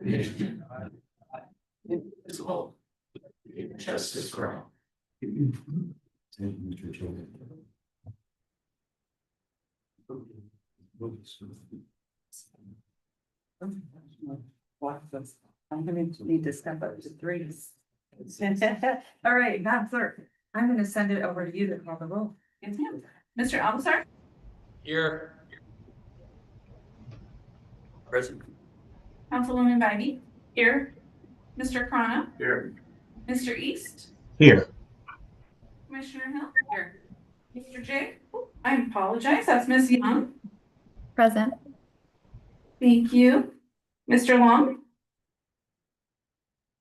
It's all. Justice for all. I'm gonna need to step up to three. All right, Madam Clerk, I'm gonna send it over to you to call the roll. Yes, ma'am. Mr. Albasar? Here. Present. Councilwoman Bybee? Here. Mr. Crona? Here. Mr. East? Here. Commissioner Hill? Here. Mr. J? Oh, I apologize, that's Ms. Young. Present. Thank you. Mr. Long?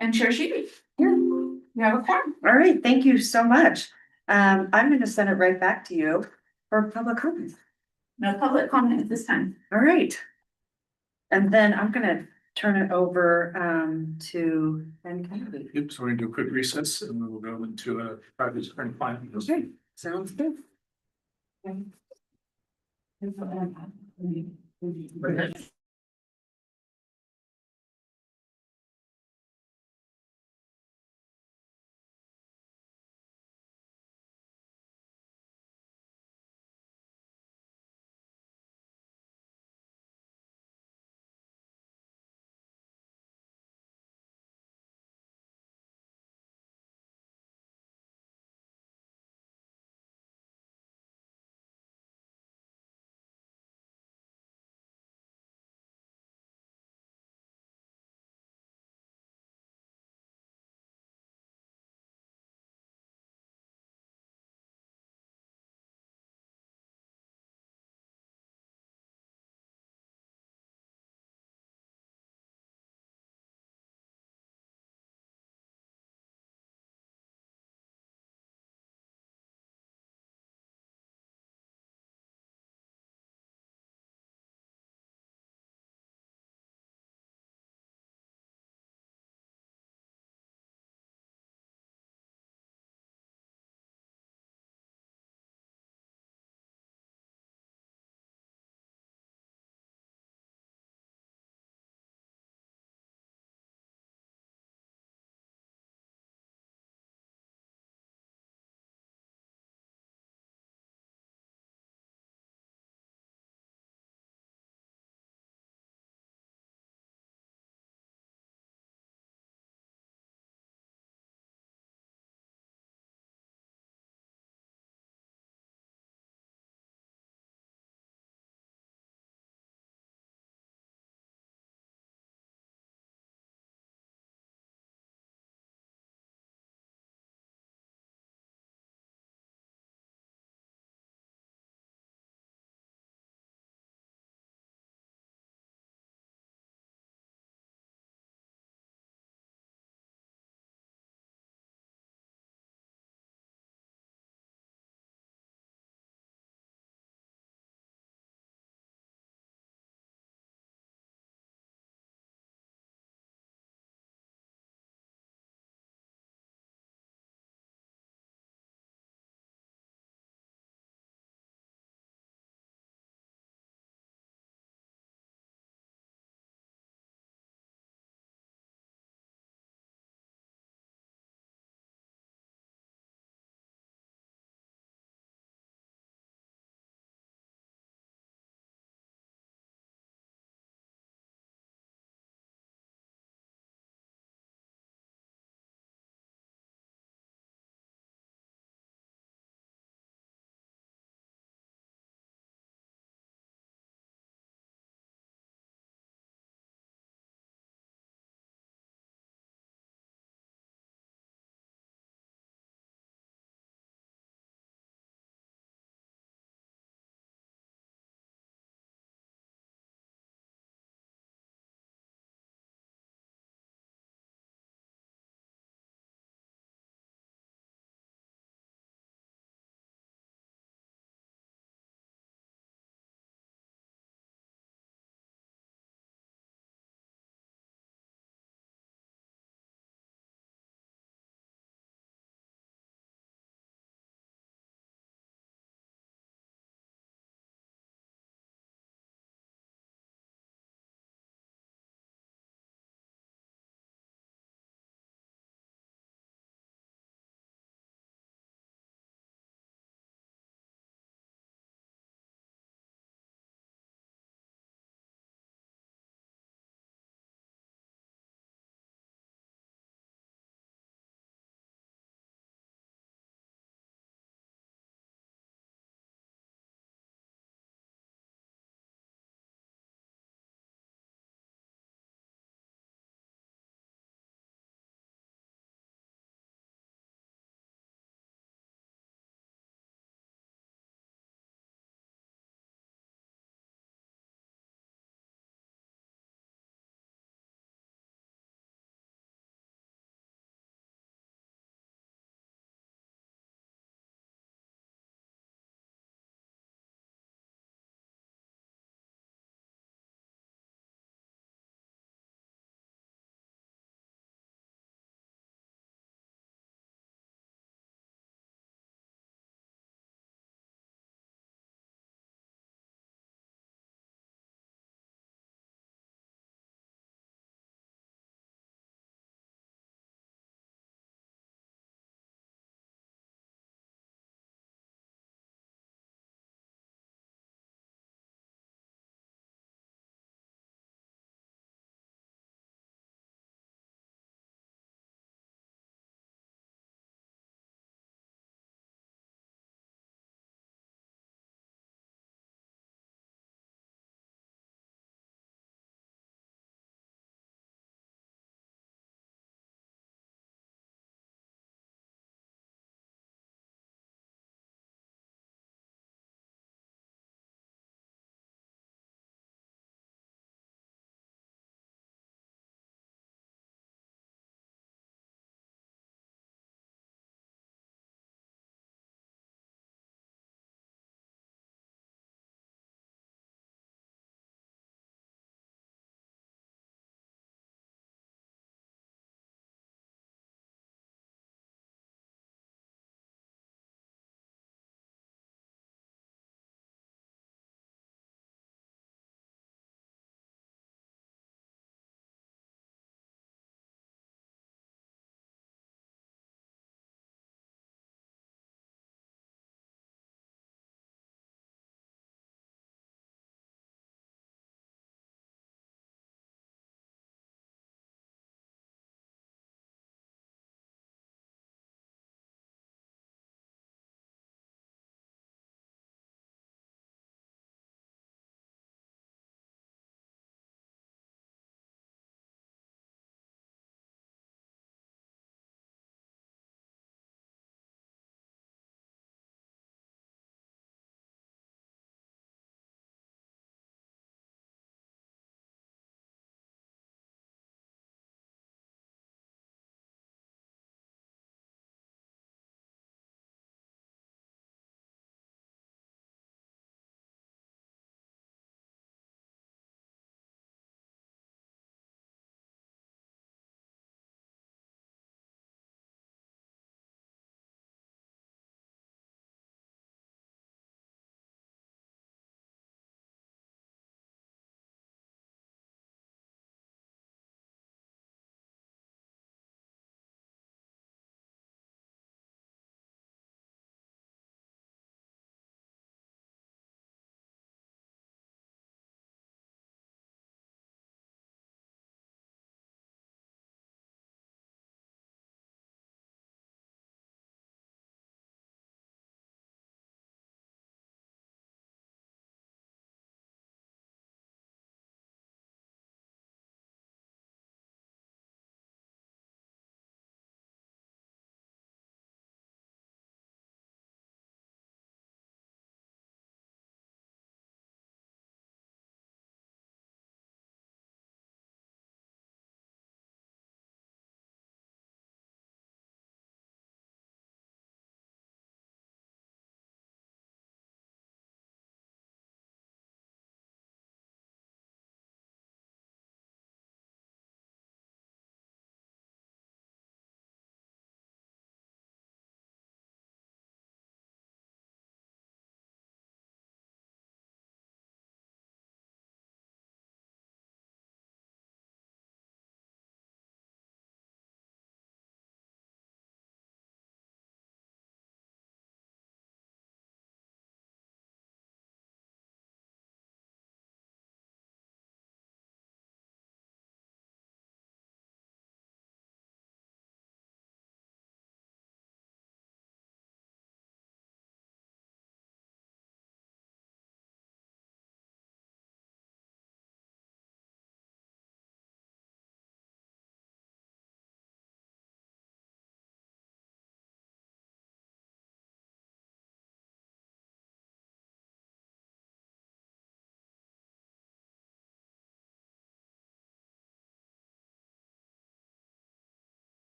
And Chair Sheedy? Here. You have a quorum. All right, thank you so much. I'm gonna send it right back to you for public comment. No public comment at this time. All right. And then I'm gonna turn it over to Ben Kennedy. Yep, so we're gonna do a quick recess and we will go into a private attorney client. Okay, sounds good. Right.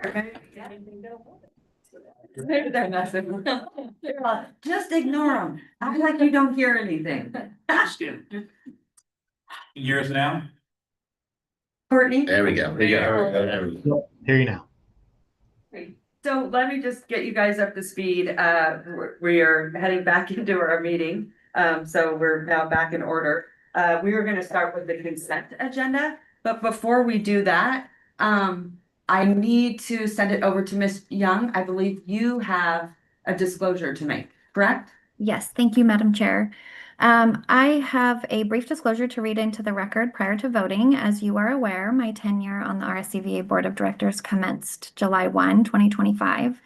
Okay. Maybe they're nothing. They're like, just ignore them. Act like you don't hear anything. Years now? Courtney? There we go. There we go. Hear you now. So let me just get you guys up to speed. We are heading back into our meeting. So we're now back in order. We were gonna start with the consent agenda, but before we do that, I need to send it over to Ms. Young. I believe you have a disclosure to make, correct? Yes, thank you, Madam Chair. I have a brief disclosure to read into the record prior to voting. As you are aware, my tenure on the RSCVA Board of Directors commenced July 1, 2025.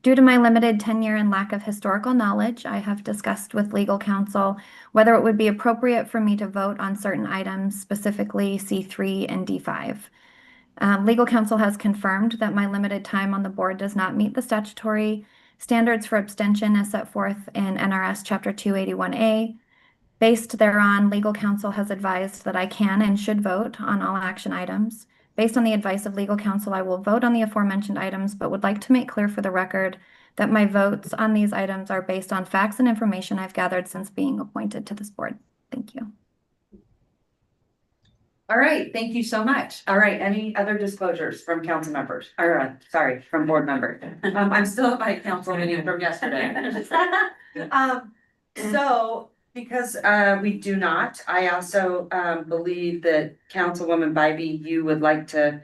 Due to my limited tenure and lack of historical knowledge, I have discussed with legal counsel whether it would be appropriate for me to vote on certain items, specifically C3 and D5. Legal counsel has confirmed that my limited time on the board does not meet the statutory standards for abstention as set forth in NRS Chapter 281A. Based thereon, legal counsel has advised that I can and should vote on all action items. Based on the advice of legal counsel, I will vote on the aforementioned items, but would like to make clear for the record that my votes on these items are based on facts and information I've gathered since being appointed to this board. Thank you. All right, thank you so much. All right, any other disclosures from council members? Or, sorry, from board members? I'm still at my council meeting from yesterday. So because we do not, I also believe that Councilwoman Bybee, you would like to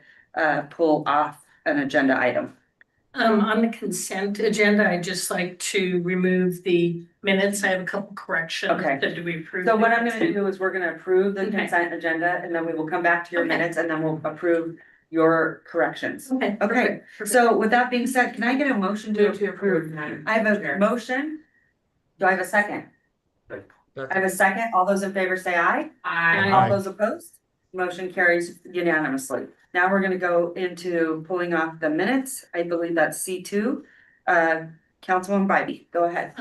pull off an agenda item. On the consent agenda, I'd just like to remove the minutes. I have a couple corrections. Okay. That we approve. So what I'm gonna do is we're gonna approve the Okay. consent agenda and then we will come back to your Okay. minutes and then we'll approve your corrections. Okay. Okay, so with that being said, can I get a motion to approve? I have a motion. Do I have a second? I have a second. All those in favor say aye. Aye. All those opposed? Motion carries unanimously. Now we're gonna go into pulling off the minutes. I believe that's C2. Councilwoman Bybee, go ahead.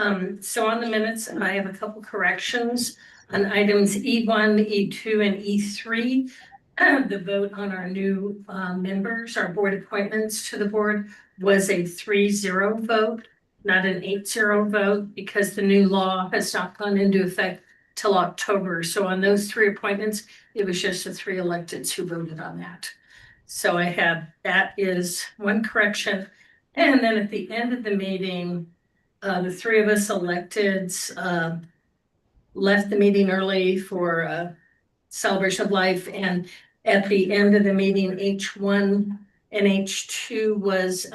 So on the minutes, I have a couple corrections on items E1, E2, and E3. The vote on our new members, our board appointments to the board was a 3-0 vote, not an 8-0 vote, because the new law has not gone into effect till October. So on those 3 appointments, it was just the 3 electeds who voted on that. So I have, that is one correction. And then at the end of the meeting, the 3 of us electeds left the meeting early for celebration of life. And at the end of the meeting, H1 and H2 was,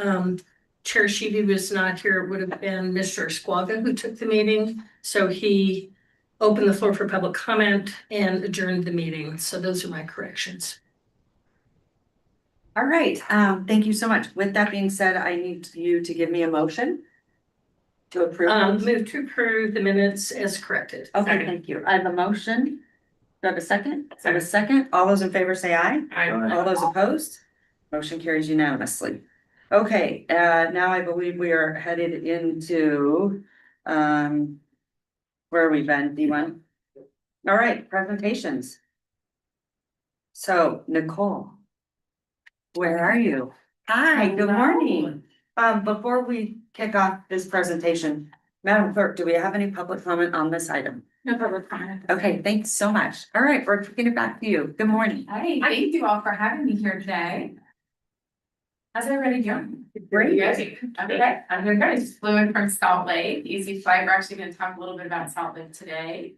Chair Sheedy was not here. It would have been Mr. Squaga who took the meeting. So he opened the floor for public comment and adjourned the meeting. So those are my corrections. All right, thank you so much. With that being said, I need you to give me a motion to approve. Move to approve the minutes as corrected. Okay, thank you. I have a motion. Do I have a second? I have a second. All those in favor say aye. All those opposed? Motion carries unanimously. Okay, now I believe we are headed into, where are we, Ben? D1? All right, presentations. So Nicole, where are you? Hi, good morning. Before we kick off this presentation, Madam Clerk, do we have any public comment on this item? No public comment. Okay, thanks so much. All right, we're kicking it back to you. Good morning. Hi, thank you all for having me here today. How's everybody doing? Great. You guys, okay, I'm doing good. I just flew in from Salt Lake, easy flight. We're actually gonna talk a little bit about Salt Lake today.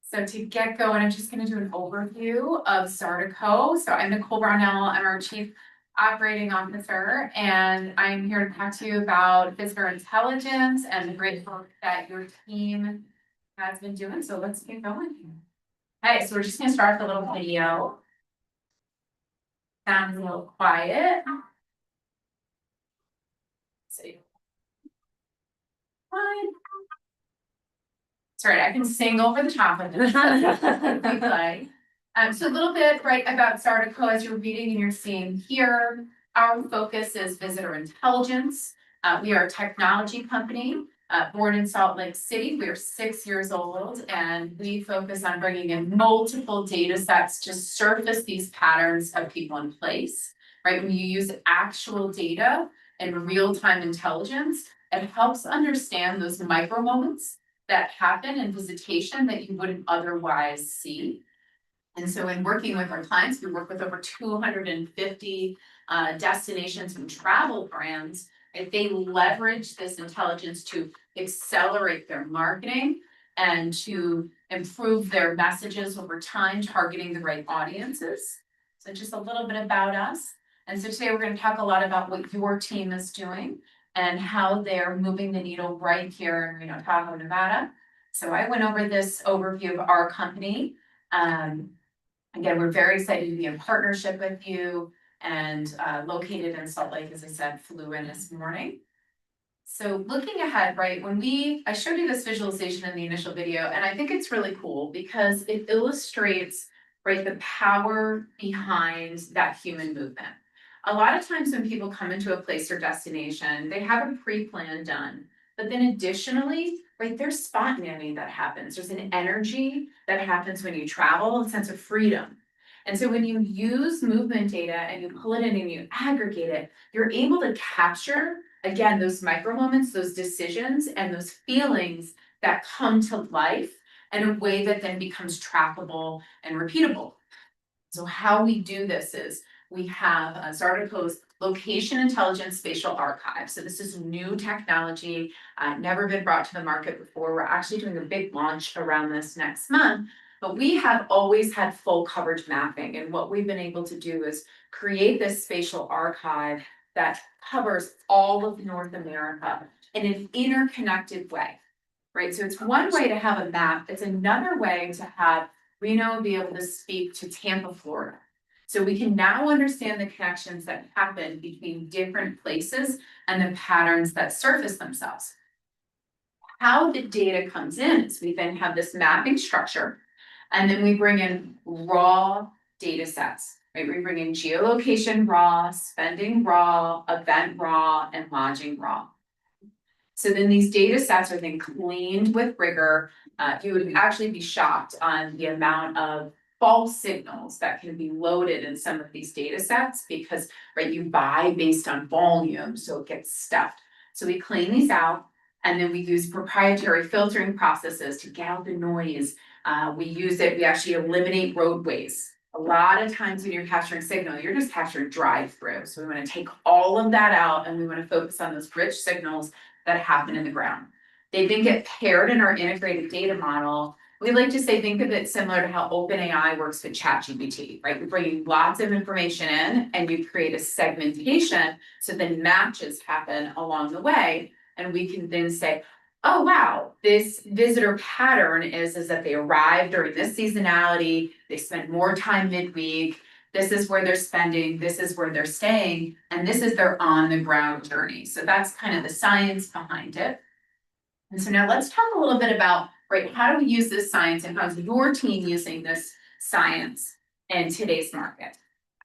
So to get going, I'm just gonna do an overview of Sardico. So I'm Nicole Brownell, I'm our Chief Operating Officer, and I'm here to talk to you about visitor intelligence and the great work that your team has been doing. So let's get going here. Okay, so we're just gonna start with a little video. Sounds a little quiet. See. Sorry, I can sing over the top of this. If you'd like. So a little bit, right, about Sardico as you're reading and you're seeing here. Our focus is visitor intelligence. We are a technology company, born in Salt Lake City. We are 6 years old, and we focus on bringing in multiple data sets to surface these patterns of people in place. right? When you use actual data and real-time intelligence, it helps understand those micro moments that happen in visitation that you wouldn't otherwise see. And so in working with our clients, we work with over 250 destinations and travel brands. And they leverage this intelligence to accelerate their marketing and to improve their messages over time, targeting the right audiences. So just a little bit about us. And so today we're going to talk a lot about what your team is doing and how they're moving the needle right here in Reno, Tahoe, Nevada. So I went over this overview of our company. Again, we're very excited to be in partnership with you and located in Salt Lake, as I said, flew in this morning. So looking ahead, right, I showed you this visualization in the initial video, and I think it's really cool because it illustrates, right, the power behind that human movement. A lot of times when people come into a place or destination, they have a pre-plan done. But then additionally, right, there's spontaneity that happens. There's an energy that happens when you travel, a sense of freedom. And so when you use movement data and you pull it in and you aggregate it, you're able to capture, again, those micro moments, those decisions, and those feelings that come to life in a way that then becomes trackable and repeatable. So how we do this is we have Zydeco's Location Intelligence Spatial Archive. So this is new technology, never been brought to the market before. We're actually doing a big launch around this next month, but we have always had full coverage mapping. And what we've been able to do is create this spatial archive that covers all of North America in an interconnected way, right? So it's one way to have a map. It's another way to have Reno be able to speak to Tampa, Florida. So we can now understand the connections that happen between different places and the patterns that surface themselves. How the data comes in is we then have this mapping structure, and then we bring in raw data sets, right? We bring in geolocation raw, spending raw, event raw, and lodging raw. So then these data sets are then cleaned with rigor. You would actually be shocked on the amount of false signals that can be loaded in some of these data sets because, right, you buy based on volume, so it gets stuffed. So we clean these out, and then we use proprietary filtering processes to get out the noise. We actually eliminate roadways. A lot of times when you're capturing signal, you're just capturing drive-through. So we want to take all of that out, and we want to focus on those rich signals that happen in the ground. They then get paired in our integrated data model. We like to say, think of it similar to how OpenAI works with ChatGPT, right? We're bringing lots of information in and you create a segmentation so then matches happen along the way. And we can then say, oh, wow, this visitor pattern is that they arrive during this seasonality, they spend more time midweek, this is where they're spending, this is where they're staying, and this is their on the ground journey. So that's kind of the science behind it. And so now let's talk a little bit about, right, how do we use this science and how's your team using this science in today's market?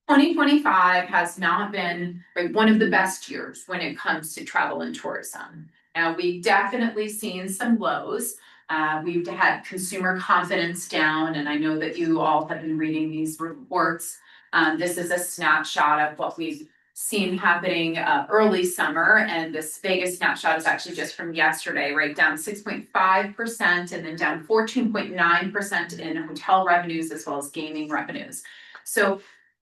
2025 has not been, right, one of the best years when it comes to travel and tourism. Now, we've definitely seen some lows. We've had consumer confidence down, and I know that you all have been reading these reports. This is a snapshot of what we've seen happening early summer, and this Vegas snapshot is actually just from yesterday, right? Down 6.5% and then down 14.9% in hotel revenues as well as gaming revenues. So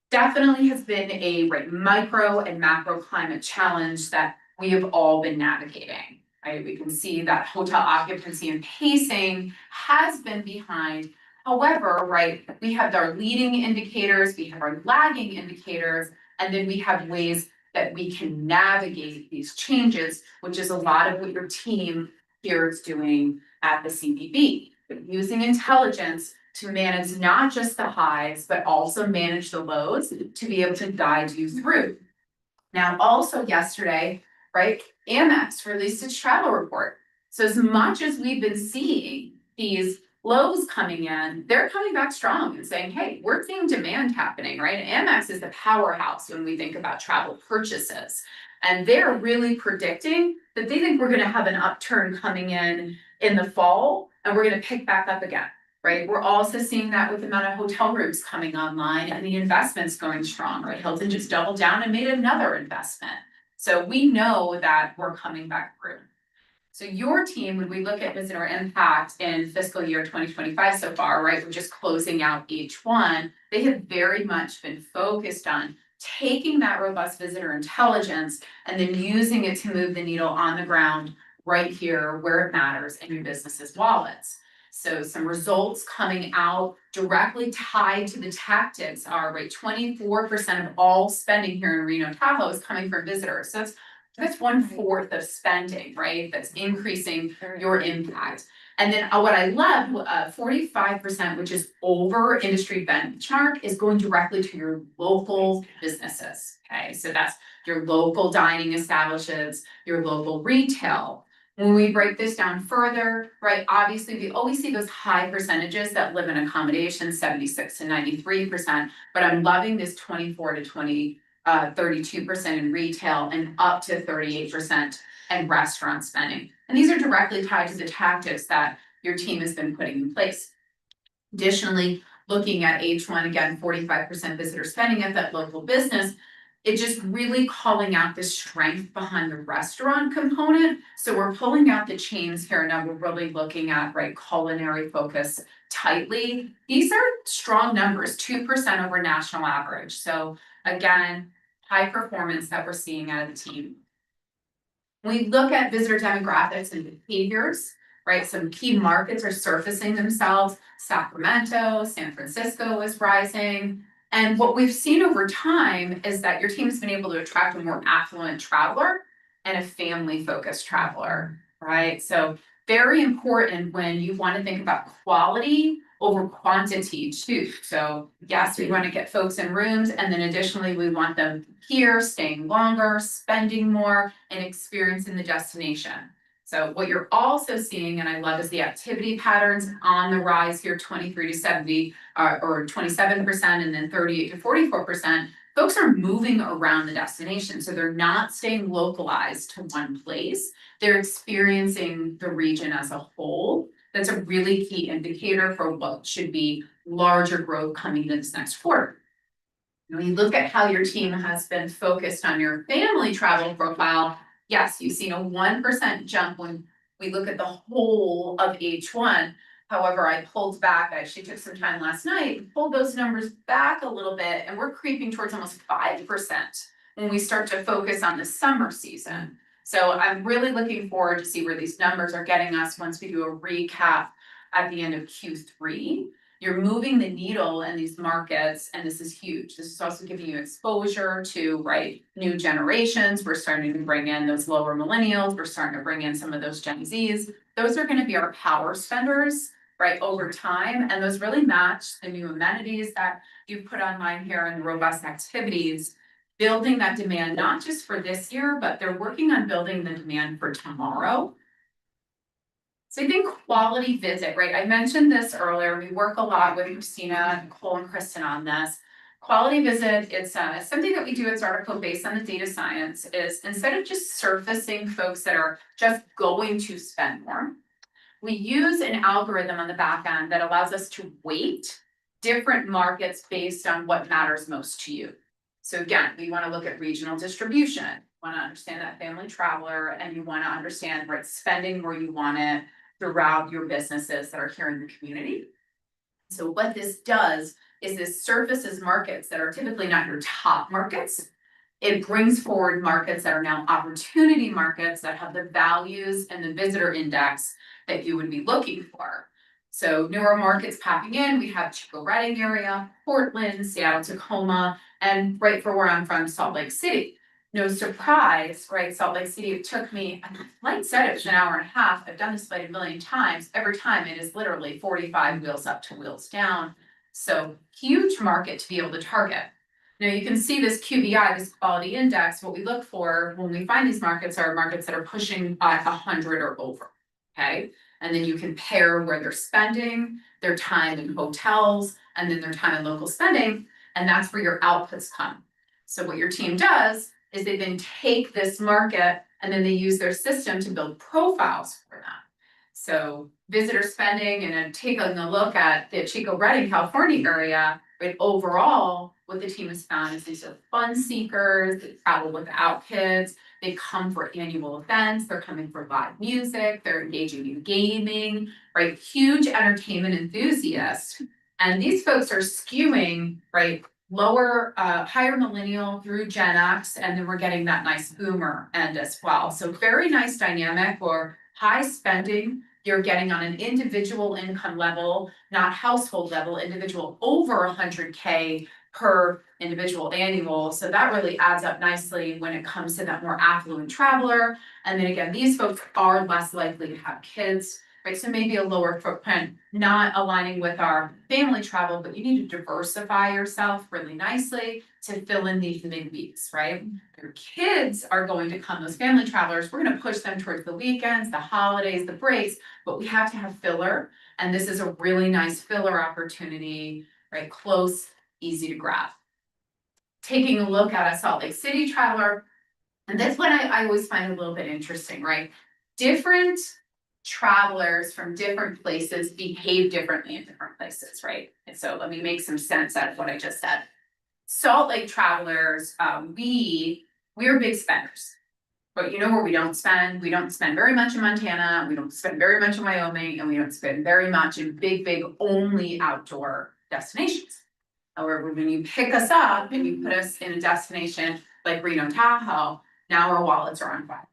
definitely has been a micro and macro climate challenge that we have all been navigating. Right? We can see that hotel occupancy and pacing has been behind. However, right, we have our leading indicators, we have our lagging indicators, and then we have ways that we can navigate these changes, which is a lot of what your team here is doing at the CVB, using intelligence to manage not just the highs, but also manage the lows to be able to guide you through. Now, also yesterday, right, Amex released its travel report. So as much as we've been seeing these lows coming in, they're coming back strong and saying, hey, we're seeing demand happening, right? Amex is the powerhouse when we think about travel purchases. And they're really predicting that they think we're going to have an upturn coming in the fall, and we're going to pick back up again. right? We're also seeing that with the amount of hotel rooms coming online and the investments going strong, right? Hilton just doubled down and made another investment. So we know that we're coming back through. So your team, when we look at visitor impact in fiscal year 2025 so far, right? We're just closing out H1. They have very much been focused on taking that robust visitor intelligence and then using it to move the needle on the ground right here where it matters in your business's wallets. So some results coming out directly tied to the tactics are, right, 24% of all spending here in Reno Tahoe is coming from visitors. So that's 1/4 of spending, right? That's increasing your impact. And then what I love, 45%, which is over industry benchmark, is going directly to your local businesses. Okay, so that's your local dining establishments, your local retail. When we break this down further, right, obviously we always see those high percentages that live in accommodation, 76 to 93%, but I'm loving this 24 to 32% in retail and up to 38% in restaurant spending. And these are directly tied to the tactics that your team has been putting in place. Additionally, looking at H1, again, 45% visitor spending at that local business, it just really calling out the strength behind the restaurant component. So we're pulling out the chains here. Now we're really looking at, right, culinary focus tightly. These are strong numbers, 2% over national average. So again, high performance that we're seeing out of the team. When we look at visitor demographics and behaviors, right, some key markets are surfacing themselves. Sacramento, San Francisco is rising. And what we've seen over time is that your team's been able to attract a more affluent traveler and a family-focused traveler, right? So very important when you want to think about quality over quantity too. So yes, we want to get folks in rooms, and then additionally, we want them here, staying longer, spending more, and experiencing the destination. So what you're also seeing, and I love, is the activity patterns on the rise here, 23 to 70, or 27%, and then 38 to 44%. Folks are moving around the destination, so they're not staying localized to one place. They're experiencing the region as a whole. That's a really key indicator for what should be larger growth coming in this next quarter. When you look at how your team has been focused on your family travel profile, yes, you've seen a 1% jump when we look at the whole of H1. However, I pulled back, I actually took some time last night, and pulled those numbers back a little bit, and we're creeping towards almost 5% when we start to focus on the summer season. So I'm really looking forward to see where these numbers are getting us once we do a recap at the end of Q3. You're moving the needle in these markets, and this is huge. This is also giving you exposure to, right, new generations. We're starting to bring in those lower millennials. We're starting to bring in some of those Gen Zs. Those are going to be our power spenders, right, over time. And those really match the new amenities that you've put online here and the robust activities, building that demand, not just for this year, but they're working on building the demand for tomorrow. So I think quality visit, right? I mentioned this earlier. We work a lot with Christina, Nicole, and Kristen on this. Quality visit, it's something that we do at Zartico based on the data science, is instead of just surfacing folks that are just going to spend more, we use an algorithm on the back end that allows us to weight different markets based on what matters most to you. So again, we want to look at regional distribution, want to understand that family traveler, and you want to understand, right, spending where you want it throughout your businesses that are here in the community. So what this does is this surfaces markets that are typically not your top markets. It brings forward markets that are now opportunity markets that have the values and the visitor index that you would be looking for. So newer markets popping in, we have Chico Redding area, Portland, Seattle, Tacoma, and right for where I'm from, Salt Lake City. No surprise, right? Salt Lake City, it took me, like said, it was an hour and a half. I've done this flight a million times. Every time it is literally 45 wheels up to wheels down. So huge market to be able to target. Now you can see this QBI, this quality index. What we look for when we find these markets are markets that are pushing 100 or over, okay? And then you can pair where they're spending, their time in hotels, and then their time in local spending, and that's where your outputs come. So what your team does is they then take this market and then they use their system to build profiles for them. So visitor spending and then taking a look at the Chico Redding, California area, right, overall, what the team has found is these are fun seekers, they travel without kids, they come for annual events, they're coming for live music, they're engaging in gaming, right? Huge entertainment enthusiasts. And these folks are skewing, right, lower, higher millennial through Gen X, and then we're getting that nice boomer end as well. So very nice dynamic or high spending you're getting on an individual income level, not household level, individual over 100K per individual annual. So that really adds up nicely when it comes to that more affluent traveler. And then again, these folks are less likely to have kids, right? So maybe a lower footprint, not aligning with our family travel, but you need to diversify yourself really nicely to fill in these midweeks, right? Your kids are going to come, those family travelers, we're going to push them towards the weekends, the holidays, the breaks, but we have to have filler. And this is a really nice filler opportunity, right? Close, easy to grab. Taking a look at a Salt Lake City traveler, and this one I always find a little bit interesting, right? Different travelers from different places behave differently in different places, right? And so let me make some sense out of what I just said. Salt Lake travelers, we're big spenders. But you know where we don't spend? We don't spend very much in Montana, we don't spend very much in Wyoming, and we don't spend very much in big only outdoor destinations. However, when you pick us up and you put us in a destination like Reno Tahoe, now our wallets are on fire.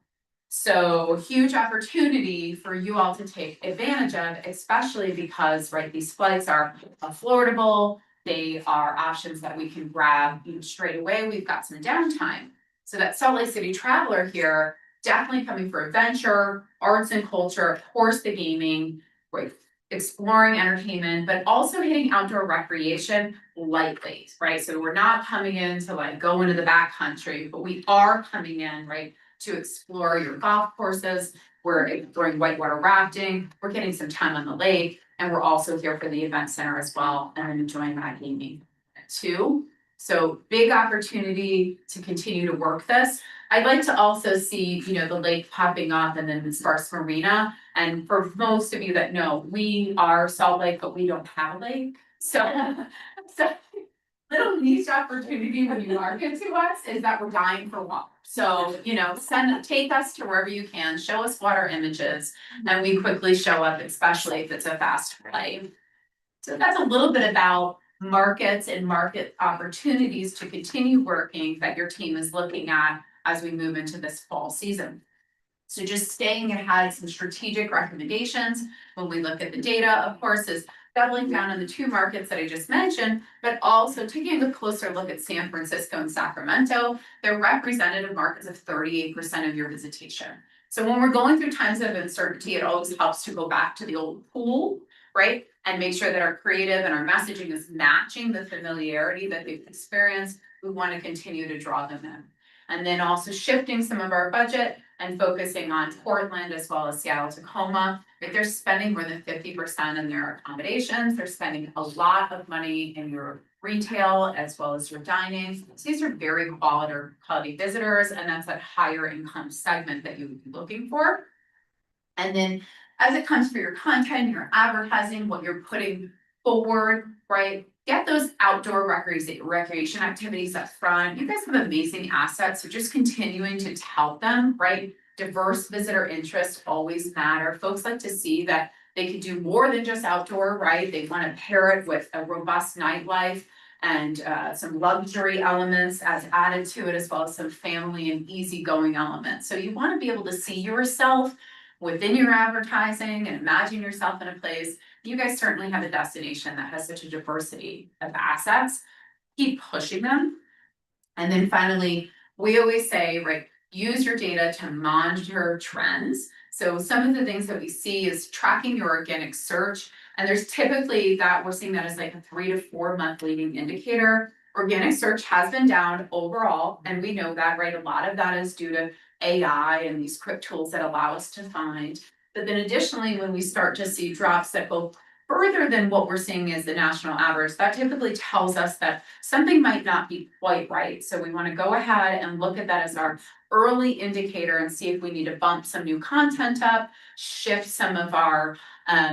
So huge opportunity for you all to take advantage of, especially because, right, these flights are affordable. They are options that we can grab straight away. We've got some downtime. So that Salt Lake City traveler here, definitely coming for adventure, arts and culture, of course, the gaming, right, exploring entertainment, but also hitting outdoor recreation lightly, right? So we're not coming in to like go into the backcountry, but we are coming in, right, to explore your golf courses. We're exploring whitewater rafting. We're getting some time on the lake, and we're also here for the event center as well and enjoying that gaming too. So big opportunity to continue to work this. I'd like to also see, you know, the lake popping up and then the sparse marina. And for most of you that know, we are Salt Lake, but we don't have a lake. So little niche opportunity when you market to us is that we're dying for water. So, you know, take us to wherever you can, show us water images, and we quickly show up, especially if it's a fast flight. So that's a little bit about markets and market opportunities to continue working that your team is looking at as we move into this fall season. So just staying ahead, some strategic recommendations when we look at the data, of course, is doubling down on the two markets that I just mentioned, but also taking a closer look at San Francisco and Sacramento. They're representative markets of 38% of your visitation. So when we're going through times of uncertainty, it always helps to go back to the old pool, right? And make sure that our creative and our messaging is matching the familiarity that they've experienced. We want to continue to draw them in. And then also shifting some of our budget and focusing on Portland as well as Seattle, Tacoma. Right? They're spending more than 50% in their accommodations. They're spending a lot of money in your retail as well as your dining. So these are very quality visitors, and that's that higher income segment that you would be looking for. And then as it comes for your content, your advertising, what you're putting forward, right? Get those outdoor recreation activities up front. You guys have amazing assets, so just continuing to tout them, right? Diverse visitor interests always matter. Folks like to see that they can do more than just outdoor, right? They want to pair it with a robust nightlife and some luxury elements as added to it, as well as some family and easygoing elements. So you want to be able to see yourself within your advertising and imagine yourself in a place. You guys certainly have a destination that has such a diversity of assets. Keep pushing them. And then finally, we always say, right, use your data to monitor trends. So some of the things that we see is tracking your organic search. And there's typically that we're seeing that as like a 3 to 4 month leading indicator. Organic search has been down overall, and we know that, right? A lot of that is due to AI and these quick tools that allow us to find. But then additionally, when we start to see drops that both further than what we're seeing as the national average, that typically tells us that something might not be quite right. So we want to go ahead and look at that as our early indicator and see if we need to bump some new content up, shift some of our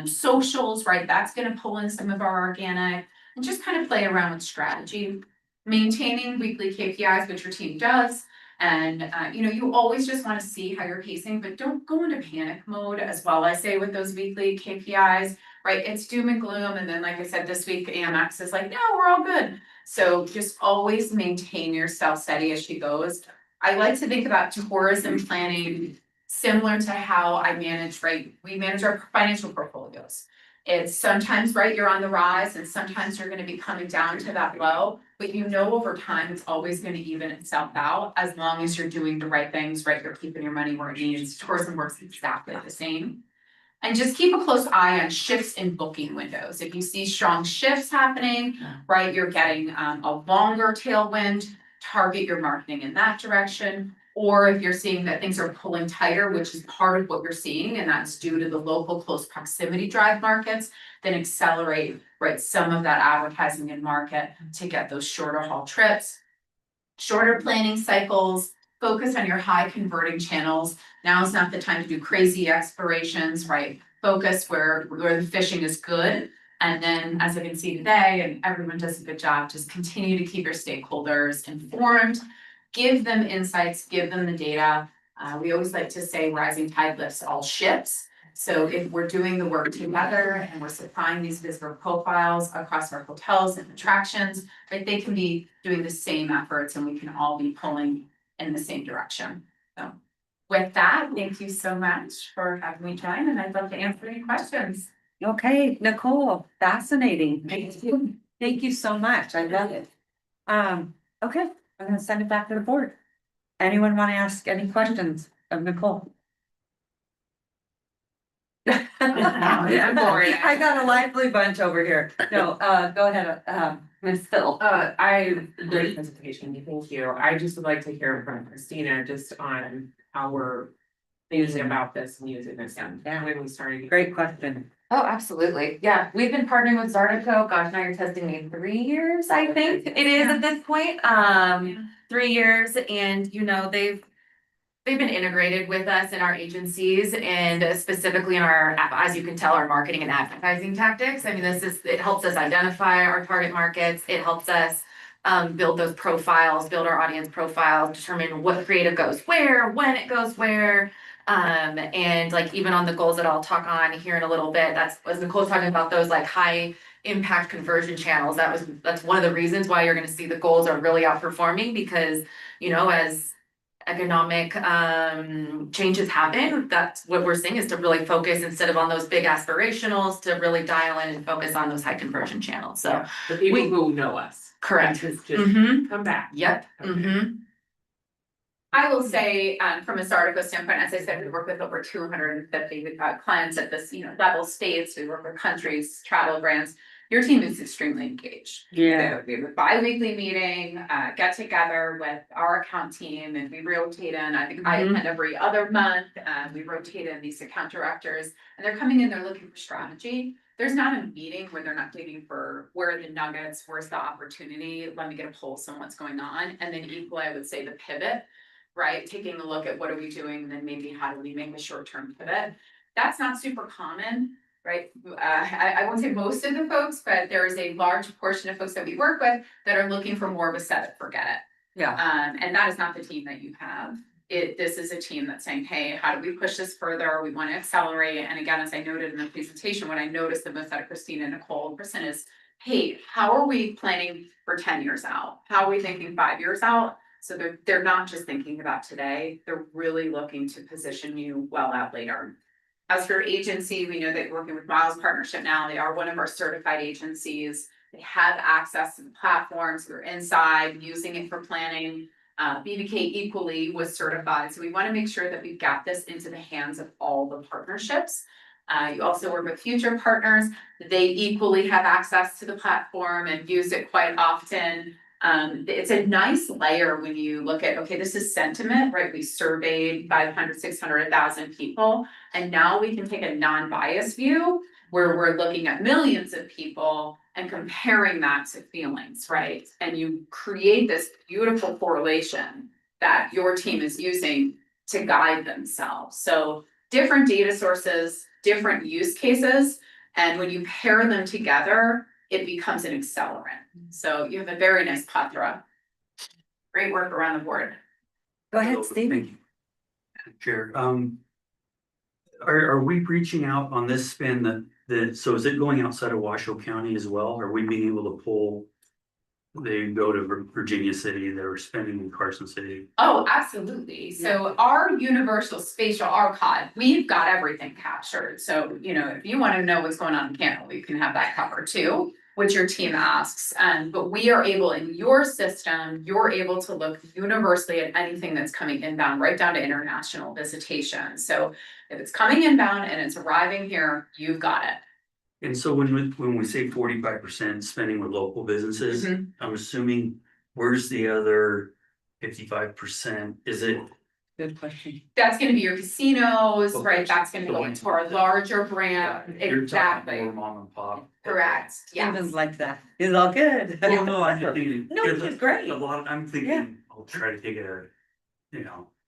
socials, right? That's going to pull in some of our organic and just kind of play around with strategy, maintaining weekly KPIs, which your team does. And, you always just want to see how you're pacing, but don't go into panic mode as well. I say with those weekly KPIs, right? It's doom and gloom. And then, like I said, this week, AMX is like, no, we're all good. So just always maintain yourself steady as she goes. I like to think about tourism planning similar to how I manage, right? We manage our financial portfolios. It's sometimes, right, you're on the rise and sometimes you're going to be coming down to that low, but over time, it's always going to even itself out as long as you're doing the right things, right? You're keeping your money where it needs. Tourism works exactly the same. And just keep a close eye on shifts in booking windows. If you see strong shifts happening, right, you're getting a longer tailwind, target your marketing in that direction. Or if you're seeing that things are pulling tighter, which is part of what you're seeing, and that's due to the local close proximity drive markets, then accelerate, right, some of that advertising in market to get those shorter haul trips, shorter planning cycles, focus on your high converting channels. Now is not the time to do crazy explorations, right? Focus where the fishing is good. And then, as I can see today, and everyone does a good job, just continue to keep your stakeholders informed, give them insights, give them the data. We always like to say rising tide lifts all ships. So if we're doing the work together and we're supplying these visitor profiles across our hotels and attractions, right, they can be doing the same efforts and we can all be pulling in the same direction. So with that, thank you so much for having me join, and I'd love to answer any questions. Okay, Nicole, fascinating. Thank you so much. I love it. Okay, I'm gonna send it back to the board. Anyone want to ask any questions of Nicole? I'm bored. I got a lively bunch over here. No, go ahead, Ms. Phil. Great presentation, thank you. I just would like to hear from Christina just on how we're thinking about this and using this and when we started. Great question. Oh, absolutely. Yeah, we've been partnering with Zardico. Gosh, now you're testing me 3 years, I think it is at this point. 3 years, and they've been integrated with us in our agencies and specifically in our, as you can tell, our marketing and advertising tactics. I mean, it helps us identify our target markets. It helps us build those profiles, build our audience profiles, determine what creative goes where, when it goes where. And like even on the goals that I'll talk on here in a little bit, that's as Nicole's talking about those like high impact conversion channels. That's one of the reasons why you're going to see the goals are really outperforming because, as economic changes happen, that's what we're seeing is to really focus instead of on those big aspirationals to really dial in and focus on those high conversion channels. So The people who know us. correct. Just Mhm. come back. Yep. Okay. Mm-hmm. I will say, from a Zardico standpoint, as I said, we work with over 250 clients at this, level states. We work with countries, travel brands. Your team is extremely engaged. Yeah. So we have a bi-weekly meeting, get together with our account team and we rotate in. I think I attend every other month. We rotate in these account directors and they're coming in, they're looking for strategy. There's not a meeting where they're not looking for where are the nuggets, where's the opportunity, let me get a pulse on what's going on. And then equally, I would say the pivot, right? Taking a look at what are we doing, and then maybe how do we make a short-term pivot? That's not super common, right? I won't say most of the folks, but there is a large portion of folks that we work with that are looking for more of a set it, forget it. Yeah. And that is not the team that you have. This is a team that's saying, hey, how do we push this further? We want to accelerate. And again, as I noted in the presentation, what I noticed the most out of Christina, Nicole, and Kristen is, hey, how are we planning for 10 years out? How are we thinking 5 years out? So they're not just thinking about today, they're really looking to position you well out later. As for agency, we know that you're working with Miles Partnership now. They are one of our certified agencies. They have access to the platforms. We're inside using it for planning. BBK equally was certified. So we want to make sure that we've got this into the hands of all the partnerships. You also work with future partners. They equally have access to the platform and use it quite often. It's a nice layer when you look at, okay, this is sentiment, right? We surveyed 500, 600, 1,000 people, and now we can take a non-biased view where we're looking at millions of people and comparing that to feelings, right? And you create this beautiful correlation that your team is using to guide themselves. So different data sources, different use cases, and when you pair them together, it becomes an accelerant. So you have a very nice plethora. Great work around the board. Go ahead, Thank Steve. you. Chair, are we reaching out on this spin so is it going outside of Washoe County as well? Are we being able to pull? They go to Virginia City, they were spending in Carson City. Oh, absolutely. So our universal spatial archive, we've got everything captured. So, you know, if you want to know what's going on in Canada, we can have that covered too, which your team asks. But we are able, in your system, you're able to look universally at anything that's coming inbound, right down to international visitation. So if it's coming inbound and it's arriving here, you've got it. And so when we say 45% spending with local businesses, Mhm. I'm assuming where's the other 55%? Is it? Good question. That's gonna be your casinos, Okay. right? That's gonna go into our larger brand. You're talking Exactly. more mom and pop. Correct. Stephen's Yes. like that. It's all good. Well, no, I'm thinking. No, it's great. A lot, I'm Yeah. thinking, I'll try to take it,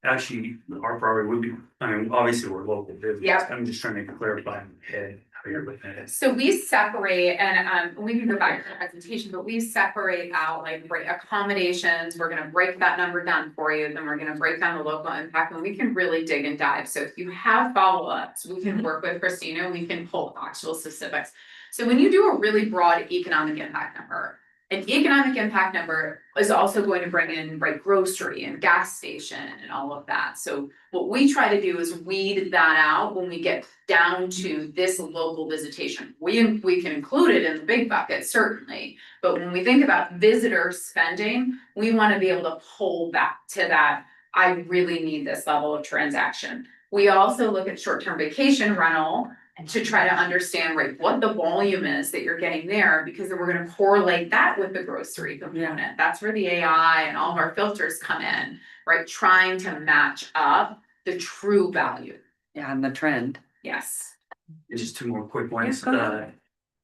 actually, our priority would be, I mean, obviously, we're local business. Yep. I'm just trying to clarify in my head how you're looking at it. So we separate, and we can go back to the presentation, but we separate out like accommodations. We're gonna break that number down for you, then we're gonna break down the local impact, and we can really dig and dive. So if you have follow-ups, we can work with Christina, we can pull actual specifics. So when you do a really broad economic impact number, an economic impact number is also going to bring in grocery and gas station and all of that. So what we try to do is weed that out when we get down to this local visitation. We can include it in the big bucket, certainly. But when we think about visitor spending, we want to be able to pull back to that. I really need this level of transaction. We also look at short-term vacation rental to try to understand what the volume is that you're getting there, because then we're gonna correlate that with the grocery component. That's where the AI and all of our filters come in, right? Trying to match up the true value. Yeah, and the trend. Yes. And just two more quick ones. Yeah, go ahead.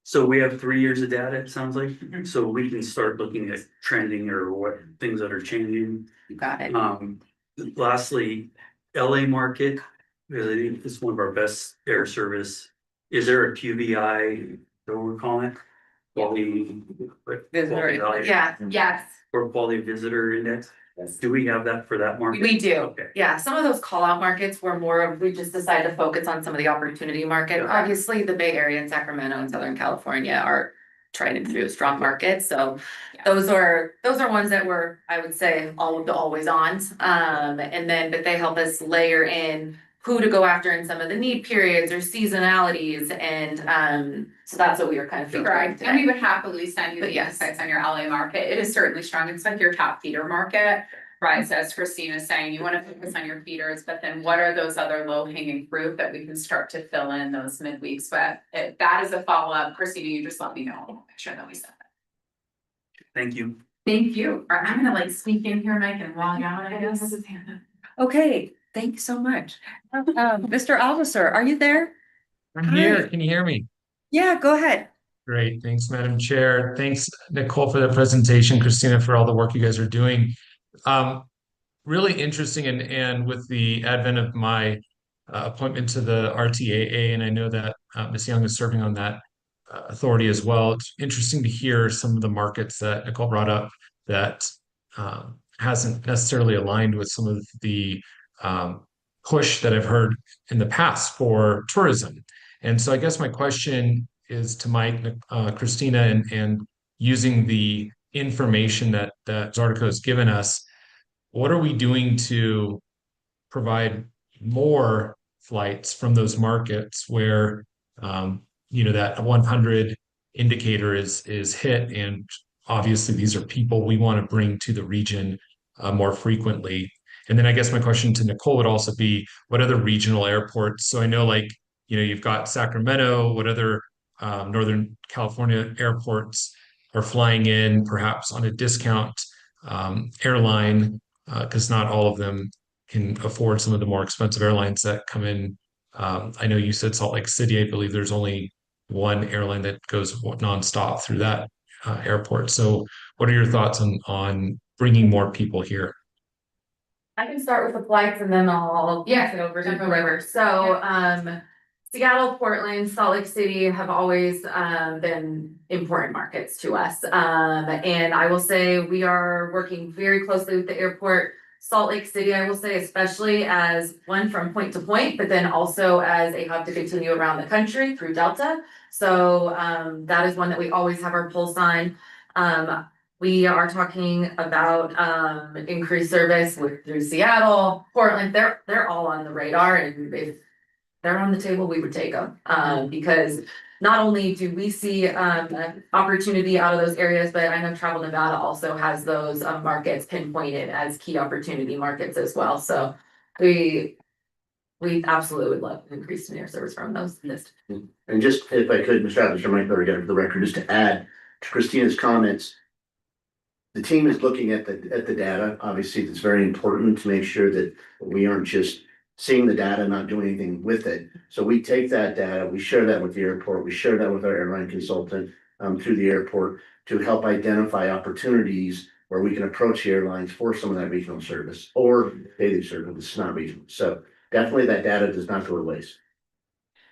So we have 3 years of data, it sounds like, Mhm. so we can start looking at trending or what things that are changing. You got it. Lastly, LA market, because I think it's one of our best air service. Is there a QBI, what we're calling it? Quality. Visitor quality value Yeah, Yes, Or quality visitor index? Yes. Do we have that for that market? we do. Okay. Yeah, some of those call out markets were more of, we just decided to focus on some of the opportunity market. Yeah. Obviously, the Bay Area and Sacramento and Southern California are trying to do strong markets, so those are ones that were, I would say, all of the always ons. And then, but they help us layer in who to go after in some of the need periods or seasonalities, and so that's what we were kind of figuring correct. And we today. would happily send you But the yes. insights on your LA market. It is certainly strong. It's like your top feeder market. Right, so as Christina's saying, you wanna focus on your feeders, but then what are those other low hanging fruit that we can start to fill in those midweeks with? If that is a follow-up, Christina, you just let me know, I'll make sure that we set that. Thank you. Thank you. Or I'm gonna sneak in here, Mike, and log out, I guess. Okay, thank you so much. Mr. Officer, are you there? I'm Hi. here. Can you hear me? Yeah, go ahead. Great. Thanks, Madam Chair. Thanks, Nicole, for the presentation, Christina, for all the work you guys are doing. Really interesting, and with the advent of my appointment to the RTAA, and I know that Ms. Young is serving on that authority as well. It's interesting to hear some of the markets that Nicole brought up that hasn't necessarily aligned with some of the push that I've heard in the past for tourism. And so I guess my question is to Mike, Christina, and using the information that Zardico has given us, what are we doing to provide more flights from those markets where that 100 indicator is hit, and obviously these are people we want to bring to the region more frequently. And then I guess my question to Nicole would also be, what other regional airports? So I know you've got Sacramento, what other Northern California airports are flying in perhaps on a discount airline, because not all of them can afford some of the more expensive airlines that come in. I know you said Salt Lake City, I believe there's only one airline that goes nonstop through that airport. So what are your thoughts on bringing more people here? I can start with the flights and then I'll pass it over to whoever. So, Seattle, Portland, Salt Lake City have always been important markets to us. And I will say we are working very closely with the airport. Salt Lake City, I will say, especially as one from point to point, but then also as a hub to continue around the country through Delta. So that is one that we always have our pulse on. We are talking about increased service through Seattle, Portland. They're all on the radar, and if they're on the table, we would take them. Because not only do we see opportunity out of those areas, but I know Travel Nevada also has those markets pinpointed as key opportunity markets as well. So we absolutely would love to increase air service from those lists. And just if I could, Mr. Adler, I might better get it for the record, just to add to Christina's comments. The team is looking at the data. Obviously, it's very important to make sure that we aren't just seeing the data, not doing anything with it. So we take that data, we share that with the airport, we share that with our airline consultant through the airport to help identify opportunities where we can approach the airlines for some of that regional service or daily service. It's not regional. So definitely that data does not go to waste.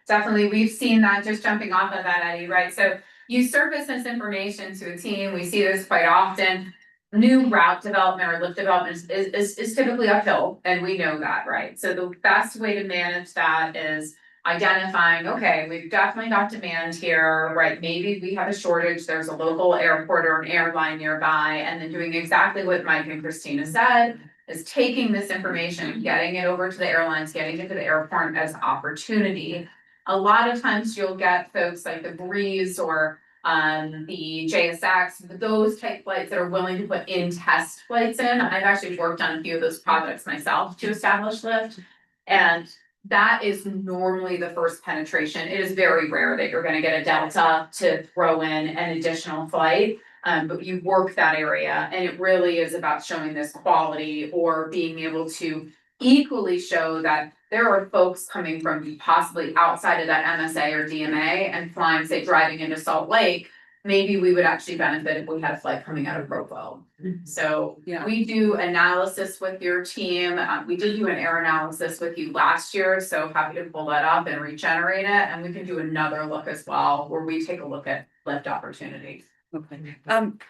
Definitely, we've seen that, just jumping off of that, Eddie, right? So you surface this information to a team, we see this quite often. New route development or lift development is typically uphill, and we know that, right? So the best way to manage that is identifying, okay, we've definitely got demand here, right? Maybe we have a shortage, there's a local airport or an airline nearby, and then doing exactly what Mike and Christina said, is taking this information, getting it over to the airlines, getting it to the airport as opportunity. A lot of times you'll get folks like the Breeze or the JSX, those type flights that are willing to put in test flights in. I've actually worked on a few of those projects myself to establish lift. And that is normally the first penetration. It is very rare that you're gonna get a Delta to throw in an additional flight. But you work that area, and it really is about showing this quality or being able to equally show that there are folks coming from possibly outside of that MSA or DMA and flying, say, driving into Salt Lake. Maybe we would actually benefit if we had a flight coming out of Provo. So we do analysis with your team. We did do an air analysis with you last year, so happy to pull that up and regenerate it. And we can do another look as well, where we take a look at lift opportunities. Okay.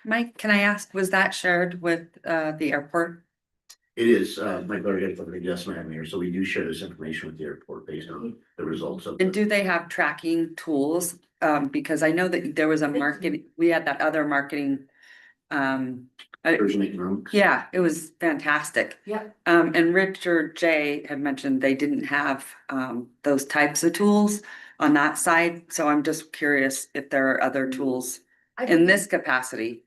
Mike, can I ask, was that shared with the airport? It is, my brother got the adjustment here, so we do share this information with the airport based on the results of. And do they have tracking tools? Because I know that there was a market, we had that other marketing. Version economics. Yeah, it was fantastic. Yeah. And Richard J had mentioned they didn't have those types of tools on that side. So I'm just curious if there are other tools in this capacity.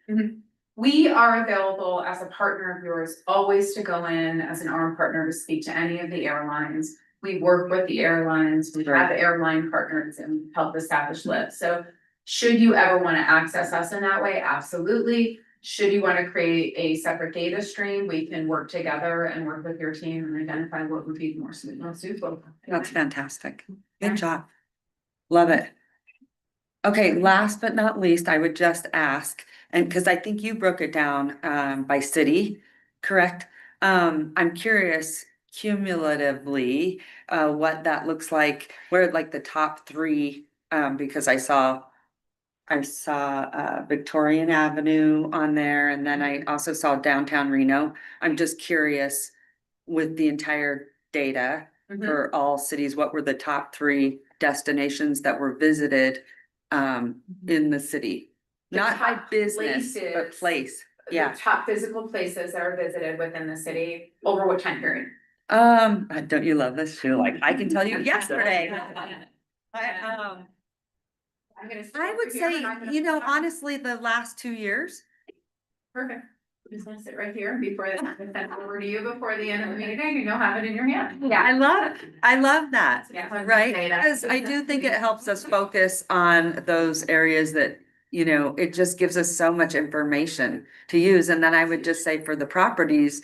We are available as a partner of yours, always to go in as an arm partner to speak to any of the airlines. We work with the airlines, we have airline partners and help establish lists. So should you ever want to access us in that way, absolutely. Should you want to create a separate data stream, we can work together and work with your team and identify what would be most suitable. That's fantastic. Good job. Love it. Okay, last but not least, I would just ask, and because I think you broke it down by city, correct? I'm curious cumulatively what that looks like, where like the top three, because I saw Victorian Avenue on there, and then I also saw downtown Reno. I'm just curious with the entire data for all cities, what were the top three destinations that were visited in the city? Not by business, but place. Yeah. The top physical places that are visited within the city over what time period? Don't you love this? You're like, I can tell you yesterday. I would say, you know, honestly, the last 2 years. Perfect. I'm just gonna sit right here and before that, I can send it over to you before the end of the meeting, you'll have it in your hand. Yeah, I love that. Yeah. Right? Because I do think it helps us focus on those areas that, you know, it just gives us so much information to use. And then I would just say for the properties,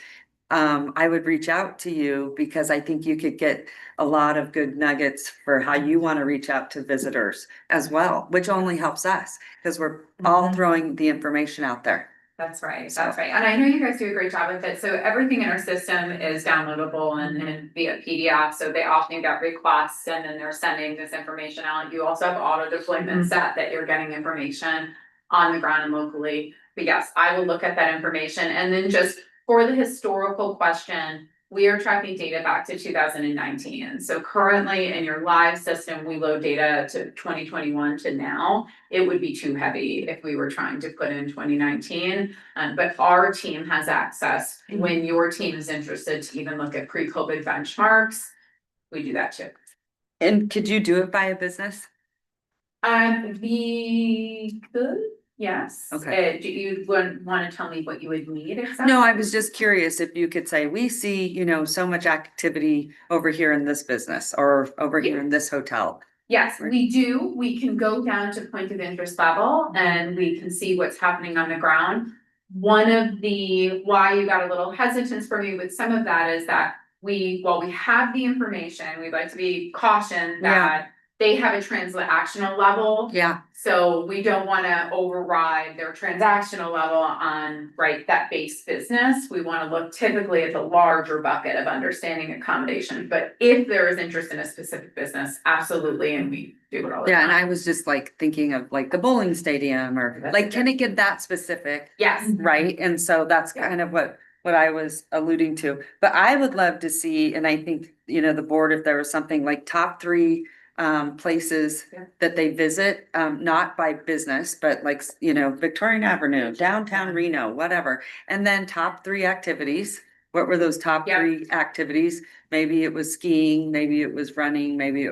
I would reach out to you because I think you could get a lot of good nuggets for how you want to reach out to visitors as well, which only helps us because we're all throwing the information out there. That's right, that's right. And I know you guys do a great job with it. So everything in our system is downloadable and via PDF. So they often get requests and then they're sending this information out. You also have auto deployment set that you're getting information on the ground and locally. But yes, I will look at that information. And then just for the historical question, we are tracking data back to 2019. So currently in your live system, we load data to 2021 to now. It would be too heavy if we were trying to put in 2019. But our team has access when your team is interested to even look at pre-COVID benchmarks. We do that too. And could you do it by a business? We could, yes. Okay. Do you want to tell me what you would need exactly? No, I was just curious if you could say, we see, you know, so much activity over here in this business or over here in this hotel. Yes, we do. We can go down to point of interest level and we can see what's happening on the ground. One of the, why you got a little hesitance for me with some of that is that while we have the information, we'd like to be cautioned that they have a transactional level. Yeah. So we don't want to override their transactional level on, right, that base business. We want to look typically at the larger bucket of understanding accommodation. But if there is interest in a specific business, absolutely, and we do it all the time. Yeah, and I was just like thinking of like the bowling stadium or like, can it get that specific? Yes. Right? And so that's kind of what I was alluding to. But I would love to see, and I think, you know, the board, if there was something like top 3 places that they visit, not by business, but like, you know, Victorian Avenue, downtown Reno, whatever. And then top 3 activities. What were those top 3 activities? Maybe it was skiing, maybe it was running, maybe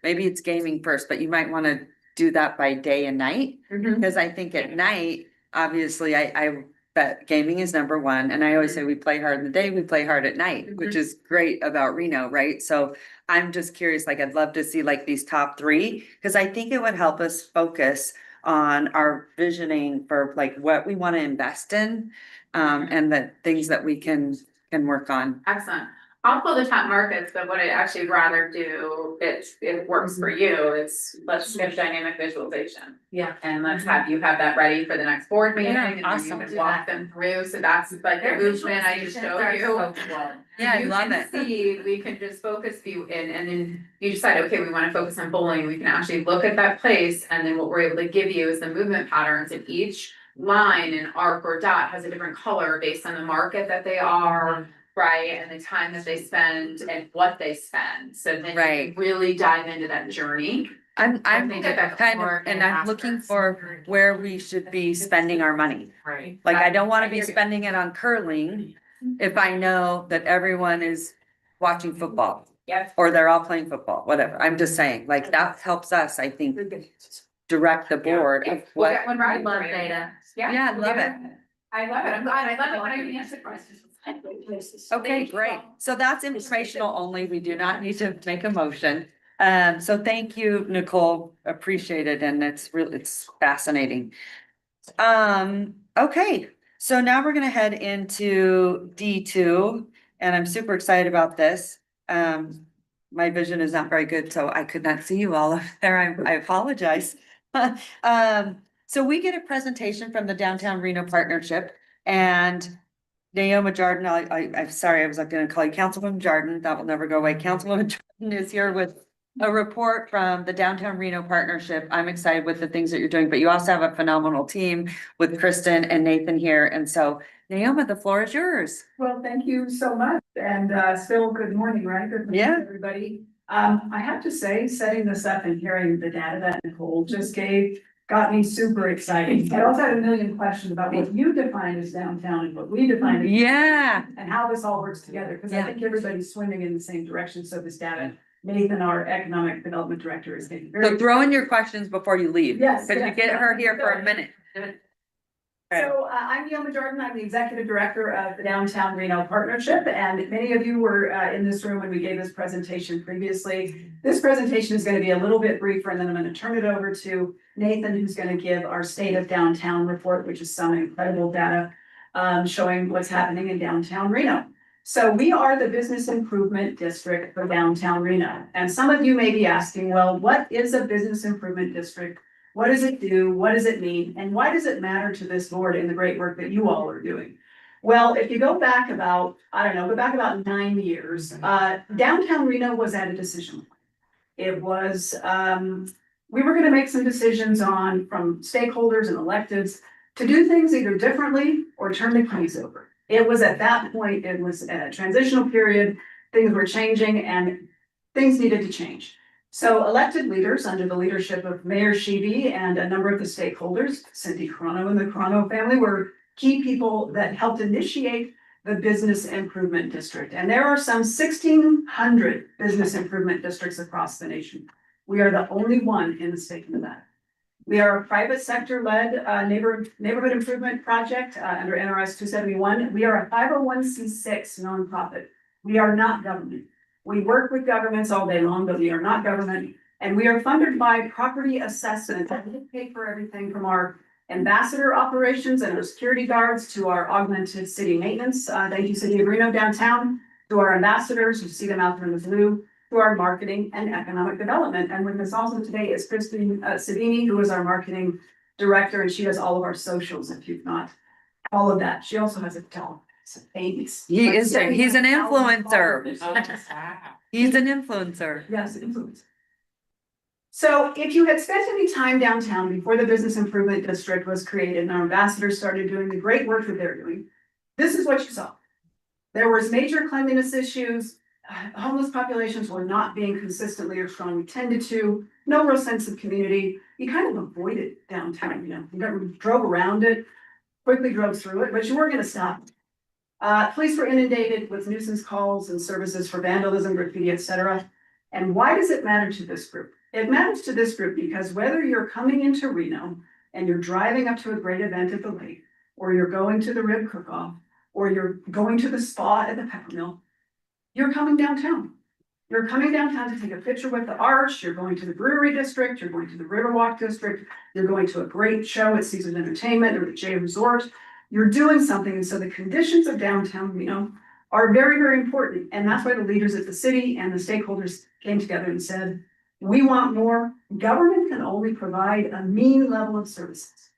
it's gaming first, but you might want to do that by day and night. Because I think at night, obviously, I bet gaming is number 1. And I always say we play hard in the day, we play hard at night, which is great about Reno, right? So I'm just curious, like, I'd love to see like these top 3, because I think it would help us focus on our visioning for like what we want to invest in, and the things that we can work on. Excellent. I'll pull the top markets, but what I'd actually rather do, it works for you, let's get dynamic visualization. Yeah. And let's have you have that ready for the next board meeting, and then you awesome. can walk them through, so that's like the movement I just showed you. Yeah, I You love can it. see, we can just focus view in, and then you decide, okay, we wanna focus on bowling, we can actually look at that place, and then what we're able to give you is the movement patterns, and each line and arc or dot has a different color based on the market that they are, right, and the time that they spend and what they spend, so then you can really dive into that journey. I'm think that kind of, more and I'm looking for where we should be spending our money. Right. Like, I don't wanna be spending it on curling if I know that everyone is watching football. Yes. Or they're all playing football, whatever. I'm just saying, like, that helps us, I think, direct the board of We'll what. get one right. Love data. Yeah, I love it. I love it, I'm glad, I love it when I can answer questions. Okay, great. So that's informational only. We do not need to make a motion. So thank you, Nicole. Appreciate it. And it's fascinating. Okay, so now we're gonna head into D2, and I'm super excited about this. My vision is not very good, so I could not see you all up there. I apologize. So we get a presentation from the Downtown Reno Partnership, and Naoma Jordan, I'm sorry, I was gonna call you Councilwoman Jordan, that will never go away. Councilwoman Jordan is here with a report from the Downtown Reno Partnership. I'm excited with the things that you're doing, but you also have a phenomenal team with Kristen and Nathan here. And so Naoma, the floor is yours. Well, thank you so much. And still good morning, right? Good morning, everybody. I have to say, setting this up and hearing the data that Nicole just got me super excited. I also had a million questions about what you define as downtown and what we define as and how this all works together, because I think everybody's swimming in the same direction. So this data, Nathan, our economic development director, is getting very. So throw in your questions before you leave. Yes. Because you get her here for a minute. So I'm Naoma Jordan. I'm the executive director of the Downtown Reno Partnership, and many of you were in this room when we gave this presentation previously. This presentation is going to be a little bit briefer, and then I'm going to turn it over to Nathan, who's going to give our State of Downtown report, which is some incredible data showing what's happening in downtown Reno. So we are the business improvement district for downtown Reno. And some of you may be asking, well, what is a business improvement district? What does it do? What does it mean? And why does it matter to this board in the great work that you all are doing? Well, if you go back about, go back about 9 years, downtown Reno was at a decision point. It was, we were gonna make some decisions from stakeholders and electeds to do things either differently or turn the keys over. It was at that point, it was a transitional period, things were changing and things needed to change. So elected leaders under the leadership of Mayor Sheevy and a number of the stakeholders, Cindy Crono and the Crono family were key people that helped initiate the business improvement district. And there are some 1,600 business improvement districts across the nation. We are the only one in the state of Nevada. We are a private sector led neighborhood improvement project under NRS 271. We are a 501c6 nonprofit. We are not government. We work with governments all day long, but we are not government. And we are funded by property assessment. We pay for everything from our ambassador operations and our security guards to our augmented city maintenance. Thank you, City of Reno downtown, to our ambassadors, you see them out there in the blue, to our marketing and economic development. And with us also today is Christine Savini, who is our marketing director, and she does all of our socials, if you've not followed that. She also has a talent. He's He's an influencer. He's an influencer. Yes, influencer. So if you had spent any time downtown before the business improvement district was created and our ambassadors started doing the great work that they're doing, this is what you saw. There was major cleanliness issues. Homeless populations were not being consistently or strongly tended to. No real sense of community. You kind of avoided downtown, you drove around it, quickly drove through it, but you weren't going to stop. Police were inundated with nuisance calls and services for vandalism, graffiti, etc. And why does it matter to this group? It matters to this group because whether you're coming into Reno and you're driving up to a great event at the lake, or you're going to the rib cook-off, or you're going to the spa at the Peppermill, you're coming downtown. You're coming downtown to take a picture with the Arch, you're going to the Brewery District, you're going to the Riverwalk District, you're going to a great show at Caesars Entertainment or the J Resort. You're doing something, and so the conditions of downtown, are very, very important. And that's why the leaders at the city and the stakeholders came together and said, we want more. Government can only provide a mean level of services.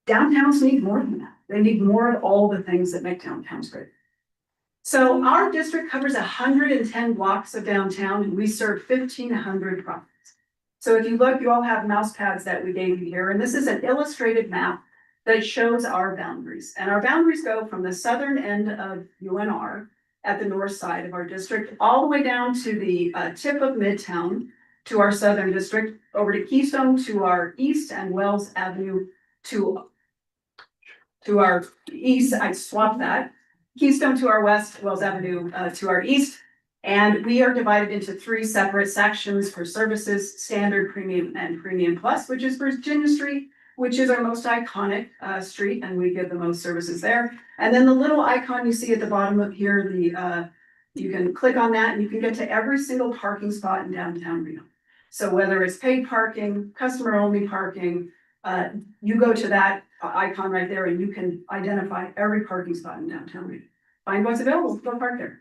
Downtowns need more than that. They need more of all the things that make downtowns great. So our district covers 110 blocks of downtown, and we serve 1,500 properties. So if you look, you all have mouse pads that we gave you here, and this is an illustrated map that shows our boundaries. And our boundaries go from the southern end of UNR at the north side of our district, all the way down to the tip of Midtown to our southern district, over to Keystone to our east, and Wells Avenue to our east. I swapped that. Keystone to our west, Wells Avenue to our east. And we are divided into 3 separate sections for services: standard, premium, and premium plus, which is Virginia Street, which is our most iconic street, and we give the most services there. And then the little icon you see at the bottom of here, you can click on that and you can get to every single parking spot in downtown Reno. So whether it's paid parking, customer only parking, you go to that icon right there and you can identify every parking spot in downtown Reno. Find what's available, go park there.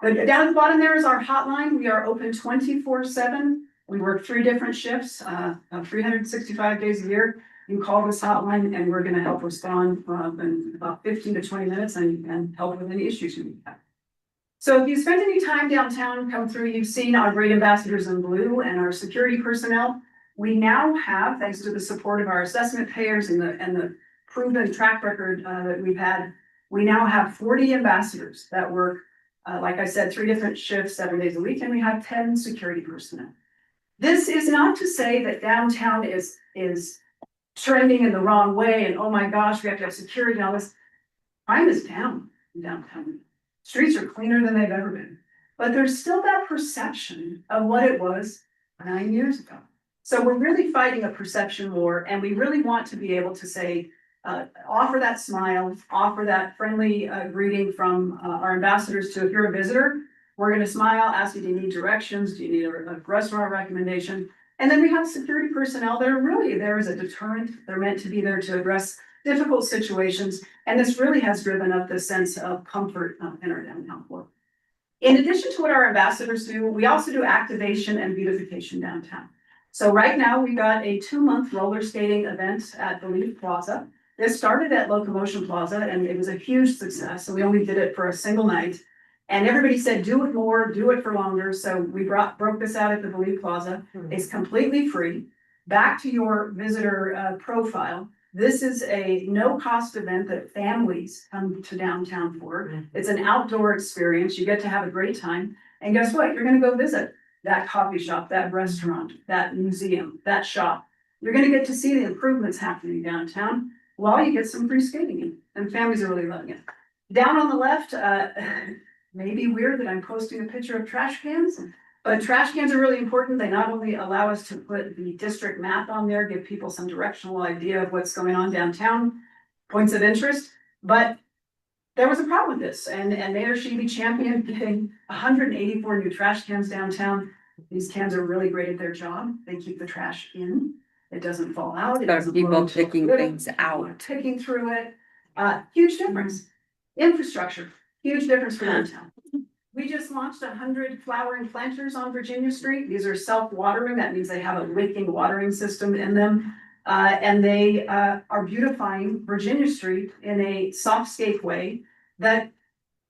But down at the bottom there is our hotline. We are open 24/7. We work 3 different shifts, 365 days a year. You call this hotline and we're gonna help respond in about 15 to 20 minutes and help with any issues you have. So if you spend any time downtown, come through, you've seen our great ambassadors in blue and our security personnel. We now have, thanks to the support of our assessment payers and the proven track record that we've had, we now have 40 ambassadors that work, like I said, 3 different shifts, 7 days a week, and we have 10 security personnel. This is not to say that downtown is trending in the wrong way and oh my gosh, we have to have security and all this. Crime is down in downtown. Streets are cleaner than they've ever been. But there's still that perception of what it was 9 years ago. So we're really fighting a perception war, and we really want to be able to say, offer that smile, offer that friendly greeting from our ambassadors to, if you're a visitor, we're gonna smile, ask you, do you need directions? Do you need a restaurant recommendation? And then we have security personnel that are really there as a deterrent. They're meant to be there to address difficult situations, and this really has driven up the sense of comfort in our downtown core. In addition to what our ambassadors do, we also do activation and beautification downtown. So right now, we got a 2-month roller skating event at the Leaf Plaza. This started at Locomotion Plaza and it was a huge success. So we only did it for a single night. And everybody said, do it more, do it for longer. So we broke this out at the Leaf Plaza. It's completely free. Back to your visitor profile. This is a no-cost event that families come to downtown for. It's an outdoor experience. You get to have a great time. And guess what? You're gonna go visit that coffee shop, that restaurant, that museum, that shop. You're gonna get to see the improvements happening downtown while you get some free skating in. And families are really loving it. Down on the left, maybe weird that I'm posting a picture of trash cans. But trash cans are really important. They not only allow us to put the district map on there, give people some directional idea of what's going on downtown, points of interest, but there was a problem with this, and Mayor Sheeby championed getting 184 new trash cans downtown. These cans are really great at their job. They keep the trash in. It doesn't fall out. It doesn't People blow. picking things out. Picking through it. Huge difference. Infrastructure, huge difference for downtown. We just launched 100 flowering planters on Virginia Street. These are self-watering. That means they have a wicking watering system in them. And they are beautifying Virginia Street in a softscape way that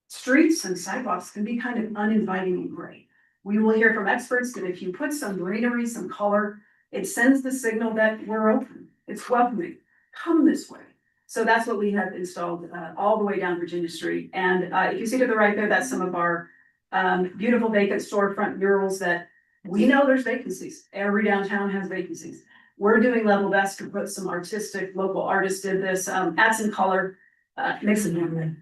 streets and sidewalks can be kind of uninviting and gray. We will hear from experts that if you put some greenery, some color, it sends the signal that we're open. It's welcoming. Come this way. So that's what we have installed all the way down Virginia Street. And if you see to the right there, that's some of our beautiful vacant storefront murals that we know there's vacancies. Every downtown has vacancies. We're doing level best to put some artistic, local artists did this, add some color, mix it in.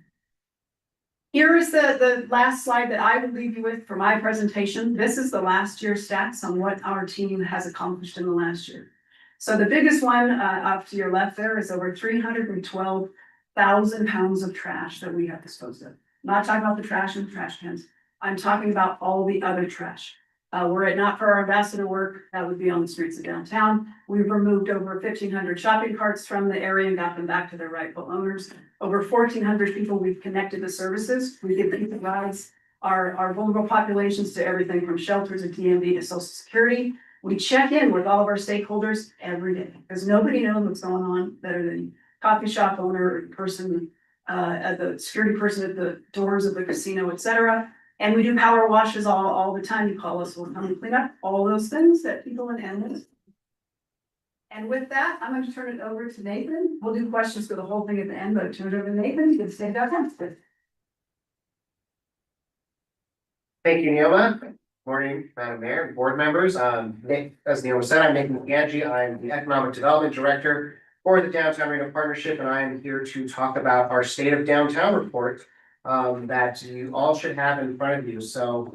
Here is the last slide that I will leave you with for my presentation. This is the last year's stats on what our team has accomplished in the last year. So the biggest one up to your left there is over 312,000 pounds of trash that we have disposed of. I'm not talking about the trash in the trash cans. I'm talking about all the other trash. Were it not for our ambassador work, that would be on the streets of downtown. We've removed over 1,500 shopping carts from the area and got them back to their rightful owners. Over 1,400 people we've connected to services. We give people rides, our vulnerable populations to everything from shelters and DMV to Social Security. We check in with all of our stakeholders every day because nobody knows what's going on better than coffee shop owner or person, the security person at the doors of the casino, etc. And we do power washes all the time. You call us, we'll come and clean up all those things that people and animals. And with that, I'm going to turn it over to Nathan. We'll do questions for the whole thing at the end, but turn it over to Nathan. You can stay down. Thank you, Neoma. Morning, Madam Mayor, and board members. As Neoma said, I'm Nathan Ganji. I'm the Economic Development Director for the Downtown Reno Partnership, and I am here to talk about our State of Downtown report that you all should have in front of you. So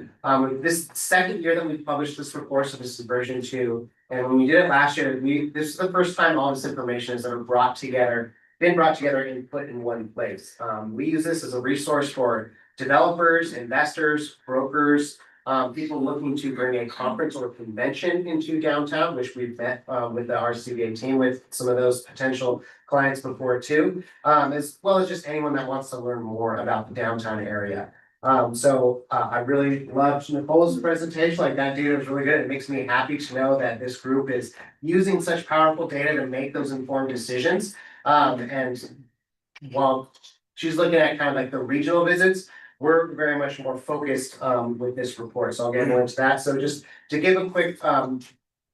this second year that we've published this report, so this is version 2. And when we did it last year, this is the first time all this information is ever been brought together and put in one place. We use this as a resource for developers, investors, brokers, people looking to bring a conference or convention into downtown, which we've met with the RSCVA team with some of those potential clients before too, as well as just anyone that wants to learn more about the downtown area. I really loved Nicole's presentation. Like, that data was really good. It makes me happy to know that this group is using such powerful data to make those informed decisions. And while she's looking at kind of like the regional visits, we're very much more focused with this report. So I'll get more into that. So just to give a quick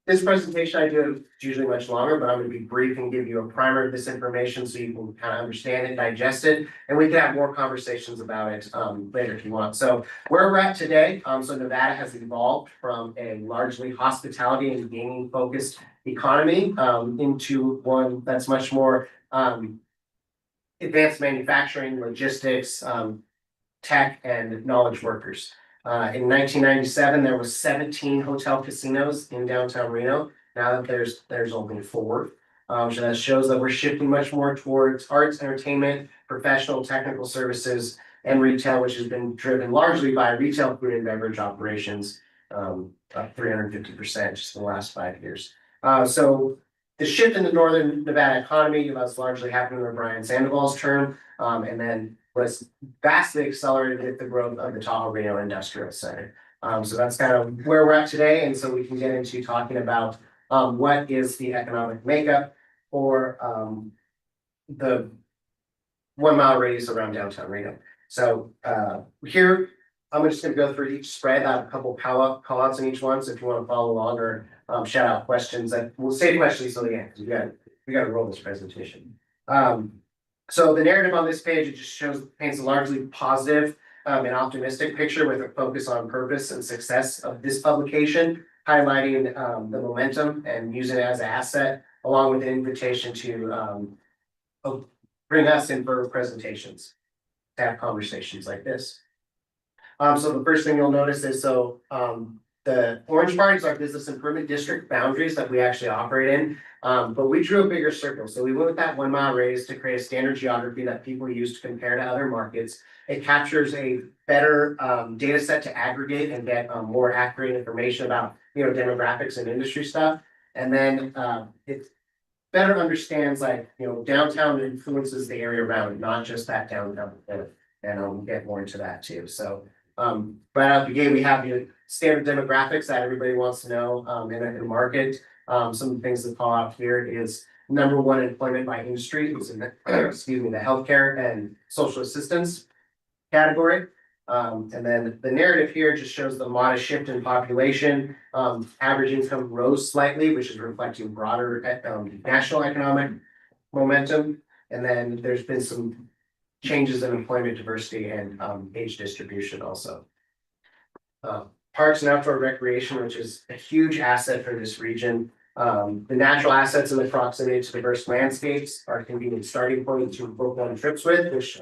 this presentation I do is usually much longer, but I'm going to be brief and give you a primer of this information so you can kind of understand it, digest it, and we can have more conversations about it later if you want. So where we're at today, so Nevada has evolved from a largely hospitality and gaming focused economy into one that's much more advanced manufacturing, logistics, tech, and knowledge workers. In 1997, there was 17 hotel casinos in downtown Reno. Now that there's only 4. So that shows that we're shifting much more towards arts, entertainment, professional, technical services, and retail, which has been driven largely by retail food and beverage operations, up 350% just in the last 5 years. So the shift in the northern Nevada economy was largely happening under Brian Sandoval's term, and then was vastly accelerated with the growth of the Tahoe Reno Industrial Center. So that's kind of where we're at today, and so we can get into talking about what is the economic makeup for the 1 mile radius around downtown Reno. So here, I'm just gonna go through each spread. I have a couple call outs in each one, so if you want to follow along or shout out questions, that we'll save questions till the end, because we got to roll this presentation. So the narrative on this page, it just paints a largely positive and optimistic picture with a focus on purpose and success of this publication, highlighting the momentum and using it as an asset, along with an invitation to bring us in for presentations, to have conversations like this. So the first thing you'll notice is, the orange part is our business improvement district boundaries that we actually operate in. But we drew a bigger circle. So we went with that 1 mile radius to create a standard geography that people use to compare to other markets. It captures a better data set to aggregate and get more accurate information about, demographics and industry stuff. And then it better understands, like, downtown influences the area around it, not just that downtown. And we'll get more into that too. So right out the gate, we have the standard demographics that everybody wants to know in a market. Some of the things to call out here is number one employment by industry, who's in the, the healthcare and social assistance category. And then the narrative here just shows the modest shift in population. Average income rose slightly, which is reflecting broader national economic momentum. And then there's been some changes in employment diversity and age distribution also. Parks and outdoor recreation, which is a huge asset for this region. The natural assets and the proximity to diverse landscapes are a convenient starting point to book on trips with, which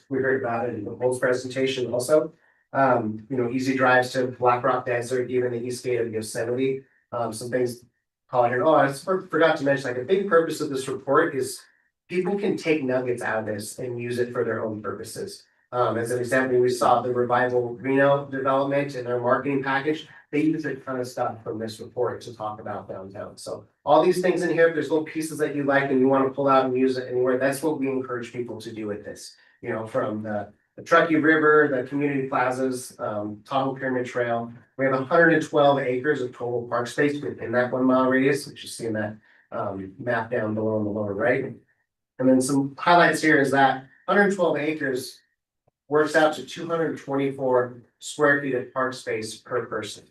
we heard about in the Nicole's presentation also. Easy drives to Black Rock Desert, even the east gate of Yosemite. Some things call here. Oh, I forgot to mention, like, a big purpose of this report is people can take nuggets out of this and use it for their own purposes. As an example, we saw the Revival Reno development in their marketing package. They use a ton of stuff from this report to talk about downtown. So all these things in here, if there's little pieces that you like and you want to pull out and use it anywhere, that's what we encourage people to do with this. From the Truckee River, the community plazas, Tahoe Pyramid Trail. We have 112 acres of total park space within that 1 mile radius, which you see in that map down below on the lower right. And then some highlights here is that 112 acres works out to 224 square feet of park space per person.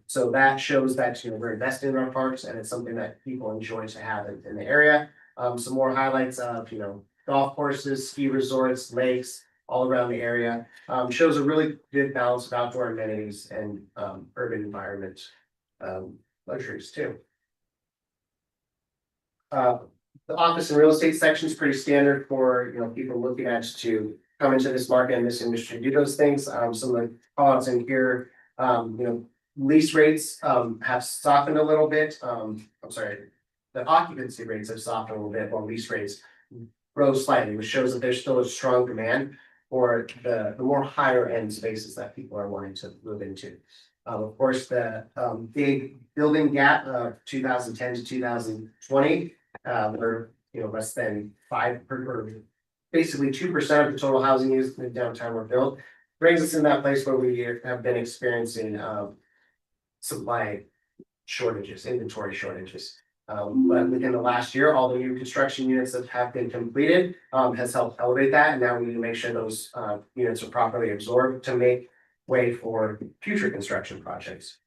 So that shows that we're investing in our parks, and it's something that people enjoy to have in the area. Some more highlights of golf courses, ski resorts, lakes all around the area. Shows a really good balance of outdoor amenities and urban environment luxuries too. The office and real estate section is pretty standard for people looking at to come into this market and this industry, do those things. Some of the callouts in here, lease rates have softened a little bit. The occupancy rates have softened a little bit, while lease rates rose slightly, which shows that there's still a strong demand for the more higher end spaces that people are wanting to move into. Of course, the big building gap of 2010 to 2020, were less than 5%, basically 2% of the total housing units in downtown were built, brings us in that place where we have been experiencing supply shortages, inventory shortages. But within the last year, all the new construction units that have been completed has helped elevate that, and now we need to make sure those units are properly absorbed to make way for future construction projects.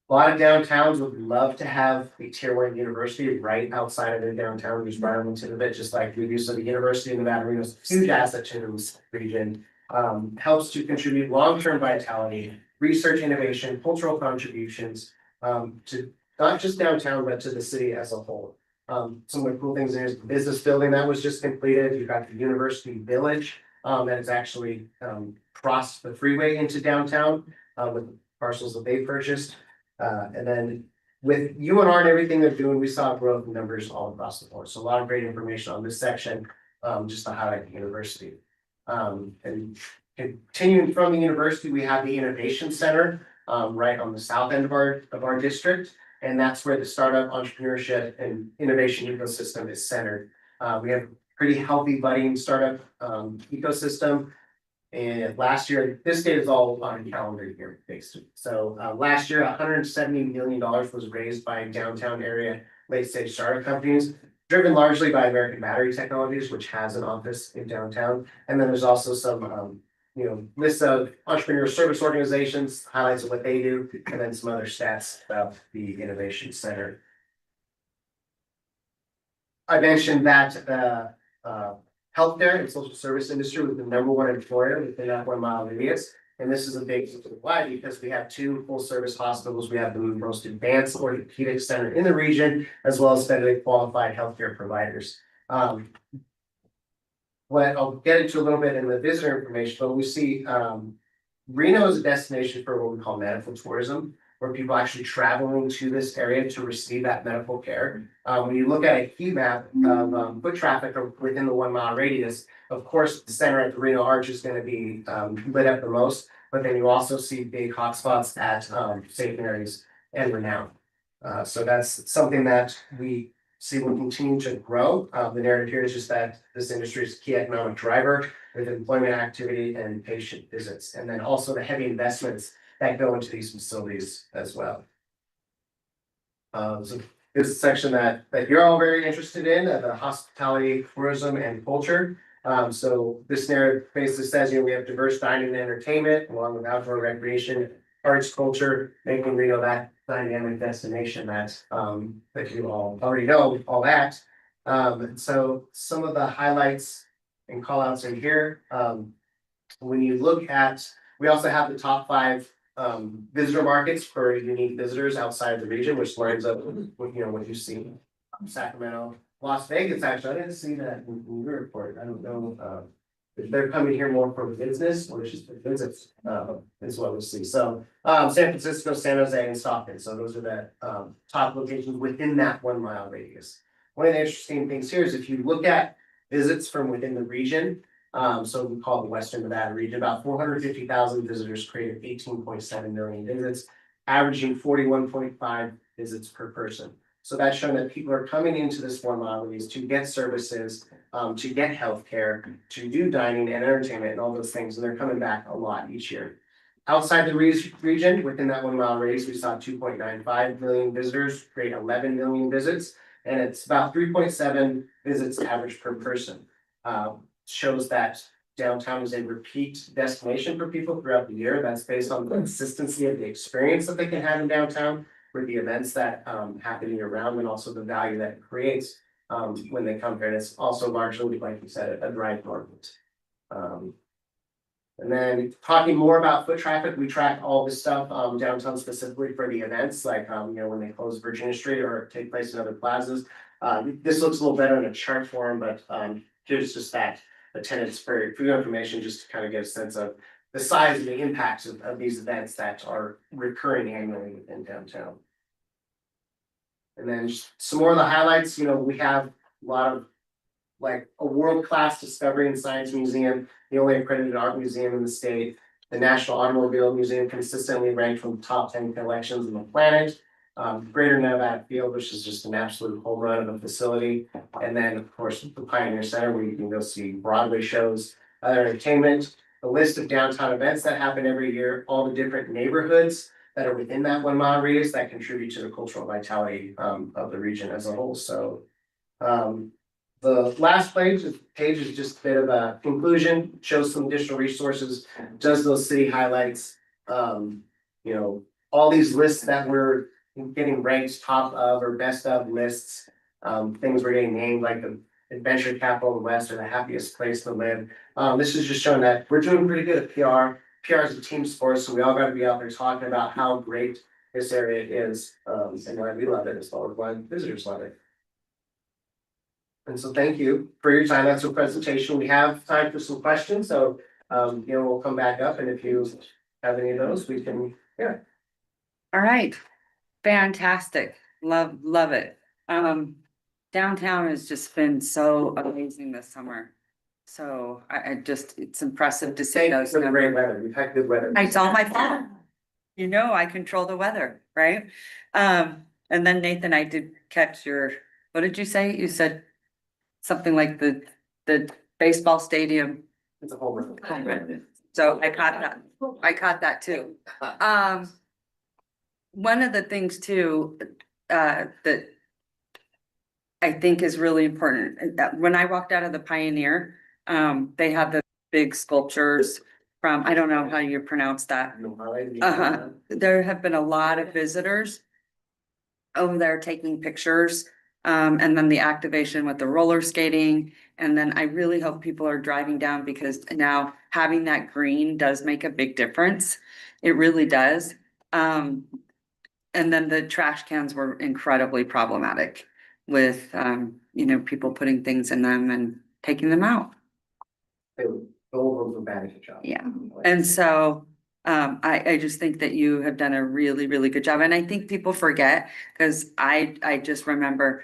A lot of downtowns would love to have a tier 1 university right outside of their downtown, just right into the bit, just like we do. So the University of Nevada, Reno is a huge asset to this region, helps to contribute long-term vitality, research, innovation, cultural contributions to not just downtown, but to the city as a whole. Some of the cool things is the business building that was just completed. You've got the University Village that has actually crossed the freeway into downtown with parcels that they purchased. And then with UNR and everything they're doing, we saw growth in numbers all across the board. So a lot of great information on this section, just to highlight the university. And continuing from the university, we have the Innovation Center. right on the south end of our district. And that's where the startup entrepreneurship and innovation ecosystem is centered. We have a pretty healthy budding startup ecosystem. And last year, this data is all on calendar year based. So last year, $170 million was raised by downtown area late stage startup companies, driven largely by American Battery Technologies, which has an office in downtown. And then there's also some lists of entrepreneur service organizations, highlights of what they do, and then some other stats about the innovation center. I mentioned that the healthcare and social service industry was the #1 employer within that 1 mile radius. And this is a big why, because we have 2 full service hospitals. We have the most advanced orthopedic center in the region, as well as federally qualified healthcare providers. What I'll get into a little bit in the visitor information, but we see Reno is a destination for what we call medical tourism, where people actually traveling to this area to receive that medical care. When you look at a heat map of foot traffic within the 1 mile radius, of course, the center at the Reno Arch is going to be lit up the most, but then you also see big hotspots at St. Mary's and Renown. So that's something that we see will continue to grow. The narrative here is just that this industry is a key economic driver with employment activity and patient visits, and then also the heavy investments that go into these facilities as well. So this is a section that you're all very interested in, the hospitality, tourism, and culture. So this narrative basically says, we have diverse dining and entertainment, along with outdoor recreation, arts, culture, making Reno that dynamic destination that you all already know all that. So some of the highlights and call outs in here. When you look at, we also have the top 5 visitor markets for unique visitors outside the region, which lines up with what you see. Sacramento, Las Vegas, actually, I didn't see that in your report. I don't know if they're coming here more for business or just for visits, is what we see. So San Francisco, San Jose, and Stockton. So those are the top locations within that 1 mile radius. One of the interesting things here is if you look at visits from within the region, so we call the Western Nevada region, about 450,000 visitors created 18.7 million visits, averaging 41.5 visits per person. So that's showing that people are coming into this 1 mile radius to get services, to get healthcare, to do dining and entertainment and all those things, and they're coming back a lot each year. Outside the region, within that 1 mile radius, we saw 2.95 million visitors, create 11 million visits, and it's about 3.7 visits average per person. Shows that downtown is a repeat destination for people throughout the year. That's based on the consistency of the experience that they can have in downtown, with the events that happen year round, and also the value that it creates when they come here. And it's also largely, like you said, a drive market. And then talking more about foot traffic, we track all this stuff downtown specifically for the events, like when they close Virginia Street or take place in other plazas. This looks a little better in a chart form, but here's just that attendance for your information, just to kind of get a sense of the size and the impacts of these events that are recurring annually within downtown. And then just some more of the highlights, we have a lot of like a world-class discovery and science museum, the only accredited art museum in the state. The National Automobile Museum consistently ranked from the top 10 collections on the planet. Greater Nevada Field, which is just an absolute home run of a facility. And then, of course, the Pioneer Center, where you can go see Broadway shows, other entertainment, a list of downtown events that happen every year, all the different neighborhoods that are within that 1 mile radius that contribute to the cultural vitality of the region as a whole. So the last page is just a bit of a conclusion, shows some additional resources, does those city highlights, all these lists that we're getting ranked top of or best of lists, things we're getting named like the Adventure Capital of the West or the happiest place to live. This is just showing that we're doing pretty good at PR. PR is a team sport, so we all got to be out there talking about how great this area is, and why we love it as well as why visitors love it. And so thank you for your time. That's our presentation. We have time for some questions, so we'll come back up, and if you have any of those, we can, yeah. All right. Fantastic. Love it. Downtown has just been so amazing this summer. So I just, it's impressive to see those Great numbers. weather. We've had good weather. It's on my phone. You know, I control the weather, right? And then Nathan, I did catch your, what did you say? You said something like the baseball stadium. It's a whole room. So I caught that too. One of the things too, that I think is really important, that when I walked out of the Pioneer, they have the big sculptures from, I don't know how you pronounce that. There have been a lot of visitors over there taking pictures, and then the activation with the roller skating. And then I really hope people are driving down, because now having that green does make a big difference. It really does. And then the trash cans were incredibly problematic with, people putting things in them and taking them out. The whole room's a bad job. Yeah. And so, I just think that you have done a really, really good job. And I think people forget, because I just remember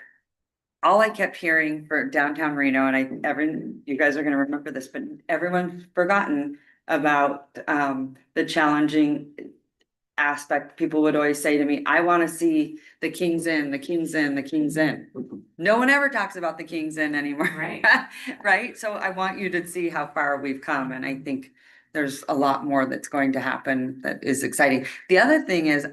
all I kept hearing for downtown Reno, and you guys are gonna remember this, but everyone's forgotten about, the challenging aspect. People would always say to me, I wanna see the King's Inn, the King's Inn, the King's Inn. No one ever talks about the King's Inn anymore. Right. Right? So I want you to see how far we've come, and I think there's a lot more that's going to happen that is exciting. The other thing is,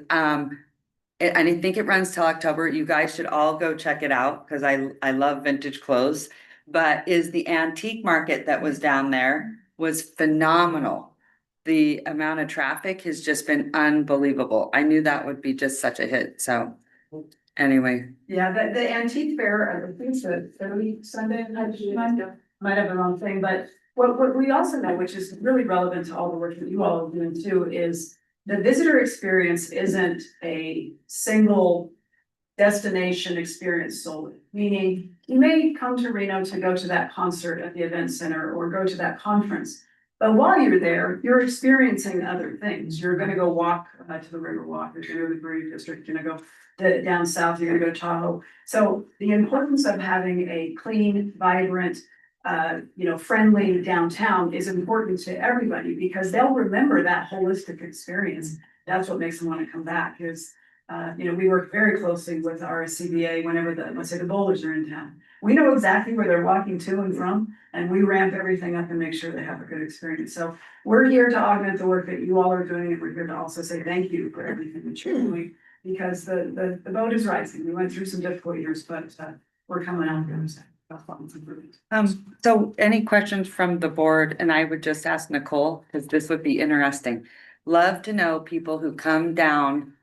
and I think it runs till October. You guys should all go check it out, because I love vintage clothes. But is the antique market that was down there was phenomenal. The amount of traffic has just been unbelievable. I knew that would be just such a hit, so anyway. Yeah, the antique fair, I think it's the early Sunday, might have the wrong thing, but what we also know, which is really relevant to all the work that you all are doing too, is the visitor experience isn't a single destination experience solely. Meaning, you may come to Reno to go to that concert at the event center or go to that conference. But while you're there, you're experiencing other things. You're gonna go walk to the Riverwalk, you're gonna go to the Brewery District, you're gonna go down south, you're gonna go to Tahoe. So the importance of having a clean, vibrant, friendly downtown is important to everybody, because they'll remember that holistic experience. That's what makes them want to come back, is, we work very closely with RSCVA whenever let's say the bowlers are in town. We know exactly where they're walking to and from, and we ramp everything up and make sure they have a good experience. So we're here to augment the work that you all are doing, and we're here to also say thank you for everything that you're doing, because the boat is rising. We went through some difficult years, but we're coming out the other side. So any questions from the board? And I would just ask Nicole, because this would be interesting. Love to know people who come down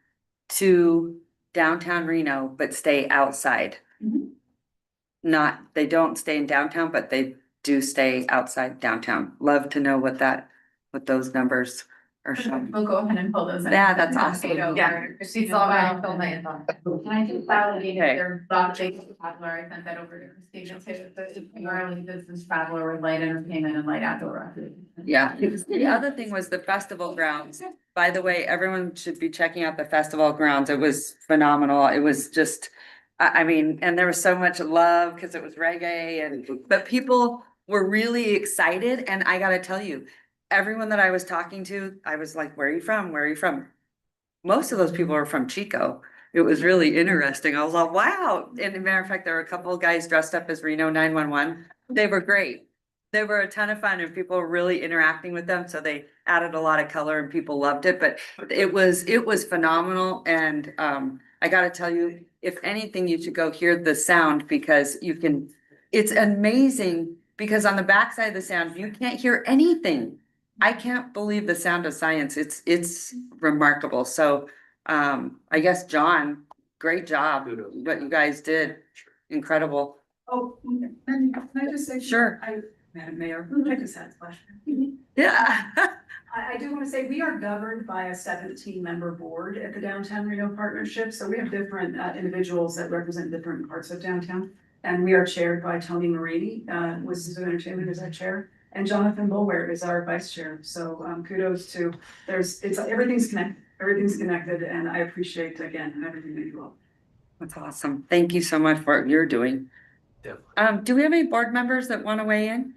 to downtown Reno, but stay outside. They don't stay in downtown, but they do stay outside downtown. Love to know what those numbers are showing. We'll go ahead and pull those. Yeah, that's awesome. Yeah. She's all about fill my info. Can I just validate Okay. their Bob Jacobs traveler? I sent that over to Christina too. But primarily business traveler with light entertainment and light outdoor. Yeah, the other thing was the festival grounds. By the way, everyone should be checking out the festival grounds. It was phenomenal. It was just, I mean, and there was so much love because it was reggae but people were really excited. And I gotta tell you, everyone that I was talking to, I was like, where are you from? Where are you from? Most of those people are from Chico. It was really interesting. I was like, wow. And as a matter of fact, there were a couple of guys dressed up as Reno 911. They were great. They were a ton of fun, and people were really interacting with them. So they added a lot of color and people loved it, but it was phenomenal. And, I gotta tell you, if anything, you should go hear the sound, because it's amazing, because on the backside of the sound, you can't hear anything. I can't believe the sound of science. It's remarkable. So, I guess, John, great job, what you guys did. Incredible. Oh, can I just say? Sure. Madam Mayor, I just had a question. Yeah. I do want to say we are governed by a 17-member board at the Downtown Reno Partnership. So we have different individuals that represent different parts of downtown. And we are chaired by Tony Marini, Wisdom of Entertainment is our chair, and Jonathan Bulwer is our vice chair. So kudos to, everything's connected, and I appreciate, again, everything that you all. That's awesome. Thank you so much for what you're doing. Do we have any board members that want to weigh in?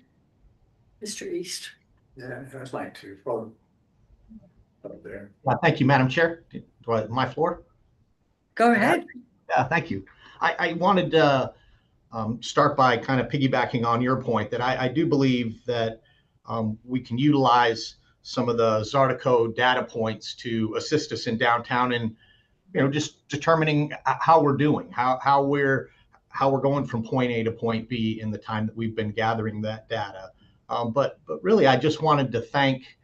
Mr. East. Yeah, I'd like to. Well, up there. Thank you, Madam Chair. Do I, my floor? Go ahead. Yeah, thank you. I wanted to start by kind of piggybacking on your point that I do believe that we can utilize some of the Zartico data points to assist us in downtown and, you know, just determining how we're doing, how we're going from point A to point B in the time that we've been gathering that data. But really, I just wanted to thank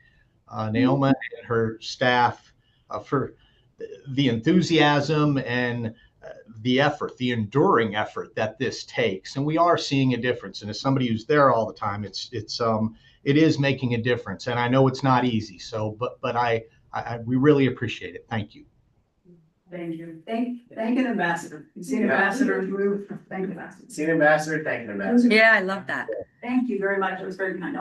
Naoma and her staff for the enthusiasm and the effort, the enduring effort that this takes. And we are seeing a difference. And as somebody who's there all the time, it is making a difference. And I know it's not easy. So, but we really appreciate it. Thank you. Thank you. Thank an ambassador. You see an ambassador move. Thank you, ambassador. Senior ambassador, thank you, ambassador. Yeah, I love that. Thank you very much. It was very kind.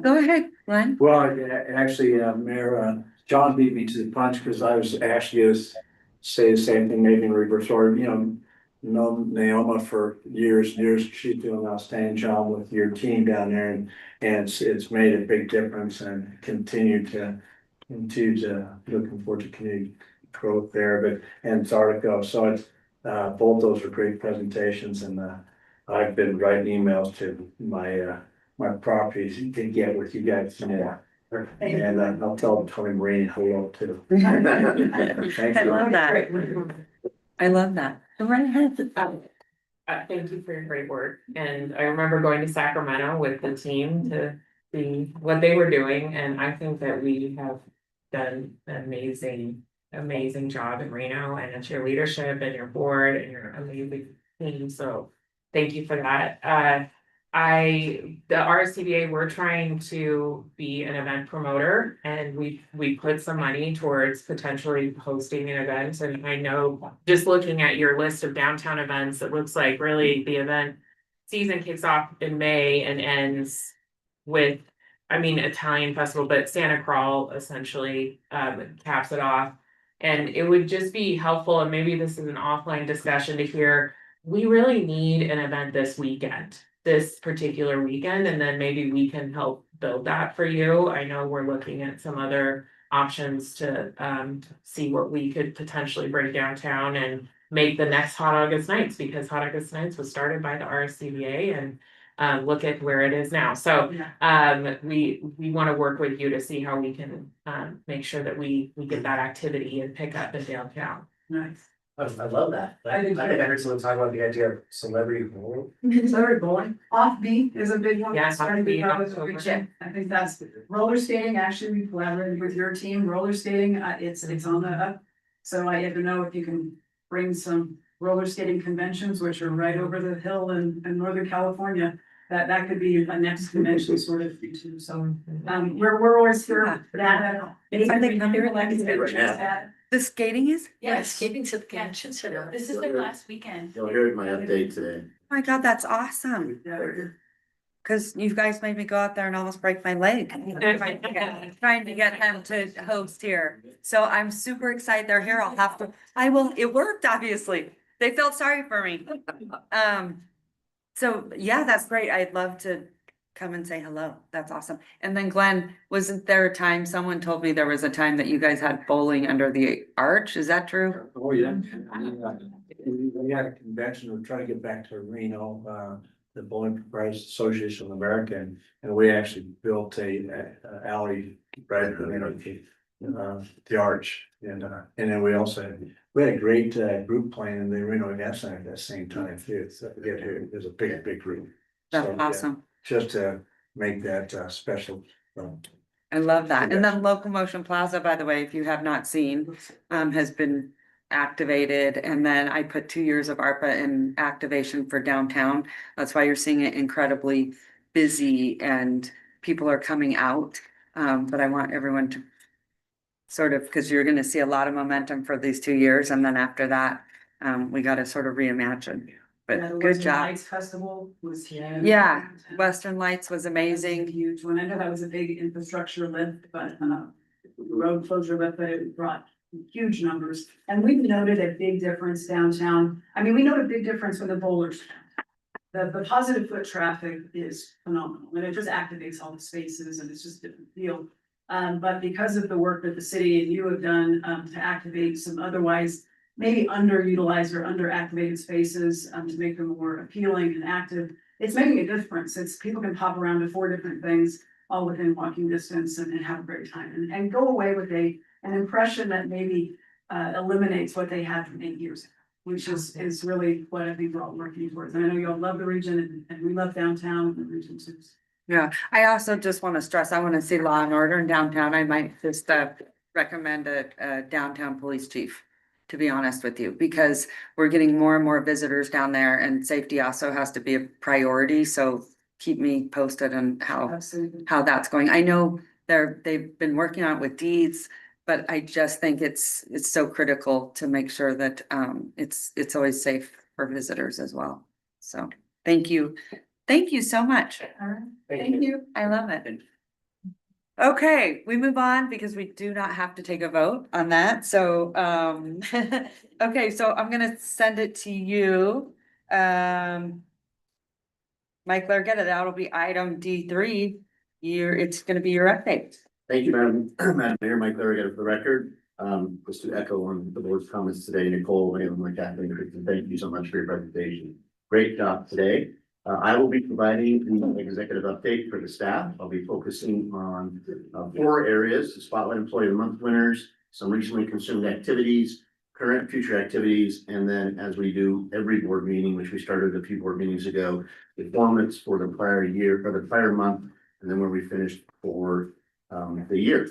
Go ahead, Glenn. Well, actually, Mayor, John beat me to the punch because I was actually going to say the same thing, maybe in reverse order. You know Naoma for years and years. She's doing an outstanding job with your team down there, and it's made a big difference and continue to looking forward to community growth there, and Zartico. So it's both those are great presentations, and I've been writing emails to my properties to get with you guys more. And I'll tell Tony Marine hello too. Thank I you. love that. I love that. Go right ahead. Thank you for your great work, and I remember going to Sacramento with the team to see what they were doing, and I think that we have done an amazing job in Reno, and it's your leadership and your board and your amazing team, so thank you for that. The RSCVA, we're trying to be an event promoter, and we put some money towards potentially hosting an event. And I know just looking at your list of downtown events, it looks like really the event season kicks off in May and ends with, Italian festival, but Santa Crawl essentially caps it off. And it would just be helpful, and maybe this is an offline discussion, to hear, we really need an event this particular weekend, and then maybe we can help build that for you. I know we're looking at some other options to see what we could potentially bring downtown and make the next Hot August Nights, because Hot August Nights was started by the RSCVA, and look at where it is now. So we want to work with you to see how we can make sure that we get that activity and pick up in downtown. Nice. I love that. I think I heard someone talk about the idea of celebrity bowling. Celebrity bowling. Offbeat is a big one. Yeah, Starting to Offbeat, grow as a October. region. I think that's roller skating. Actually, we collaborated with your team. Roller skating, it's on the up. So I don't know if you can bring some roller skating conventions, which are right over the hill in Northern California. That could be a next convention sort of thing too. So we're always here for that. Anything Anything here like that? The skating is? Yes, skating to the convention center. This is their last weekend. You'll hear my update today. Oh my God, that's awesome. Cause you guys made me go out there and almost break my leg. Trying to get him to host here. So I'm super excited they're here. It worked, obviously. They felt sorry for me. So yeah, that's great. I'd love to come and say hello. That's awesome. And then Glenn, wasn't there a time, someone told me there was a time that you guys had bowling under the arch? Is that true? Oh, yeah. We had a convention. We're trying to get back to Reno, the Bowling Proprietors Association of America, and we actually built a alley right the arch, and then we had a great group playing in the Reno Gas Center at that same time too. So there's a big group. That's So, yeah, awesome. just to make that special. I love that. And then Locomotion Plaza, by the way, if you have not seen, has been activated. And then I put 2 years of ARPA in activation for downtown. That's why you're seeing it incredibly busy and people are coming out. But I want everyone to sort of, because you're going to see a lot of momentum for these 2 years. And then after that, we got to sort of reimagine. But The good Western job. Lights Festival was huge. Yeah, Western Lights was amazing. Huge one. I know that was a big infrastructure lift, but road closure lift, but it brought huge numbers. And we've noted a big difference downtown. I mean, we noted a big difference with the bowlers. The positive foot traffic is phenomenal, and it just activates all the spaces, and it's just a different feel. But because of the work that the city and you have done, to activate some otherwise maybe underutilized or underactivated spaces, to make them more appealing and active, it's making a difference. It's people can pop around to 4 different things all within walking distance and have a great time and go away with an impression that maybe eliminates what they had from 8 years ago, which is really what I think we're all working towards. And I know you all love the region and we love downtown and the region too. Yeah, I also just want to stress, I want to see law and order in downtown. I might just recommend a downtown police chief, to be honest with you, because we're getting more and more visitors down there and safety also has to be a priority. So keep me posted on how that's going. I know they've been working on it with deeds, but I just think it's so critical to make sure that it's always safe for visitors as well. So thank you. Thank you so much. All right, thank you. I love it. Okay, we move on because we do not have to take a vote on that. So, okay, so I'm gonna send it to you. Mike Largetta, that'll be item D3. It's gonna be your update. Thank you, Madam Mayor, Mike Larragetta for the record. Just to echo on the board's comments today, Nicole, and Kathleen, thank you so much for your presentation. Great job today. I will be providing an executive update for the staff. I'll be focusing on 4 areas: the Spotlight Employee of the Month winners, some recently consumed activities, current future activities, and then, as we do every board meeting, which we started a few board meetings ago, performance for the prior year or the prior month, and then where we finished for the year,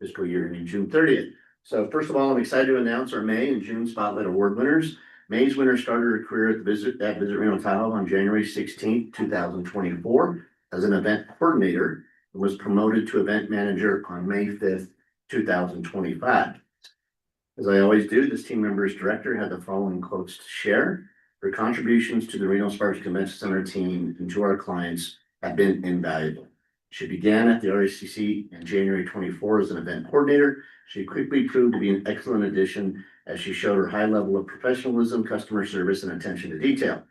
fiscal year ending June 30th. So first of all, I'm excited to announce our May and June Spotlight Award winners. May's winner started her career at Visit Reno Tahoe on January 16th, 2024 as an event coordinator and was promoted to event manager on May 5th, 2025. As I always do, this team member's director had the following quotes to share. Her contributions to the Reno Sparks Convention Center team and to our clients have been invaluable. She began at the RSCVA in January 24 as an event coordinator. She quickly proved to be an excellent addition as she showed her high level of professionalism, customer service, and attention to detail.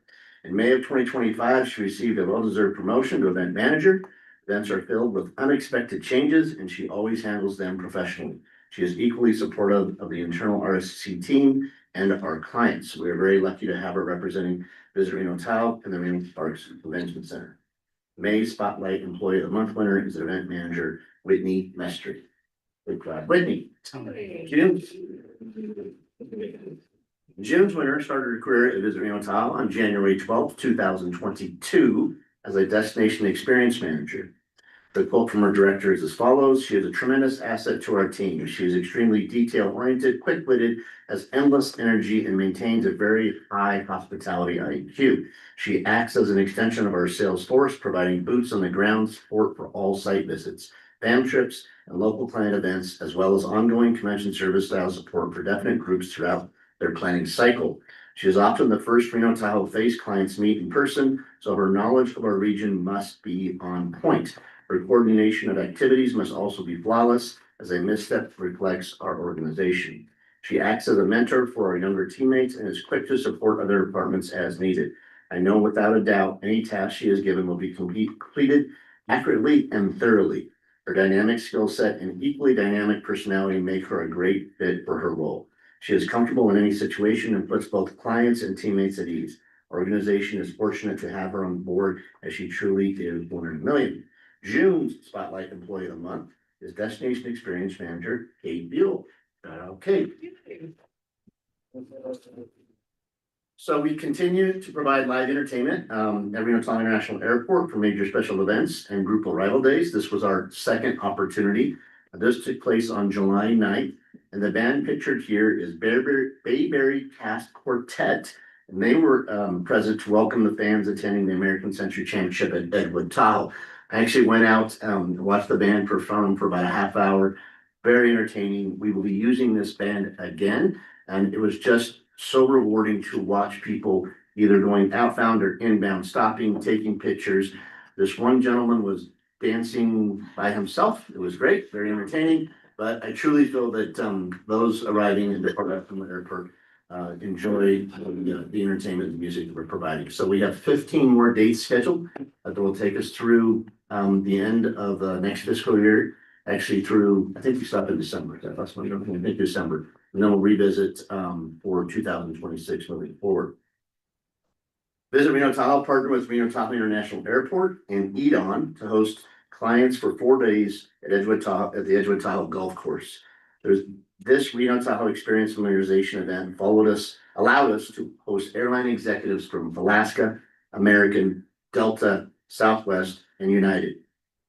In May of 2025, she received a well-deserved promotion to event manager. Events are filled with unexpected changes, and she always handles them professionally. She is equally supportive of the internal RSCVA team and our clients. We are very lucky to have her representing Visit Reno Tahoe and the Reno Sparks Convention Center. May Spotlight Employee of the Month winner is event manager Whitney Mestry. Good job, Whitney. June's winner started her career at Visit Reno Tahoe on January 12th, 2022 as a destination experience manager. The quote from her director is as follows: "She is a tremendous asset to our team. She is extremely detail-oriented, quick-witted, has endless energy, and maintains a very high hospitality IQ. She acts as an extension of our sales force, providing boots on the ground support for all site visits, fam trips, and local client events, as well as ongoing convention service style support for definite groups throughout their planning cycle. She is often the first Reno Tahoe face clients meet in person, so her knowledge of our region must be on point. Her coordination of activities must also be flawless, as a misstep reflects our organization. She acts as a mentor for our younger teammates and is quick to support other departments as needed. I know without a doubt any task she is given will be completed accurately and thoroughly. Her dynamic skill set and equally dynamic personality make her a great fit for her role. She is comfortable in any situation and puts both clients and teammates at ease. Our organization is fortunate to have her on board, as she truly is one in a million." June's Spotlight Employee of the Month is Destination Experience Manager Kate Buell. Shout out Kate. So we continue to provide live entertainment at Reno Tahoe International Airport for major special events and group arrival days. This was our second opportunity. This took place on July 9th, and the band pictured here is Bayberry Cast Quartet, and they were present to welcome the fans attending the American Century Championship at Edgewood Tahoe. I actually went out and watched the band perform for about a half hour. Very entertaining. We will be using this band again, and it was just so rewarding to watch people either going outbound or inbound, stopping, taking pictures. This one gentleman was dancing by himself. It was great, very entertaining, but I truly feel that those arriving in the airport enjoy the entertainment and music that we're providing. So we have 15 more dates scheduled that will take us through the end of the next fiscal year. actually through, I think we stopped in December, that's what I think December. And then we'll revisit for 2026 moving forward. Visit Reno Tahoe, partner with Reno Tahoe International Airport and EDON to host clients for 4 days at Edgewood Tahoe, at the Edgewood Tahoe Golf Course. This Reno Tahoe experience familiarization event allowed us to host airline executives from Alaska, American, Delta, Southwest, and United.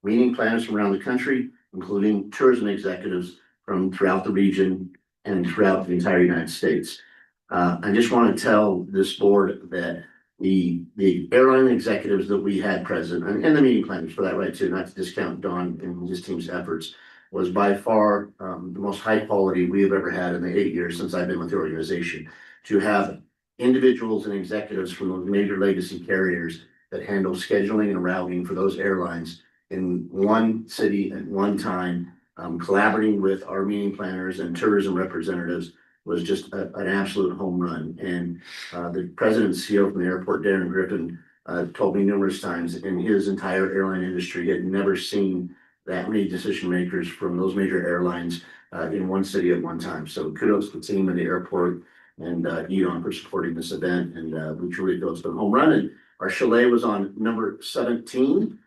Meeting planners from around the country, including tourism executives from throughout the region and throughout the entire United States. I just want to tell this board that the airline executives that we had present, and the meeting planners for that, right, too, not to discount Don and his team's efforts, was by far the most high quality we have ever had in the 8 years since I've been with the organization. To have individuals and executives from those major legacy carriers that handle scheduling and routing for those airlines in one city at one time, collaborating with our meeting planners and tourism representatives was just an absolute home run. And the president and CEO from the airport, Darren Griffin, told me numerous times in his entire airline industry, he had never seen that many decision makers from those major airlines in one city at one time. So kudos to the team in the airport and EDON for supporting this event. And we truly feel it's been a home run. And our chalet was on number 17,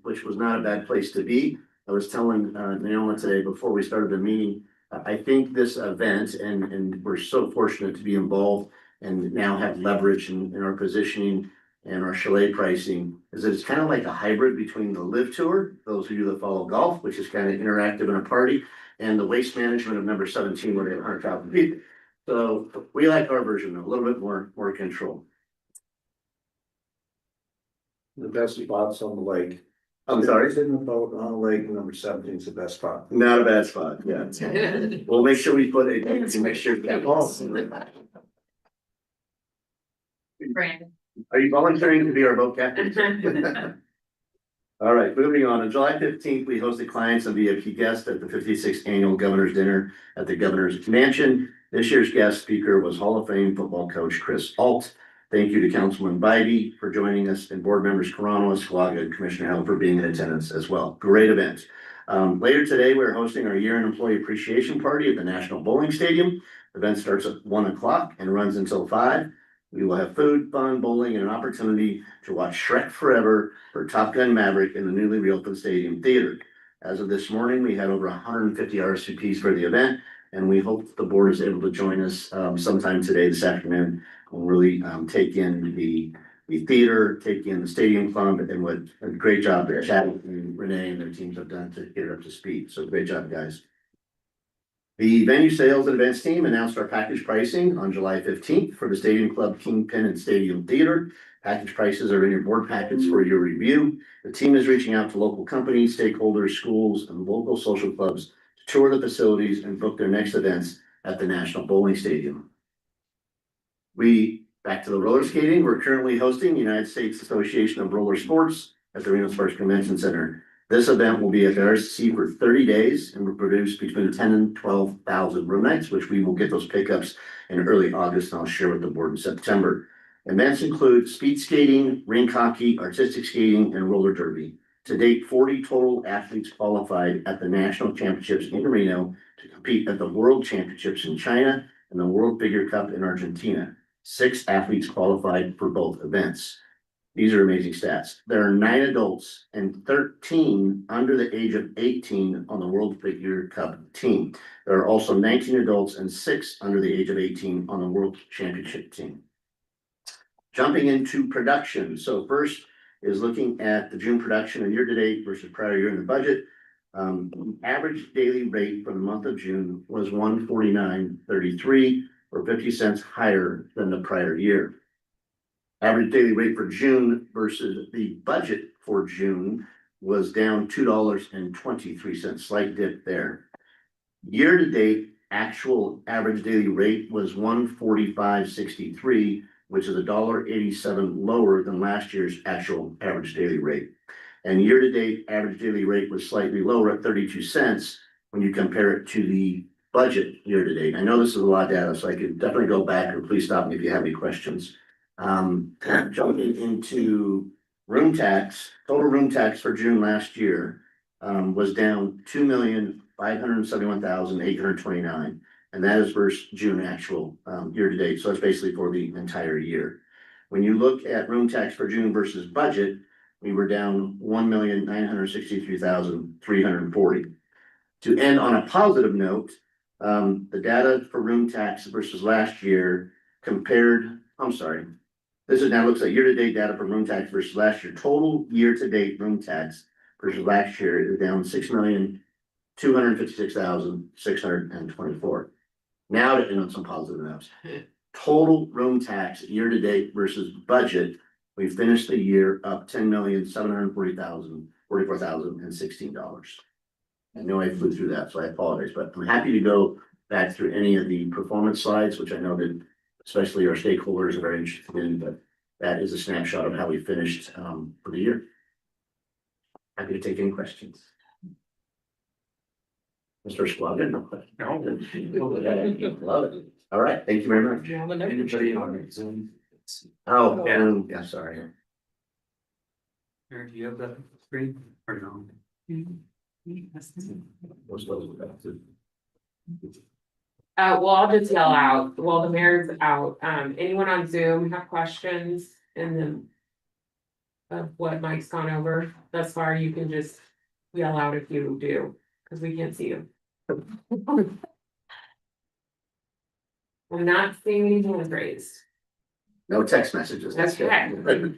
which was not a bad place to be. I was telling Naomi today before we started the meeting, I think this event, and we're so fortunate to be involved and now have leverage in our positioning and our chalet pricing, is that it's kind of like a hybrid between the live tour, those of you that follow golf, which is kind of interactive in a party, and the waste management of number 17, where they have 100,000 people. So we like our version, though, a little bit more control. The best spots on the lake. I'm sorry? Sitting in the boat on the lake, number 17 is the best spot. Not a bad spot, yeah. We'll make sure we put it, make sure. Brandon. Are you volunteering to be our boat captain? All right, moving on. On July 15th, we hosted clients and VIP guests at the 56th Annual Governor's Dinner at the Governor's Mansion. This year's guest speaker was Hall of Fame football coach Chris Alt. Thank you to Councilman Bybee for joining us, and board members Carano, Esquaga, and Commissioner Hell for being in attendance as well. Great event. Later today, we're hosting our year-end employee appreciation party at the National Bowling Stadium. The event starts at 1 o'clock and runs until 5. We will have food, fun, bowling, and an opportunity to watch Shrek Forever for Top Gun Maverick in the newly reopened Stadium Theater. As of this morning, we had over 150 RSVPs for the event, and we hope the board is able to join us sometime today, this afternoon. We'll really take in the theater, take in the stadium club, and what a great job that Chad and Renee and their teams have done to get it up to speed. So great job, guys. The venue sales and events team announced our package pricing on July 15th for the Stadium Club, Kingpin, and Stadium Theater. Package prices are in your board packets for your review. The team is reaching out to local companies, stakeholders, schools, and local social clubs to tour the facilities and book their next events at the National Bowling Stadium. Back to the roller skating. We're currently hosting the United States Association of Roller Sports at the Reno Sparks Convention Center. This event will be at the RSC for 30 days and will produce between 10 and 12,000 room nights, which we will get those pickups in early August, and I'll share with the board in September. Events include speed skating, rink hockey, artistic skating, and roller derby. To date, 40 total athletes qualified at the national championships in Reno to compete at the World Championships in China and the World Figure Cup in Argentina. 6 athletes qualified for both events. These are amazing stats. There are 9 adults and 13 under the age of 18 on the World Figure Cup team. There are also 19 adults and 6 under the age of 18 on the World Championship team. Jumping into production. So first is looking at the June production and year-to-date versus prior year in the budget. Average daily rate for the month of June was $149.33, or 50 cents higher than the prior year. Average daily rate for June versus the budget for June was down $2.23, slight dip there. Year to date, actual average daily rate was $145.63, which is $1.87 lower than last year's actual average daily rate. And year to date, average daily rate was slightly lower at 32 cents when you compare it to the budget year to date. I know this is a lot of data, so I could definitely go back, or please stop me if you have any questions. Jumping into room tax, total room tax for June last year was down 2,571,829. And that is versus June actual, year to date. So it's basically for the entire year. When you look at room tax for June versus budget, we were down 1,963,340. To end on a positive note, the data for room tax versus last year compared, I'm sorry. This is now looks at year-to-date data for room tax versus last year. Total year-to-date room tax versus last year is down 6,256,624. Now to end on some positive notes. Total room tax year-to-date versus budget, we finished the year up $10,740,044,016. I know I flew through that, so I apologize, but I'm happy to go back through any of the performance slides, which I know that especially our stakeholders are very interested in, but that is a snapshot of how we finished for the year. Happy to take any questions. Mr. Squadron, no question. Love it. All right, thank you very much. Anybody on Zoom? Oh, yeah, sorry. Eric, do you have that screen or no? Well, I'll just yell out while the mayor's out. Anyone on Zoom have questions in of what Mike's gone over thus far? You can just yell out if you do, because we can't see you. I'm not seeing any hands raised. No text messages. That's good. Okay.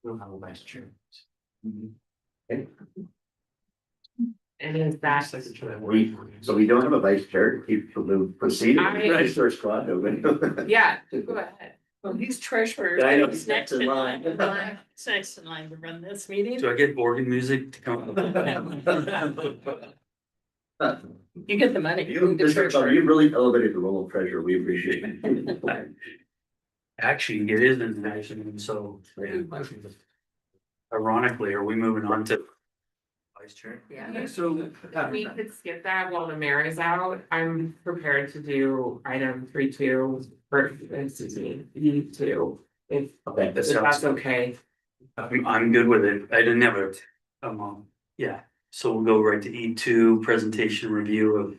We'll have a vice chair. Okay. And is that So we don't have a vice chair. Keep proceeding. Register squad. yeah, go ahead. Well, he's treasurer. I know. He's next in line. He's next in line to run this meeting. Do I get organ music to come? You get the money. You really elevated the role of treasurer. We appreciate it. Actually, it is international, so ironically, are we moving on to vice chair? Yeah. So We could skip that while the mayor is out. I'm prepared to do item 3.2 or excuse me, E2. If that's okay. I'm good with it. I didn't have a, yeah, so we'll go right to E2, presentation review of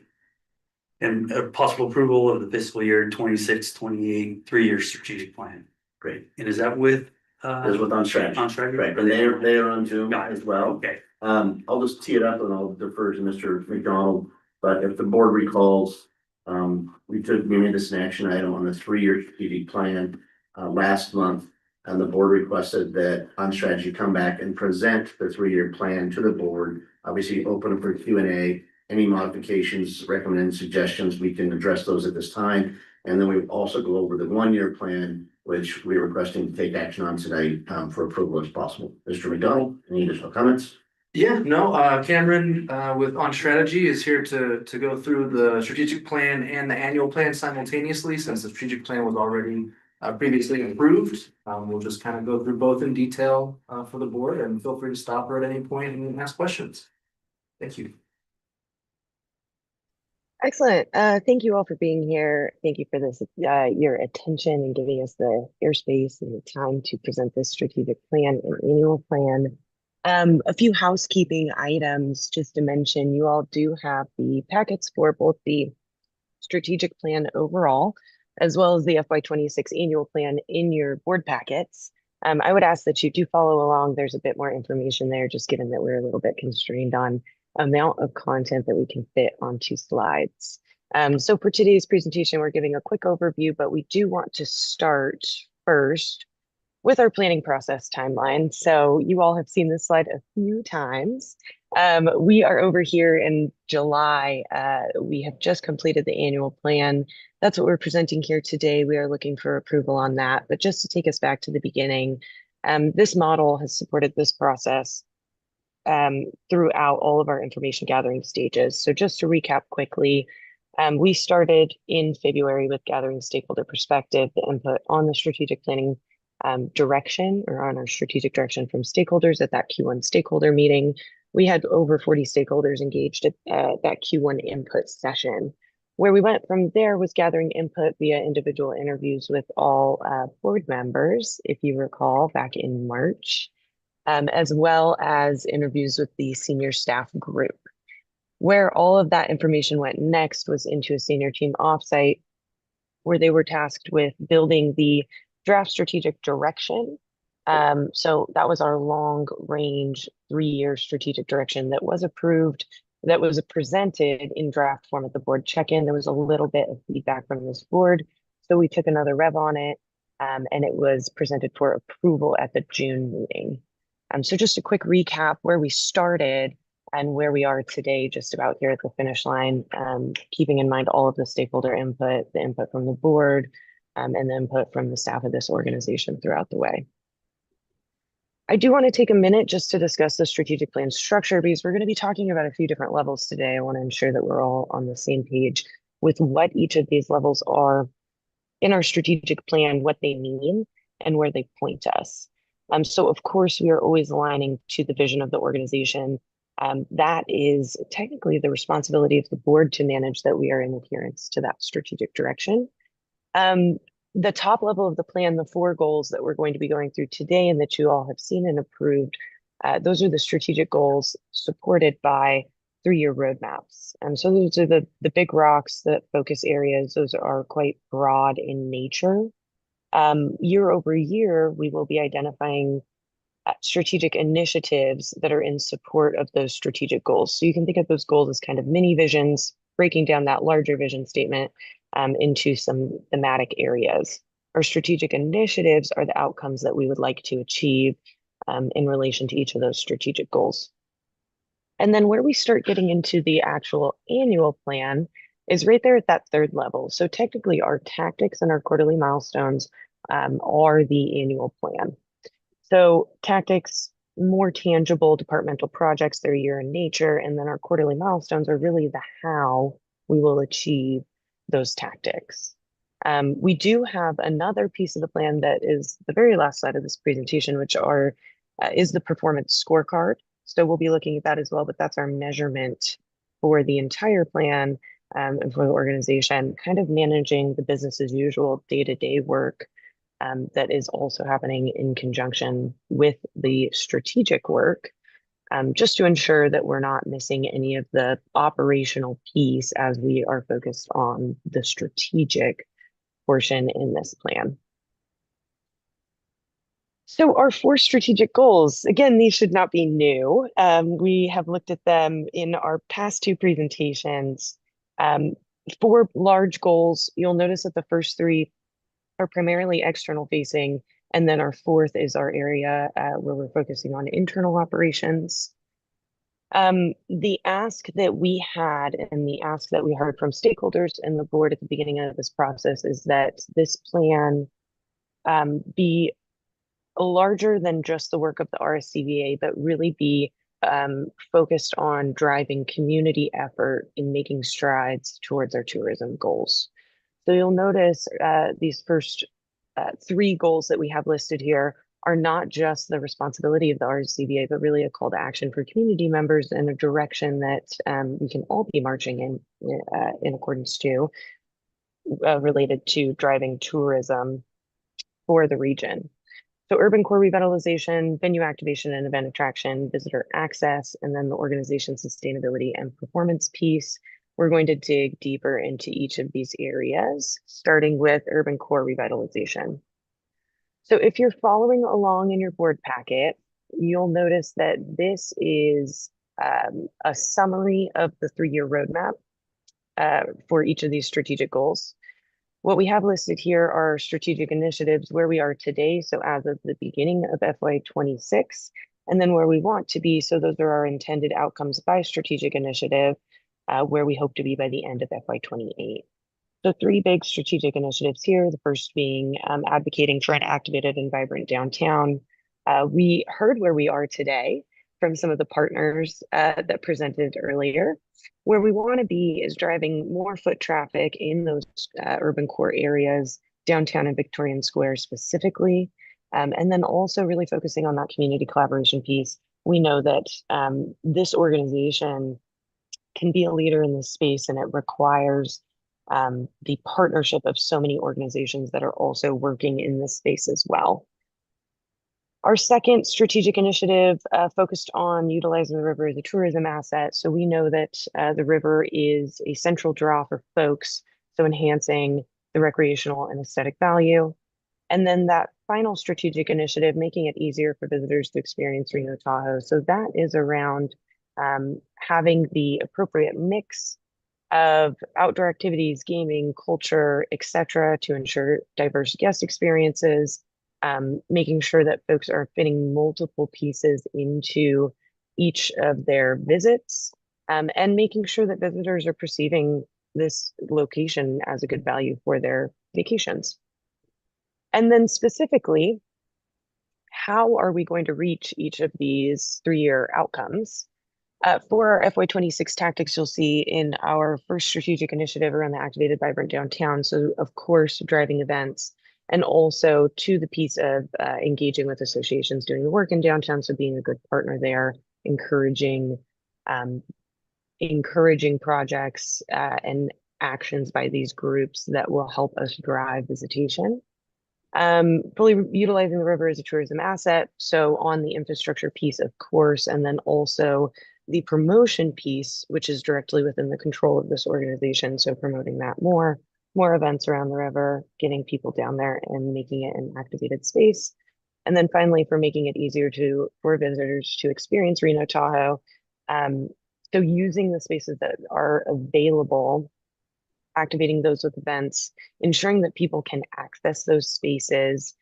and possible approval of the fiscal year 26-28 3-year strategic plan. Great. And is that with? Is with on strategy. On strategy. Right, and they are on Zoom as well. Okay. I'll just tee it up and I'll defer to Mr. McDonald, but if the board recalls, we made this an action item on the 3-year strategic plan last month. And the board requested that on strategy come back and present the 3-year plan to the board, obviously open for Q&A, any modifications, recommended suggestions, we can address those at this time. And then we also go over the 1-year plan, which we're requesting to take action on tonight for approval as possible. Mr. McDonald, any additional comments? Yeah, no, Cameron with On Strategy is here to go through the strategic plan and the annual plan simultaneously, since the strategic plan was already previously approved. We'll just kind of go through both in detail for the board, and feel free to stop her at any point and ask questions. Thank you. Excellent. Thank you all for being here. Thank you for this, your attention and giving us the airspace and the time to present this strategic plan and annual plan. A few housekeeping items just to mention. You all do have the packets for both the strategic plan overall, as well as the FY26 annual plan in your board packets. I would ask that you do follow along. There's a bit more information there, just given that we're a little bit constrained on amount of content that we can fit onto slides. So for today's presentation, we're giving a quick overview, but we do want to start first with our planning process timeline. So you all have seen this slide a few times. We are over here in July. We have just completed the annual plan. That's what we're presenting here today. We are looking for approval on that. But just to take us back to the beginning, this model has supported this process throughout all of our information gathering stages. So just to recap quickly, we started in February with gathering stakeholder perspective, the input on the strategic planning direction or on our strategic direction from stakeholders at that Q1 stakeholder meeting. We had over 40 stakeholders engaged at that Q1 input session. Where we went from there was gathering input via individual interviews with all board members, if you recall, back in March. as well as interviews with the senior staff group. Where all of that information went next was into a senior team offsite where they were tasked with building the draft strategic direction. So that was our long range 3-year strategic direction that was approved, that was presented in draft form at the board check-in. There was a little bit of feedback from this board. So we took another rev on it, and it was presented for approval at the June meeting. So just a quick recap where we started and where we are today, just about here at the finish line, keeping in mind all of the stakeholder input, the input from the board, and the input from the staff of this organization throughout the way. I do want to take a minute just to discuss the strategic plan structure because we're going to be talking about a few different levels today. I want to ensure that we're all on the same page with what each of these levels are in our strategic plan, what they mean, and where they point us. So of course, we are always aligning to the vision of the organization. That is technically the responsibility of the board to manage that we are in adherence to that strategic direction. The top level of the plan, the 4 goals that we're going to be going through today and that you all have seen and approved, those are the strategic goals supported by 3-year roadmaps. So those are the big rocks, the focus areas. Those are quite broad in nature. Year over year, we will be identifying strategic initiatives that are in support of those strategic goals. So you can think of those goals as kind of mini visions, breaking down that larger vision statement into some thematic areas. Our strategic initiatives are the outcomes that we would like to achieve in relation to each of those strategic goals. And then where we start getting into the actual annual plan is right there at that 3rd level. So technically our tactics and our quarterly milestones are the annual plan. So tactics, more tangible departmental projects, they're year in nature, and then our quarterly milestones are really the how we will achieve those tactics. We do have another piece of the plan that is the very last slide of this presentation, which is the performance scorecard. So we'll be looking at that as well, but that's our measurement for the entire plan and for the organization, kind of managing the business as usual day-to-day work that is also happening in conjunction with the strategic work, just to ensure that we're not missing any of the operational piece as we are focused on the strategic portion in this plan. So our 4 strategic goals, again, these should not be new. We have looked at them in our past 2 presentations. 4 large goals. You'll notice that the first 3 are primarily external facing, and then our 4th is our area where we're focusing on internal operations. The ask that we had and the ask that we heard from stakeholders and the board at the beginning of this process is that this plan be larger than just the work of the RSCVA, but really be focused on driving community effort in making strides towards our tourism goals. So you'll notice these first 3 goals that we have listed here are not just the responsibility of the RSCVA, but really a call to action for community members and a direction that we can all be marching in accordance to, related to driving tourism for the region. So urban core revitalization, venue activation and event attraction, visitor access, and then the organization sustainability and performance piece. We're going to dig deeper into each of these areas, starting with urban core revitalization. So if you're following along in your board packet, you'll notice that this is a summary of the 3-year roadmap for each of these strategic goals. What we have listed here are strategic initiatives where we are today, so as of the beginning of FY26, and then where we want to be, so those are our intended outcomes by strategic initiative, where we hope to be by the end of FY28. So 3 big strategic initiatives here, the first being advocating for an activated and vibrant downtown. We heard where we are today from some of the partners that presented earlier. Where we want to be is driving more foot traffic in those urban core areas, downtown and Victorian Square specifically, and then also really focusing on that community collaboration piece. We know that this organization can be a leader in this space, and it requires the partnership of so many organizations that are also working in this space as well. Our second strategic initiative focused on utilizing the river as a tourism asset. So we know that the river is a central draw for folks, so enhancing the recreational and aesthetic value. And then that final strategic initiative, making it easier for visitors to experience Reno Tahoe. So that is around having the appropriate mix of outdoor activities, gaming, culture, etc., to ensure diverse guest experiences, making sure that folks are fitting multiple pieces into each of their visits, and making sure that visitors are perceiving this location as a good value for their vacations. And then specifically, how are we going to reach each of these 3-year outcomes? For our FY26 tactics, you'll see in our first strategic initiative around the activated vibrant downtown. So of course, driving events, and also to the piece of engaging with associations doing the work in downtown. So being a good partner there, encouraging projects and actions by these groups that will help us drive visitation. Fully utilizing the river as a tourism asset. So on the infrastructure piece, of course, and then also the promotion piece, which is directly within the control of this organization. So promoting that more events around the river, getting people down there and making it an activated space. And then finally, for making it easier for visitors to experience Reno Tahoe. So using the spaces that are available, activating those with events, ensuring that people can access those spaces,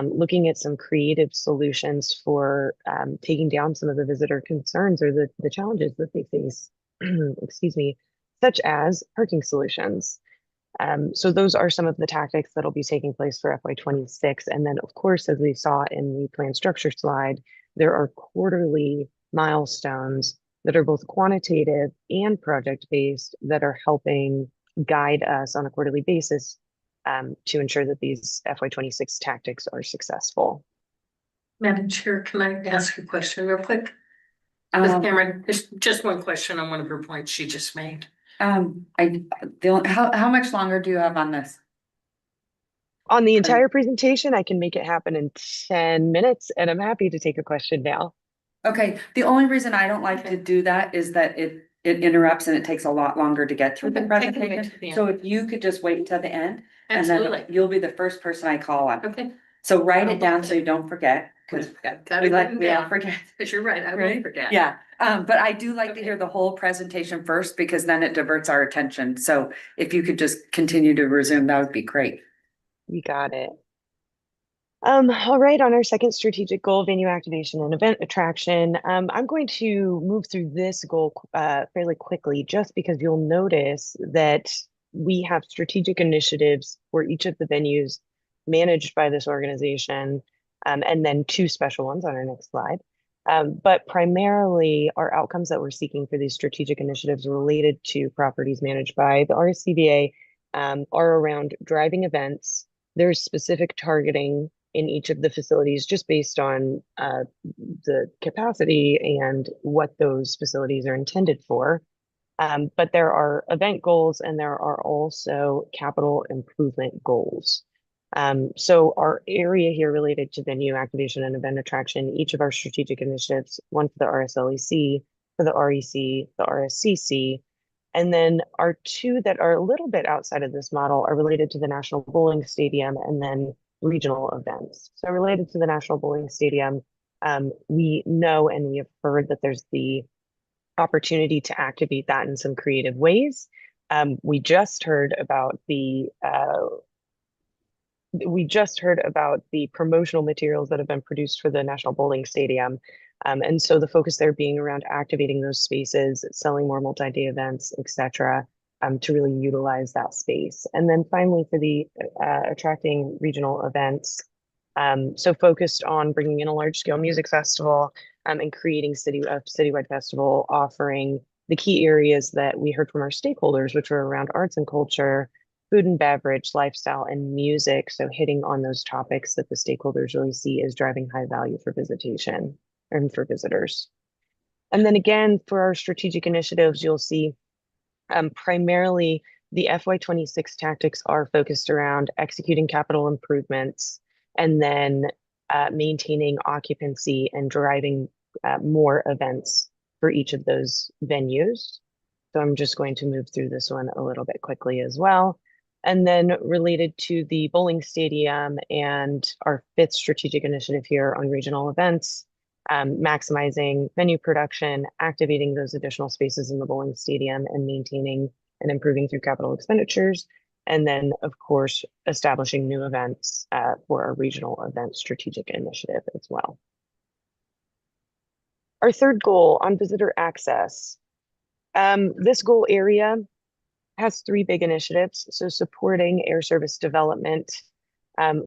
looking at some creative solutions for taking down some of the visitor concerns or the challenges that they face, excuse me, such as parking solutions. So those are some of the tactics that'll be taking place for FY26. And then, of course, as we saw in the plan structure slide, there are quarterly milestones that are both quantitative and project-based that are helping guide us on a quarterly basis to ensure that these FY26 tactics are successful. Madam Chair, can I ask a question real quick? Ms. Cameron, just one question on one of her points she just made. How much longer do you have on this? On the entire presentation, I can make it happen in 10 minutes, and I'm happy to take a question now. Okay, the only reason I don't like to do that is that it interrupts and it takes a lot longer to get through the presentation. So if you could just wait until the end, and then you'll be the first person I call on. Okay. So write it down so you don't forget, because we all forget. Because you're right, I won't forget. Yeah, but I do like to hear the whole presentation first, because then it diverts our attention. So if you could just continue to resume, that would be great. You got it. All right, on our second strategic goal, venue activation and event attraction, I'm going to move through this goal fairly quickly, just because you'll notice that we have strategic initiatives for each of the venues managed by this organization, and then 2 special ones on our next slide. But primarily, our outcomes that we're seeking for these strategic initiatives related to properties managed by the RSCVA are around driving events. There's specific targeting in each of the facilities just based on the capacity and what those facilities are intended for. But there are event goals and there are also capital improvement goals. So our area here related to venue activation and event attraction, each of our strategic initiatives, one for the RSLEC, for the REC, the RSCC, and then our 2 that are a little bit outside of this model are related to the National Bowling Stadium and then regional events. So related to the National Bowling Stadium, we know and we have heard that there's the opportunity to activate that in some creative ways. We just heard about the promotional materials that have been produced for the National Bowling Stadium. And so the focus there being around activating those spaces, selling more multi-day events, etc., to really utilize that space. And then finally, for the attracting regional events, so focused on bringing in a large-scale music festival and creating a citywide festival, offering the key areas that we heard from our stakeholders, which were around arts and culture, food and beverage, lifestyle, and music. So hitting on those topics that the stakeholders really see as driving high value for visitation and for visitors. And then again, for our strategic initiatives, you'll see primarily the FY26 tactics are focused around executing capital improvements and then maintaining occupancy and driving more events for each of those venues. So I'm just going to move through this one a little bit quickly as well. And then related to the bowling stadium and our fifth strategic initiative here on regional events, maximizing venue production, activating those additional spaces in the bowling stadium and maintaining and improving through capital expenditures. And then, of course, establishing new events for our regional event strategic initiative as well. Our third goal on visitor access. This goal area has three big initiatives. So supporting air service development,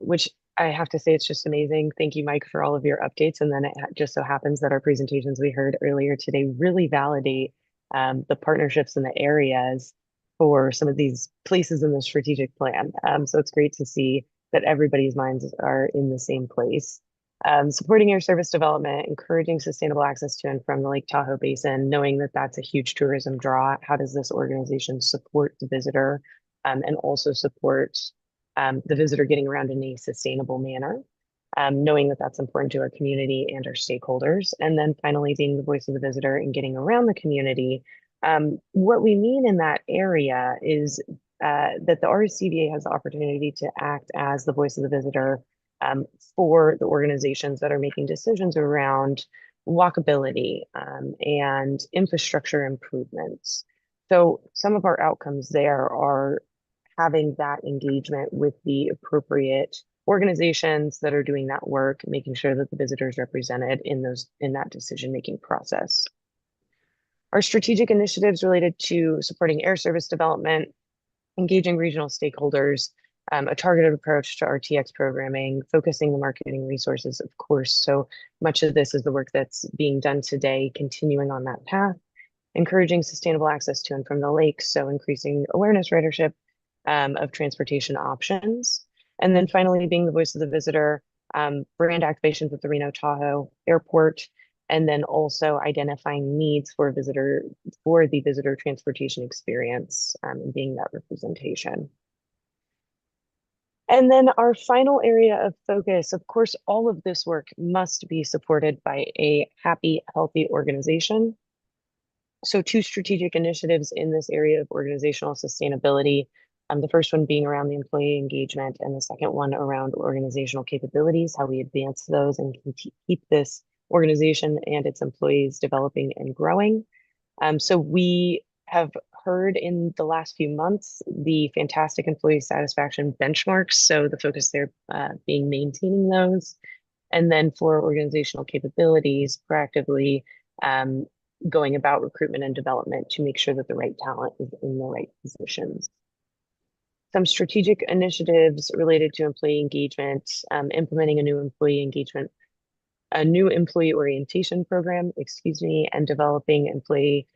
which I have to say, it's just amazing. Thank you, Mike, for all of your updates. And then it just so happens that our presentations we heard earlier today really validate the partnerships in the areas for some of these places in the strategic plan. So it's great to see that everybody's minds are in the same place. Supporting air service development, encouraging sustainable access to and from the Lake Tahoe Basin, knowing that that's a huge tourism draw. How does this organization support the visitor and also support the visitor getting around in a sustainable manner, knowing that that's important to our community and our stakeholders. And then finally, being the voice of the visitor and getting around the community. What we mean in that area is that the RSCVA has the opportunity to act as the voice of the visitor for the organizations that are making decisions around walkability and infrastructure improvements. So some of our outcomes there are having that engagement with the appropriate organizations that are doing that work, making sure that the visitor is represented in that decision-making process. Our strategic initiatives related to supporting air service development, engaging regional stakeholders, a targeted approach to RTX programming, focusing the marketing resources, of course. So much of this is the work that's being done today, continuing on that path, encouraging sustainable access to and from the lake, so increasing awareness, ridership of transportation options. And then finally, being the voice of the visitor, brand activations at the Reno Tahoe Airport, and then also identifying needs for the visitor transportation experience and being that representation. And then our final area of focus, of course, all of this work must be supported by a happy, healthy organization. So two strategic initiatives in this area of organizational sustainability. The first one being around the employee engagement, and the second one around organizational capabilities, how we advance those and keep this organization and its employees developing and growing. So we have heard in the last few months the fantastic employee satisfaction benchmarks. So the focus there being maintaining those. And then for organizational capabilities, proactively going about recruitment and development to make sure that the right talent is in the right positions. Some strategic initiatives related to employee engagement, implementing a new employee orientation program, and developing employee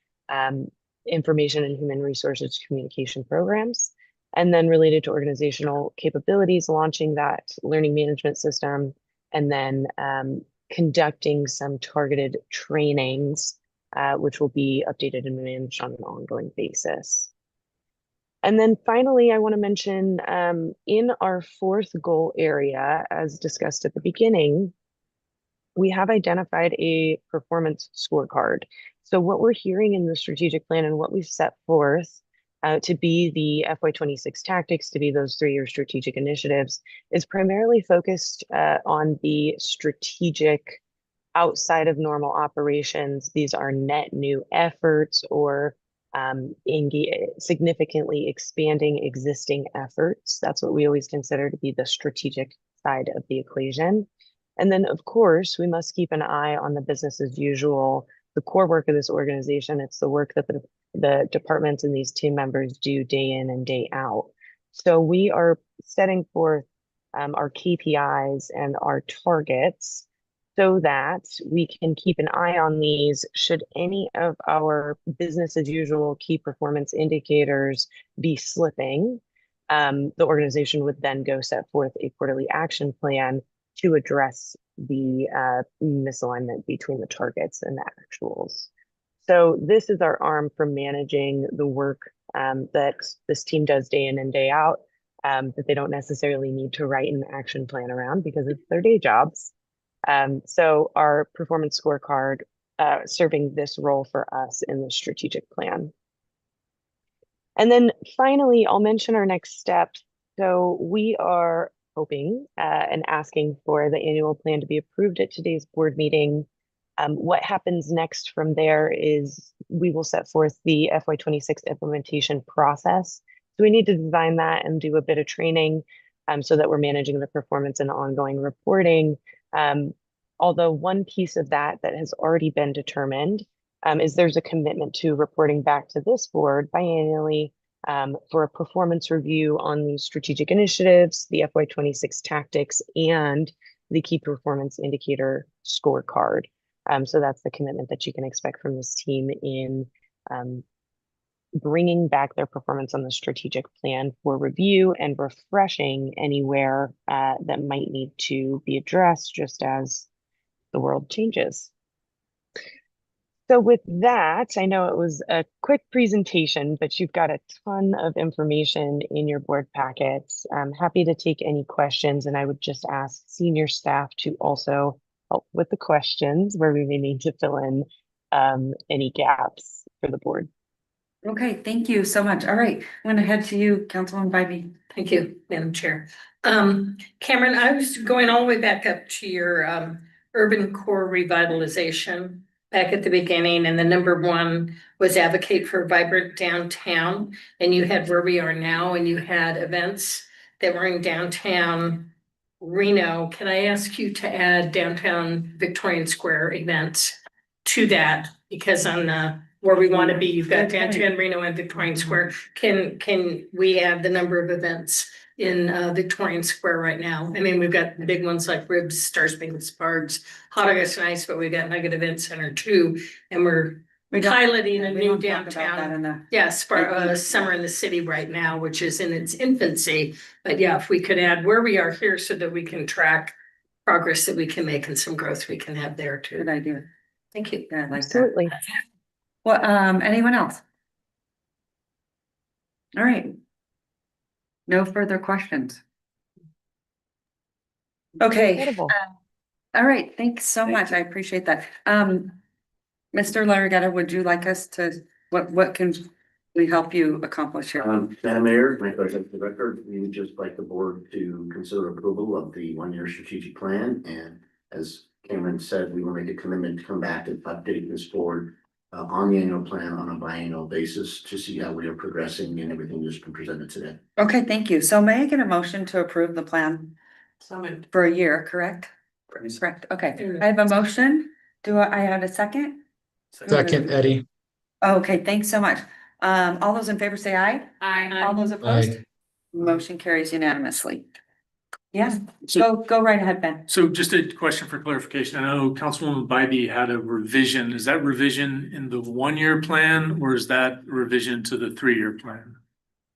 information and human resources communication programs. And then related to organizational capabilities, launching that learning management system, and then conducting some targeted trainings, which will be updated and managed on an ongoing basis. And then finally, I want to mention in our fourth goal area, as discussed at the beginning, we have identified a performance scorecard. So what we're hearing in the strategic plan and what we've set forth to be the FY26 tactics, to be those 3-year strategic initiatives, is primarily focused on the strategic outside of normal operations. These are net new efforts or significantly expanding existing efforts. That's what we always consider to be the strategic side of the equation. And then, of course, we must keep an eye on the business as usual, the core work of this organization. It's the work that the departments and these team members do day in and day out. So we are setting forth our KPIs and our targets so that we can keep an eye on these. Should any of our business as usual key performance indicators be slipping, the organization would then go set forth a quarterly action plan to address the misalignment between the targets and the actuals. So this is our arm for managing the work that this team does day in and day out. that they don't necessarily need to write an action plan around because it's their day jobs. So our performance scorecard serving this role for us in the strategic plan. And then finally, I'll mention our next steps. So we are hoping and asking for the annual plan to be approved at today's board meeting. What happens next from there is we will set forth the FY26 implementation process. So we need to design that and do a bit of training so that we're managing the performance and ongoing reporting. Although one piece of that has already been determined is there's a commitment to reporting back to this board biannually for a performance review on the strategic initiatives, the FY26 tactics, and the key performance indicator scorecard. So that's the commitment that you can expect from this team in bringing back their performance on the strategic plan for review and refreshing anywhere that might need to be addressed just as the world changes. So with that, I know it was a quick presentation, but you've got a ton of information in your board packets. I'm happy to take any questions, and I would just ask senior staff to also help with the questions where we may need to fill in any gaps for the board. Okay, thank you so much. All right, I'm gonna head to you, Councilwoman Bybee. Thank you, Madam Chair. Cameron, I was going all the way back up to your urban core revitalization back at the beginning, and the number one was advocate for vibrant downtown. And you had where we are now, and you had events that were in downtown Reno. Can I ask you to add downtown Victorian Square events to that? Because on the where we want to be, you've got downtown Reno and Victorian Square. Can we add the number of events in Victorian Square right now? I mean, we've got the big ones like Ribs, Star Spangled Sparks, Hot August Nice, but we've got Nugget Event Center too, and we're piloting a new downtown. Yes, Summer in the City right now, which is in its infancy. But yeah, if we could add where we are here so that we can track progress that we can make and some growth we can have there too. Good idea. Thank you. Yeah, I like Absolutely. that. Well, anyone else? All right. No further questions. Okay. Incredible. All right, thanks so much. I appreciate that. Mr. Larragetta, would you like us to, what can we help you accomplish here? Madam Mayor, my pleasure for the record, we would just like the board to consider approval of the one-year strategic plan. And as Cameron said, we will make a commitment to come back and update this board on the annual plan on a biannual basis to see how we are progressing and everything that's been presented today. Okay, thank you. So may I get a motion to approve the plan for a year, correct? Correct. Okay, I have a motion. Do I have a second? Second, Eddie. Okay, thanks so much. All those in favor say aye. Aye. All those opposed? Aye. Motion carries unanimously. Yes, go right ahead, Ben. So just a question for clarification. I know Councilwoman Bybee had a revision. Is that revision in the one-year plan or is that revision to the three-year plan?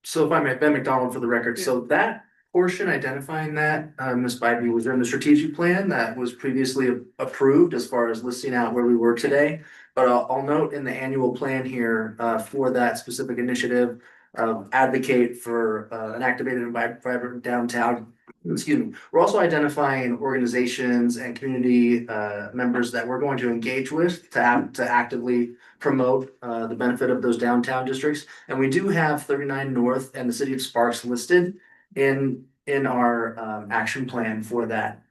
So if I may, Ben McDonald for the record, so that portion identifying that, Ms. Bybee, was in the strategic plan that was previously approved as far as listing out where we were today. But I'll note in the annual plan here, for that specific initiative, advocate for an activated and vibrant downtown. Excuse me. We're also identifying organizations and community members that we're going to engage with to actively promote the benefit of those downtown districts. And we do have 39 North and the City of Sparks listed in our action plan for that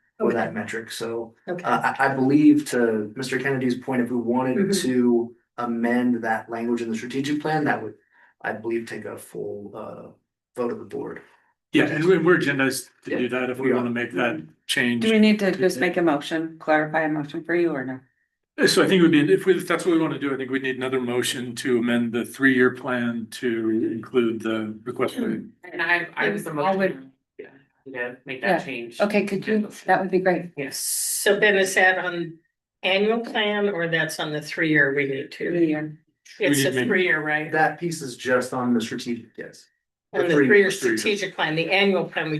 metric. So I believe, to Mr. Kennedy's point, if we wanted to amend that language in the strategic plan, that would, I believe, take a full vote of the board. Yeah, and we're agendized to do that if we want to make that change. Do we need to just make a motion, clarify a motion for you or no? So I think it would be, if that's what we want to do, I think we need another motion to amend the three-year plan to include the request. And I was the motion. Yeah, make that change. Okay, could you, that would be great. Yes. So Ben, is that on annual plan or that's on the 3-year we need to? 3-year. It's a 3-year, right? That piece is just on the strategic, yes. And the 3-year strategic plan, the annual plan,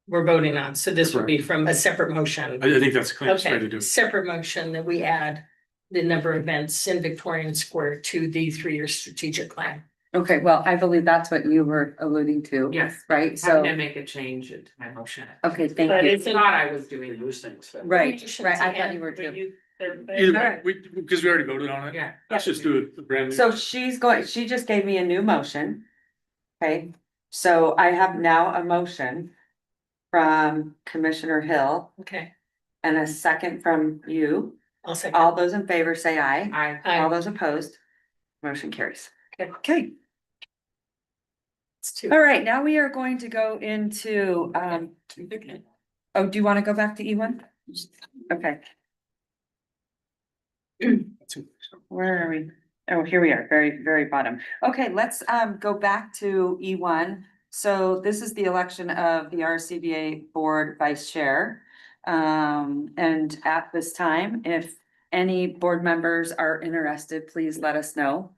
we're voting on, so this would be from a separate motion. I think that's the cleanest way to do Okay, it. separate motion that we add the number of events in Victorian Square to the 3-year strategic plan. Okay, well, I believe that's what you were alluding to. Yes. Right, I'm so, gonna make a change to my motion. okay, thank But you. it's Thought I was doing those things. Right, right, I thought you were too. Either way, because we already voted on it. Yeah. Let's just do it brand new. So she just gave me a new motion. Okay, so I have now a motion from Commissioner Hill Okay, and a second from you. I'll second. All those in favor say aye. I, All those opposed, motion carries. Okay. Okay, It's two. all right, now we are going to go into, oh, do you want to go back to E1? Okay. Where are we? Oh, here we are, very, very bottom. Okay, let's go back to E1. So this is the election of the RSCVA Board Vice Chair. And at this time, if any board members are interested, please let us know.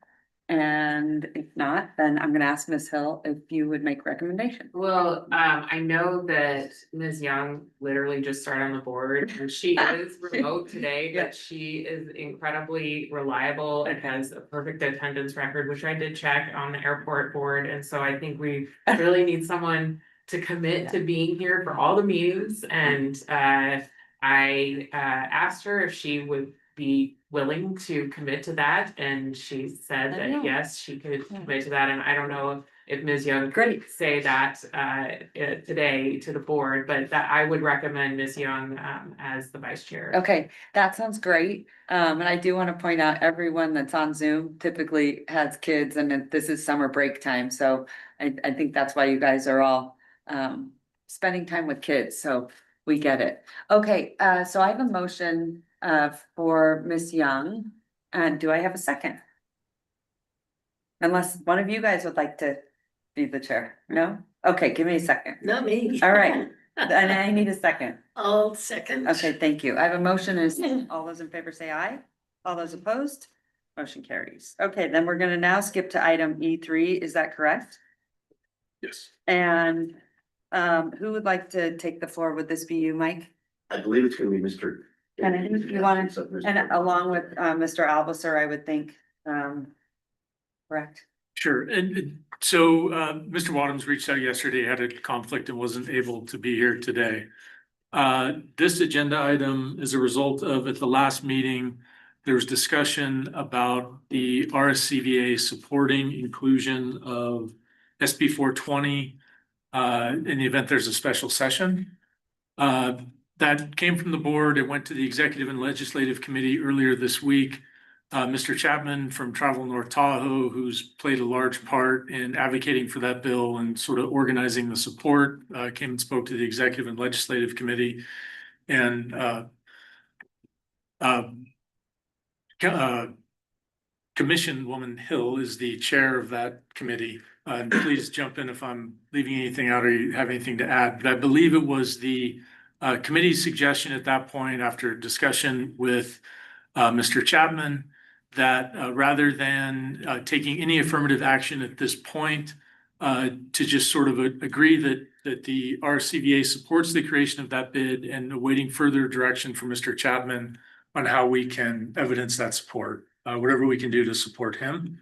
And if not, then I'm gonna ask Ms. Hill if you would make recommendations. well, I know that Ms. Young literally just started on the board and she is remote today, Yeah. but she is incredibly reliable and has a perfect attendance record, which I did check on the airport board. And so I think we really need someone to commit to being here for all the meetings. And I asked her if she would be willing to commit to that, and she said I that know. yes, she could commit to that, and I don't know if Ms. Young Great. could say that today to the board, but that I would recommend Ms. Young as the vice chair. Okay, that sounds great. And I do want to point out, everyone that's on Zoom typically has kids and this is summer break time. So I think that's why you guys are all spending time with kids. So we get it. Okay, so I have a motion for Ms. Young. And do I have a second? Unless one of you guys would like to be the chair. No? Okay, give me a second. Not me. All right, and I need a second. I'll second. Okay, thank you. I have a motion is, all those in favor say aye. All those opposed, motion carries. Okay, then we're gonna now skip to item E3, is that correct? Yes. And who would like to take the floor? Would this be you, Mike? I believe it's gonna be Mr. Kennedy, you want to, and along with Mr. Alvisser, I would think, correct? Sure, and so Mr. Wadhams reached out yesterday, had a conflict and wasn't able to be here today. This agenda item is a result of, at the last meeting, there was discussion about the RSCVA supporting inclusion of SB 420 in the event there's a special session. That came from the board. It went to the Executive and Legislative Committee earlier this week. Mr. Chapman from Travel North Tahoe, who's played a large part in advocating for that bill and sort of organizing the support, came and spoke to the Executive and Legislative Committee. And Commissionwoman Hill is the chair of that committee. And please jump in if I'm leaving anything out or you have anything to add. But I believe it was the committee's suggestion at that point, after discussion with Mr. Chapman, that rather than taking any affirmative action at this point, to just sort of agree that the RSCVA supports the creation of that bid and awaiting further direction from Mr. Chapman on how we can evidence that support, whatever we can do to support him.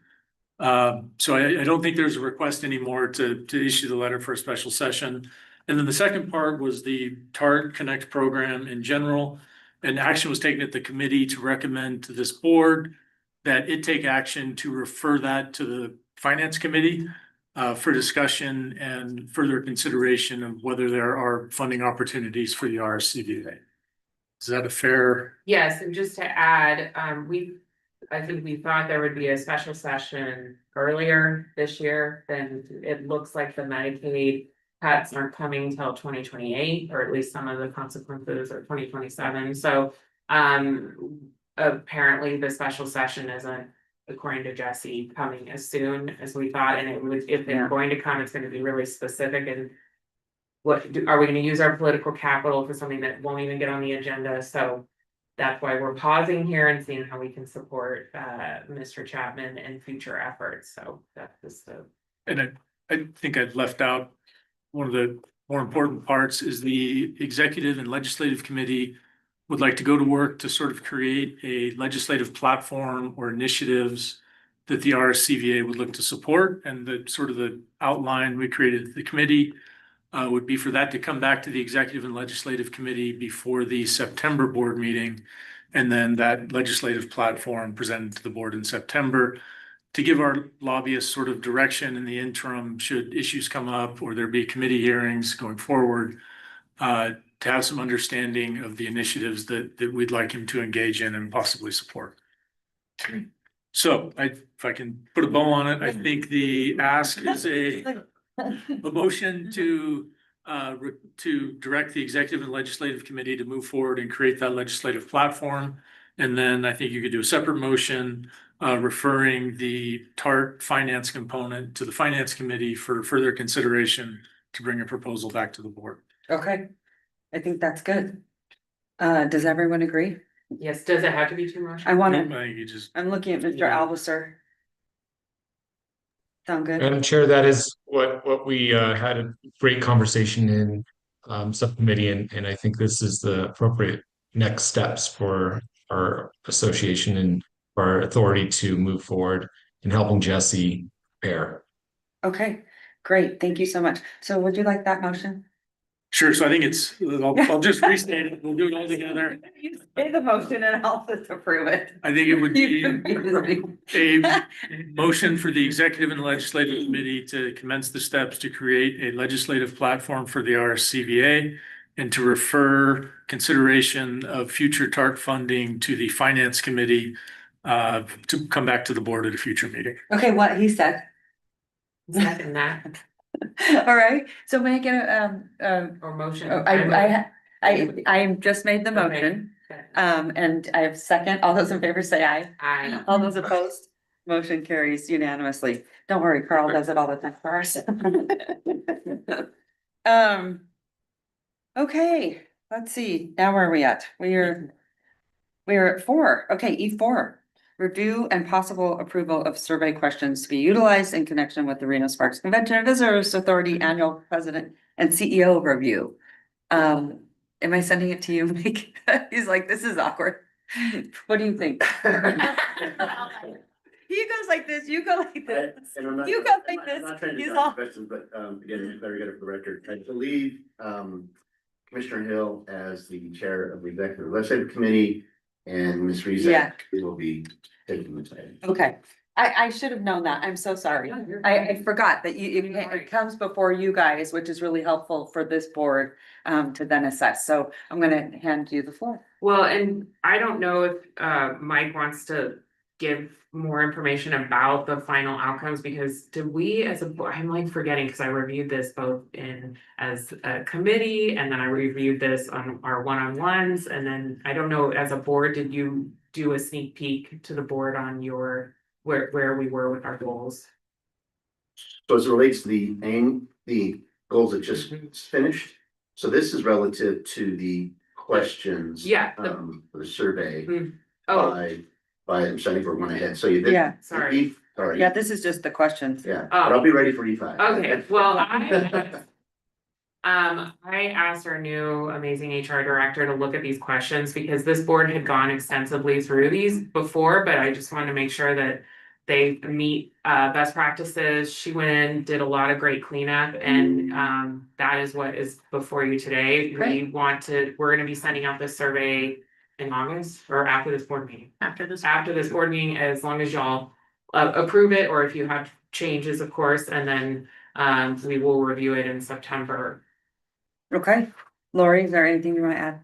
So I don't think there's a request anymore to issue the letter for a special session. And then the second part was the TART Connect program in general. And action was taken at the committee to recommend to this board that it take action to refer that to the finance committee for discussion and further consideration of whether there are funding opportunities for the RSCVA. Is that a fair? Yes, and just to add, I think we thought there would be a special session earlier this year, then it looks like the Medicaid cuts aren't coming till 2028, or at least some of the consequences are 2027. So apparently the special session isn't, according to Jesse, coming as soon as we thought, and it would, if they're going to come, it's going to be really specific. And are we going to use our political capital for something that won't even get on the agenda? So that's why we're pausing here and seeing how we can support Mr. Chapman and future efforts. So that is the. And I think I'd left out one of the more important parts is the Executive and Legislative Committee would like to go to work to sort of create a legislative platform or initiatives that the RSCVA would look to support, and the sort of the outline we created the committee would be for that to come back to the executive and legislative committee before the September board meeting. And then that legislative platform presented to the board in September to give our lobbyists sort of direction in the interim, should issues come up or there be committee hearings going forward, to have some understanding of the initiatives that we'd like him to engage in and possibly support. So if I can put a bow on it, I think the ask is a motion to direct the executive and legislative committee to move forward and create that legislative platform. And then I think you could do a separate motion referring the TART finance component to the finance committee for further consideration to bring a proposal back to the board. Okay, I think that's good. Does everyone agree? Yes, does it have to be two motions? I want I to, think you just, I'm looking at Mr. Alvisser. Sound good? Madam Chair, that is what we had a great conversation in subcommittee, and I think this is the appropriate next steps for our association and our authority to move forward in helping Jesse prepare. Okay, great. Thank you so much. So would you like that motion? sure. So I think I'll just restate it. We'll do it all together. You say the motion and I'll just approve it. I think it would be a motion for the executive and legislative committee to commence the steps to create a legislative platform for the RSCVA and to refer consideration of future TART funding to the finance committee to come back to the board at a future meeting. Okay, what he said. Second that, All right, so may I get or motion. I just made the Okay. motion. And I have second. All those in favor say aye. Aye. All those opposed, motion carries unanimously. Don't worry, Carl does it all the time for us. Okay, let's see, now where are we at? We're at 4, okay, E4. Review and possible approval of survey questions to be utilized in connection with the Reno Sparks Convention and Visitors Authority Annual President and CEO Review. Am I sending it to you, Mike? He's like, this is awkward. What do you think? He goes like this, you go like this. And I'm not- You go like I'm this. not trying to He's dodge all- questions, but again, better get it for the record. I believe Commissioner Hill as the chair of the executive legislative committee and Ms. Yeah. Rezak will be taking the time. Okay, I should have known that. I'm so sorry. I forgot that it comes before you guys, which is really helpful for this board to then assess. So I'm gonna hand you the floor. Well, and I don't know if Mike wants to give more information about the final outcomes, because did we as a board, I'm like forgetting, because I reviewed this both as a committee, and then I reviewed this on our one-on-ones, and then I don't know, as a board, did you do a sneak peek to the board on your where we were with our goals? So as it relates to the goals that just finished, so this is relative to the questions. Yeah. For the survey. Oh, I'm sorry for one ahead, so you did. Yeah. Sorry. Sorry. Yeah, this is just the questions. Yeah, Oh. but I'll be ready for E5. Okay, well, I asked our new amazing HR director to look at these questions, because this board had gone extensively through these before, but I just wanted to make sure that they meet best practices. She went in, did a lot of great cleanup, and that is what is before you today. Great. We're gonna be sending out this survey in August or after this board meeting. After this board meeting, as long as y'all approve it, or if you have changes, of course, and then we will review it in September. Okay, Lori, is there anything you want to add?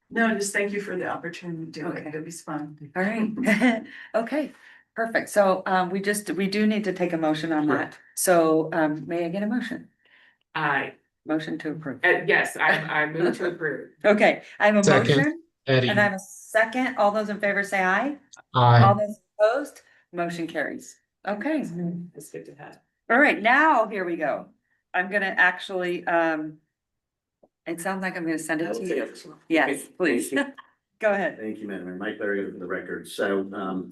No, just thank you for the opportunity to do Okay. it. It'll be fun. All right, okay, perfect. So we do need to take a motion on that. So may I get a motion? Motion to approve. Yes, I move to approve. Okay, I have a Second, motion Eddie. and I have a second. All those in favor say aye. All Aye. those opposed, motion carries. Okay, It's good to have. all right, now here we go. I'm gonna actually, it sounds like I'm gonna send it to you. Yes, please. Go ahead. Thank you, Madam Mayor. Mike Larry for the record. So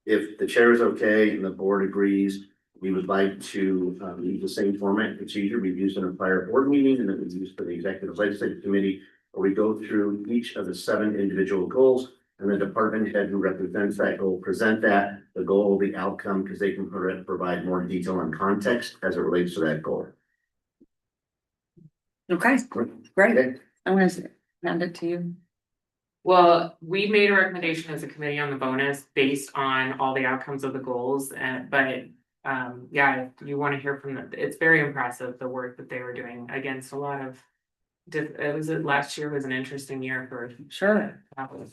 if the chair is okay and the board agrees, we would like to use the same format and procedure we've used in a prior board meeting and that was used for the executive legislative committee, where we go through each of the 7 individual goals and the department head who represents that goal present that, the goal, the outcome, because they can provide more detail and context as it relates to that goal. Okay, great. I'm gonna hand it to you. Well, we made a recommendation as a committee on the bonus based on all the outcomes of the goals, but yeah, if you want to hear from them, it's very impressive, the work that they were doing against a lot of. Last year was an interesting year for. Sure.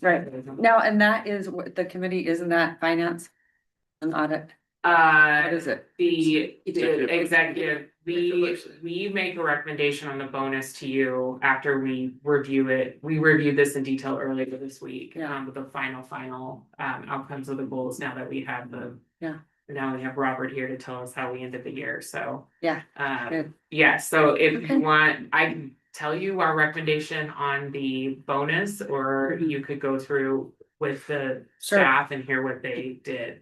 Right. Now, and that is what the committee, isn't that finance and audit? What is it? The executive, we make a recommendation on the bonus to you after we review it. We reviewed this in detail earlier this week, with the final outcomes of the goals, now that we have the. Yeah. Now we have Robert here to tell us how we ended the year, so. Yeah. Good. Yeah, so if you want, I can tell you our recommendation on the bonus, or you could go through with the staff and hear what they did.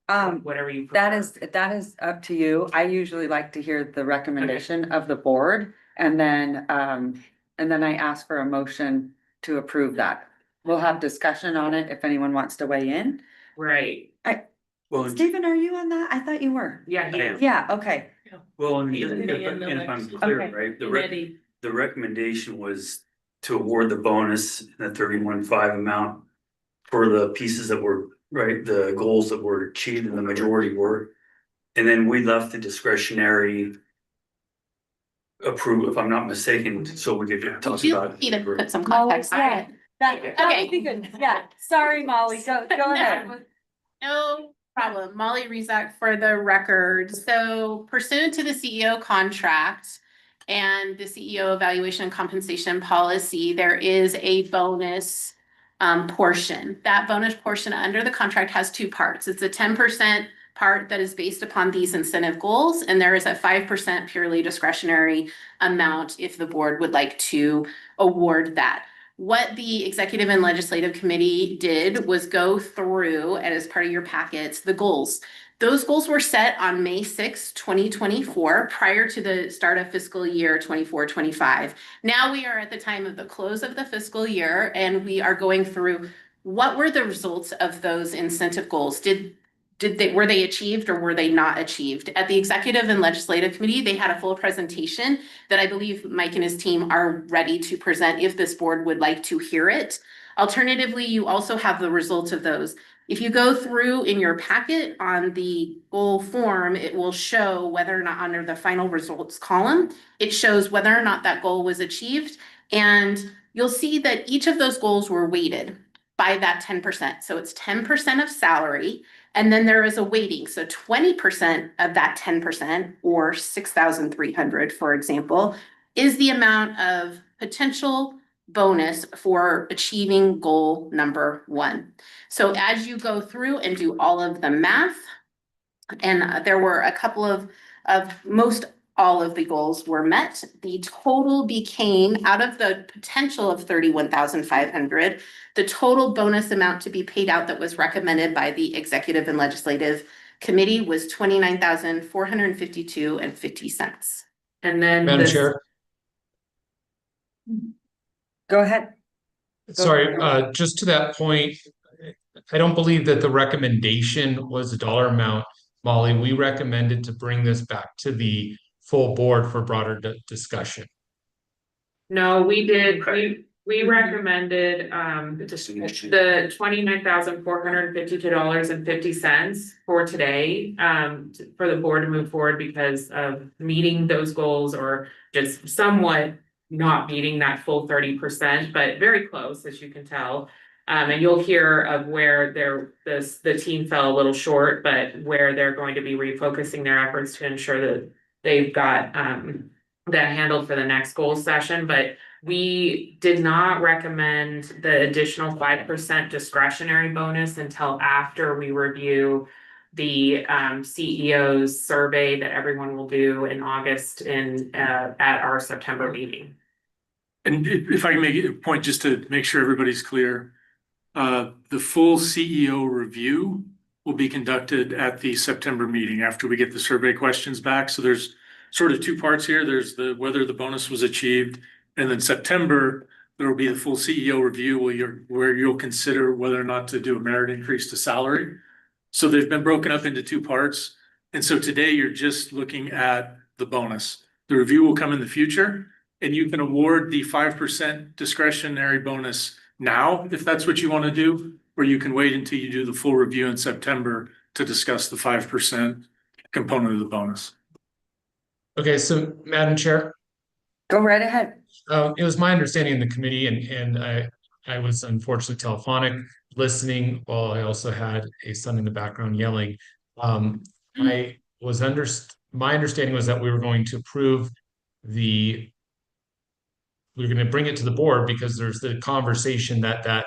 Whatever you prefer. That is up to you. I usually like to hear the recommendation of the board, and then I ask for a motion to approve that. We'll have discussion on it if anyone wants to weigh in. Right. Stephen, are you on that? I thought you were. Yeah. Yeah, okay. Well, and if I'm clear, Okay. right, the recommendation was to award the bonus, the 31.5 amount for the pieces that were, right, the goals that were achieved and the majority were. And then we left the discretionary approve, if I'm not mistaken, so we could talk about it. Need to put some context on it. That would be good. Yeah, sorry, Molly, go ahead. No problem. Molly Rizak for the record. So pursuant to the CEO contract and the CEO evaluation and compensation policy, there is a bonus portion. That bonus portion under the contract has two parts. It's a 10% part that is based upon these incentive goals, and there is a 5% purely discretionary amount if the board would like to award that. What the executive and legislative committee did was go through, and as part of your packets, the goals. Those goals were set on May 6, 2024, prior to the start of fiscal year 24-25. Now we are at the time of the close of the fiscal year, and we are going through what were the results of those incentive goals. Were they achieved or were they not achieved? At the executive and legislative committee, they had a full presentation that I believe Mike and his team are ready to present if this board would like to hear it. Alternatively, you also have the results of those. If you go through in your packet on the goal form, it will show whether or not under the final results column, it shows whether or not that goal was achieved. And you'll see that each of those goals were weighted by that 10%. So it's 10% of salary. And then there is a weighting. So 20% of that 10%, or 6,300, for example, is the amount of potential bonus for achieving goal number 1. So as you go through and do all of the math, and there were a couple of most all of the goals were met, the total became, out of the potential of 31,500, the total bonus amount to be paid out that was recommended by the executive and legislative committee was 29,452.50. And then Madam Chair. Go ahead. Sorry, just to that point, I don't believe that the recommendation was a dollar amount, Molly. We recommended to bring this back to the full board for broader discussion. No, we did, we recommended the $29,452.50 for today, for the board to move forward because of meeting those goals or just somewhat not meeting that full 30%, but very close, as you can tell. And you'll hear of where the team fell a little short, but where they're going to be refocusing their efforts to ensure that they've got that handled for the next goal session. But we did not recommend the additional 5% discretionary bonus until after we review the CEO's survey that everyone will do in August at our September meeting. And if I can make a point just to make sure everybody's clear, the full CEO review will be conducted at the September meeting after we get the survey questions back. So there's sort of two parts here. There's whether the bonus was achieved, and then September, there will be the full CEO review where you'll consider whether or not to do a merit increase to salary. So they've been broken up into two parts. And so today you're just looking at the bonus. The review will come in the future, and you can award the 5% discretionary bonus now, if that's what you want to do, or you can wait until you do the full review in September to discuss the 5% component of the bonus. Okay, so Madam Chair, Go right ahead. it was my understanding in the committee, and I was unfortunately telephonic listening while I also had a son in the background yelling. I was my understanding was that we were going to approve we were going to bring it to the board because there's the conversation that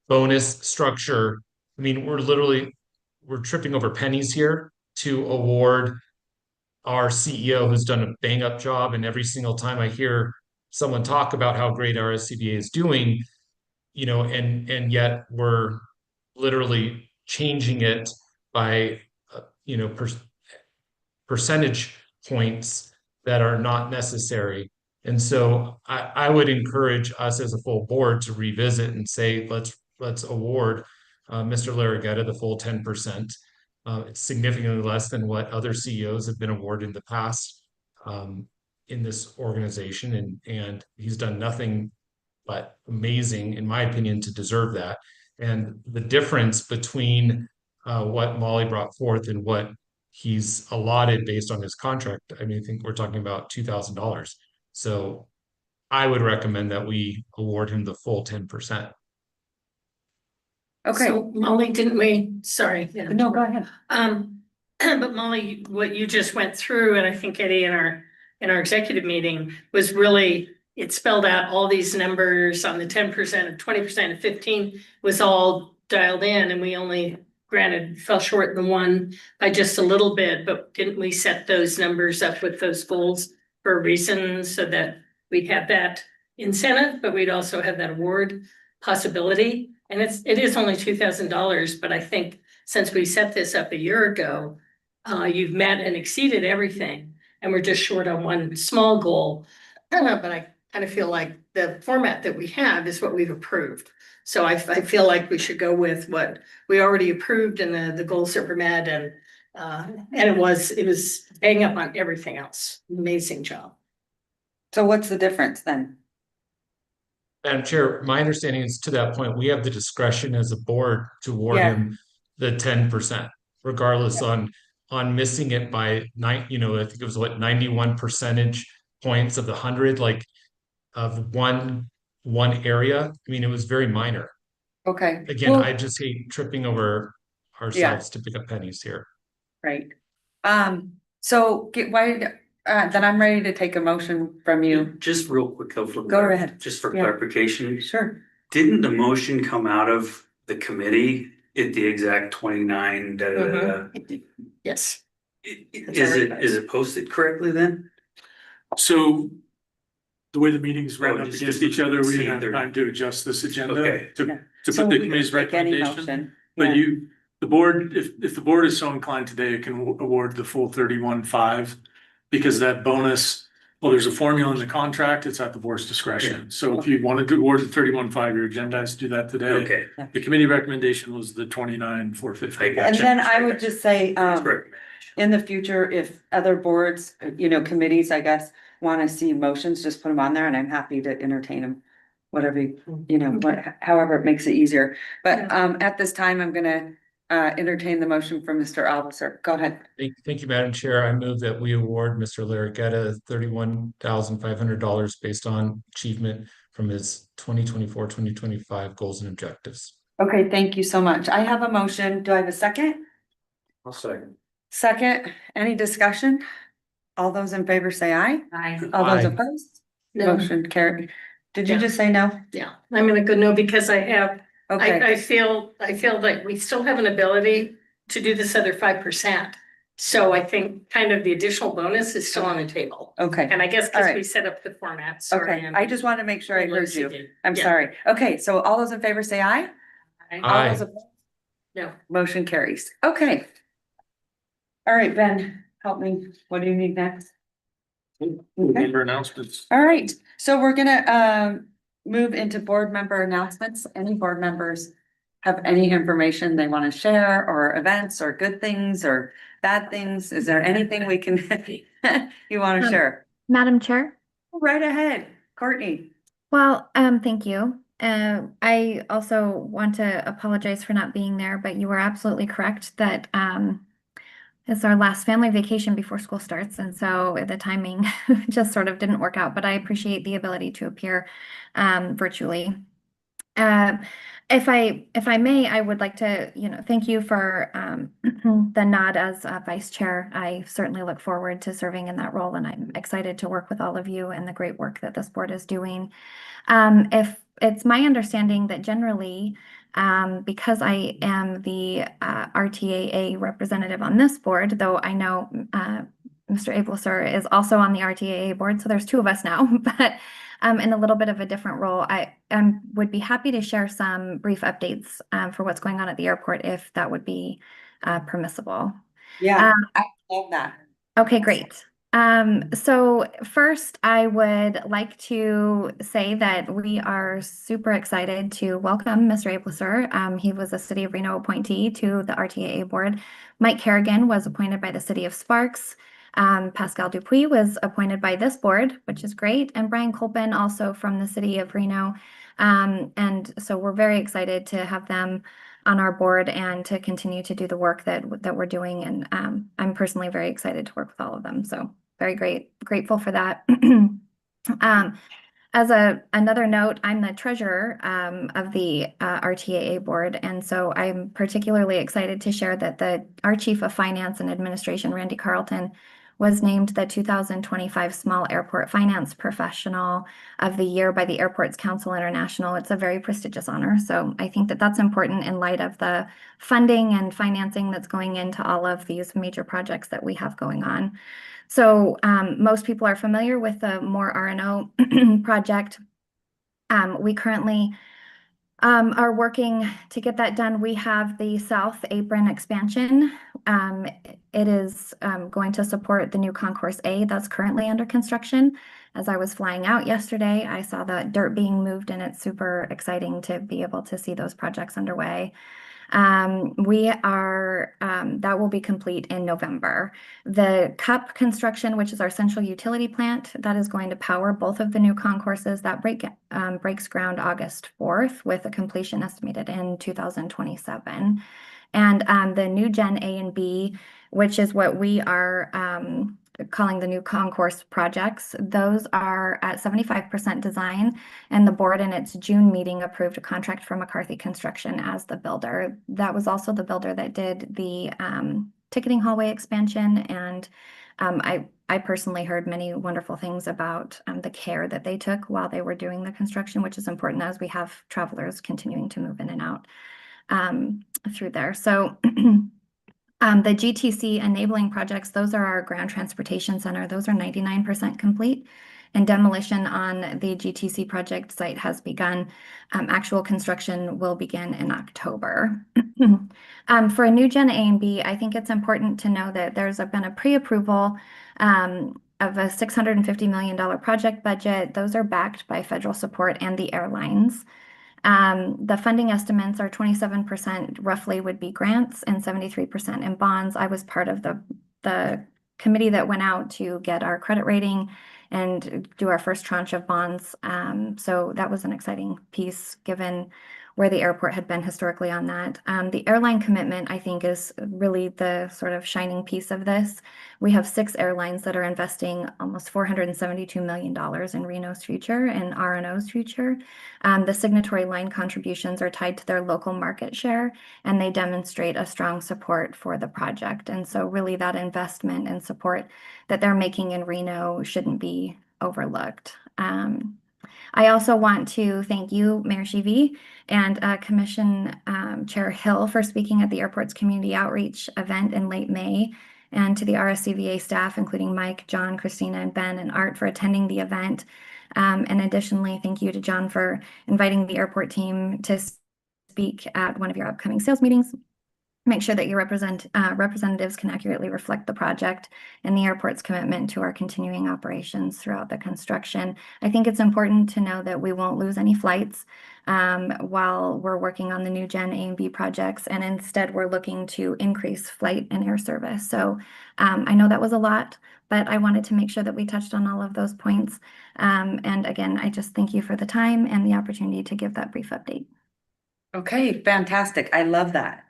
bonus structure. I mean, we're tripping over pennies here to award our CEO who's done a bang up job. And every single time I hear someone talk about how great RSCVA is doing, and yet we're literally changing it by, percentage points that are not necessary. And so I would encourage us as a full board to revisit and say, let's award Mr. Larragetta the full 10%. It's significantly less than what other CEOs have been awarded in the past in this organization. And he's done nothing but amazing, in my opinion, to deserve that. And the difference between what Molly brought forth and what he's allotted based on his contract, I mean, I think we're talking about $2,000. So I would recommend that we award him the full 10%. Okay. So Molly, didn't we, sorry. Yeah. No, go ahead. But Molly, what you just went through, and I think Eddie in our executive meeting was really, it spelled out all these numbers on the 10%, 20%, and 15 was all dialed in, and we only fell short in the one by just a little bit, but didn't we set those numbers up with those goals for a reason so that we'd have that incentive, but we'd also have that award possibility? And it is only $2,000, but I think since we set this up a year ago, you've met and exceeded everything, and we're just short on one small goal. But I kind of feel like the format that we have is what we've approved. So I feel like we should go with what we already approved and the goals that were met, and it was bang up on everything else. Amazing job. So what's the difference then? Madam Chair, my understanding is to that point, we have the discretion as a board to award him the 10%, regardless on missing it by I think it was 91 percentage points of the 100, like of one area. I mean, it was very minor. Okay. Again, I just hate tripping over ourselves to pick up pennies here. Right. So then I'm ready to take a motion from you. Just real quick though, Go ahead. just for clarification. Sure. Didn't the motion come out of the committee at the exact 29? Yes. Is it posted correctly then? So the way the meetings ran up just against each other, we see didn't have there. time to adjust this agenda Okay. to So put the we committee's can make any recommendation. motion. But Yeah. the board, if the board is so inclined today, it can award the full 31.5 because that bonus, well, there's a formula in the contract, it's at the board's discretion. So if you wanted to award the 31.5, your agenda has to do that today. Okay. The committee recommendation was the 29,450. And then I would just say, in the future, if other boards, committees, I guess, want to see motions, just put them on there and I'm happy to entertain them. Whatever, however it makes it easier. But at this time, I'm gonna entertain the motion from Mr. Alvisser. Go ahead. Thank you, Madam Chair. I move that we award Mr. Larragetta $31,500 based on achievement from his 2024-2025 goals and objectives. Okay, thank you so much. I have a motion. Do I have a second? I'll second. Second, any discussion? All those in favor say aye. Aye. All those Aye. opposed? No. Motion carried. Did you just say no? Yeah, I'm gonna go no because I have, Okay, I feel like we still have an ability to do this other 5%. So I think kind of the additional bonus is still on the table. okay, And I guess All because right. we set up the format. Sorry, okay. I'm- I just want to make sure I heard you. I'm Yeah. sorry. Okay, so all those in favor say aye. All Aye. those opposed? No. Motion carries. Okay. All right, Ben, help me. What do you need next? Okay. Member announcements. All right, so we're gonna move into board member announcements. Any board members have any information they want to share, or events or good things or bad things? Is there anything we can, you want to share? Madam Chair? Right ahead, Courtney. Well, thank you. I also want to apologize for not being there, but you are absolutely correct that it's our last family vacation before school starts, and so the timing just sort of didn't work out, but I appreciate the ability to appear virtually. If I may, I would like to, thank you for the nod as vice chair. I certainly look forward to serving in that role, and I'm excited to work with all of you and the great work that this board is doing. If it's my understanding that generally, because I am the RTAA representative on this board, though I know Mr. Abelser is also on the RTAA board, so there's two of us now, but in a little bit of a different role, I would be happy to share some brief updates for what's going on at the airport if that would be permissible. Yeah, I love that. Okay, great. So first, I would like to say that we are super excited to welcome Mr. Abelser. He was a City of Reno appointee to the RTAA board. Mike Kerrigan was appointed by the City of Sparks. Pascal Dupuis was appointed by this board, which is great, and Brian Colpin also from the City of Reno. And so we're very excited to have them on our board and to continue to do the work that we're doing. And I'm personally very excited to work with all of them. So very grateful for that. As another note, I'm the treasurer of the RTAA board, and so I'm particularly excited to share that our Chief of Finance and Administration, Randy Carlton, was named the 2025 Small Airport Finance Professional of the Year by the Airports Council International. It's a very prestigious honor, so I think that that's important in light of the funding and financing that's going into all of these major projects that we have going on. So most people are familiar with the More R&O project. We currently are working to get that done. We have the South Apron expansion. It is going to support the new Concourse A that's currently under construction. As I was flying out yesterday, I saw the dirt being moved, and it's super exciting to be able to see those projects underway. That will be complete in November. The CUP construction, which is our central utility plant, that is going to power both of the new concourses, that breaks ground August 4th with a completion estimated in 2027. And the new Gen A and B, which is what we are calling the new concourse projects, those are at 75% design, and the board in its June meeting approved a contract for McCarthy Construction as the builder. That was also the builder that did the ticketing hallway expansion, and I personally heard many wonderful things about the care that they took while they were doing the construction, which is important as we have travelers continuing to move in and out through there. So the GTC enabling projects, those are our ground transportation center. Those are 99% complete, and demolition on the GTC project site has begun. Actual construction will begin in October. For a new Gen A and B, I think it's important to know that there's been a pre-approval of a $650 million project budget. Those are backed by federal support and the airlines. The funding estimates are 27% roughly would be grants and 73% in bonds. I was part of the committee that went out to get our credit rating and do our first tranche of bonds. So that was an exciting piece given where the airport had been historically on that. The airline commitment, I think, is really the sort of shining piece of this. We have 6 airlines that are investing almost $472 million in Reno's future and R&O's future. The signatory line contributions are tied to their local market share, and they demonstrate a strong support for the project. And so really that investment and support that they're making in Reno shouldn't be overlooked. I also want to thank you, Mayor Shivi, and Commission Chair Hill for speaking at the airport's community outreach event in late May, and to the RSCVA staff, including Mike, John, Christina, and Ben, and Art for attending the event. And additionally, thank you to John for inviting the airport team to speak at one of your upcoming sales meetings. make sure that your representatives can accurately reflect the project and the airport's commitment to our continuing operations throughout the construction. I think it's important to know that we won't lose any flights while we're working on the new Gen A and B projects, and instead we're looking to increase flight and air service. So I know that was a lot, but I wanted to make sure that we touched on all of those points. And again, I just thank you for the time and the opportunity to give that brief update. Okay, fantastic. I love that.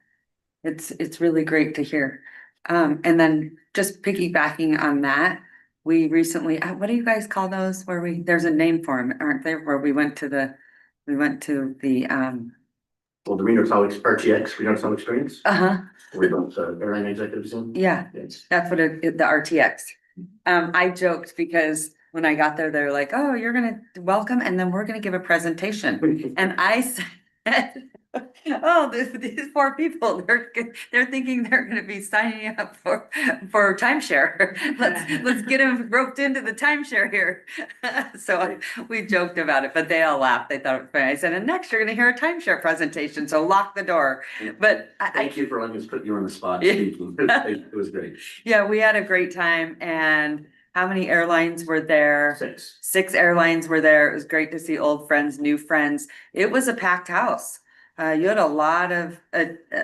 It's really great to hear. And then just piggybacking on that, we recently, what do you guys call those where there's a name for them, aren't there? Where we went to the, Well, the Reno Solid RTX, Reno Solid Experience, uh-huh, we're both airline executives in. yeah, Yes. that's what the RTX. I joked because when I got there, they're like, oh, you're gonna welcome, and then we're gonna give a presentation. And I said, oh, these poor people, they're thinking they're gonna be signing up for timeshare. Let's get them roped into the timeshare here. So we joked about it, but they all laughed. They thought it was funny. I said, and next you're gonna hear a timeshare presentation, so lock the door. But Thank you for letting us put you on the spot Yeah. speaking. It was great. yeah, we had a great time. And how many airlines were there? 6. 6 airlines were there. It was great to see old friends, new friends. It was a packed house. You had a lot of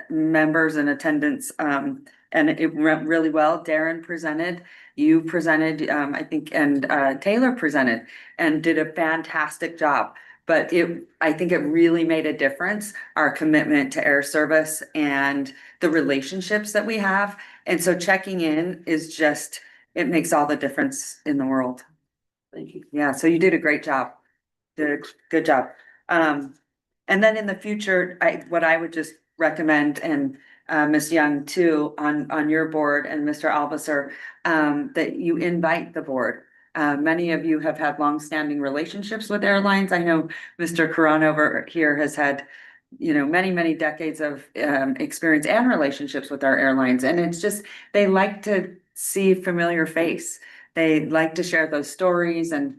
members in attendance, and it went really well. Darren presented, you presented, I think, and Taylor presented and did a fantastic job. But I think it really made a difference, our commitment to air service and the relationships that we have. And so checking in is just, it makes all the difference in the world. Thank you. Yeah, so you did a great job. Did a good job. And then in the future, what I would just recommend, and Ms. Young too, on your board, and Mr. Albaser, that you invite the board. Many of you have had longstanding relationships with airlines. I know Mr. Karan over here has had, many, many decades of experience and relationships with our airlines. And it's just, they like to see a familiar face. They like to share those stories. And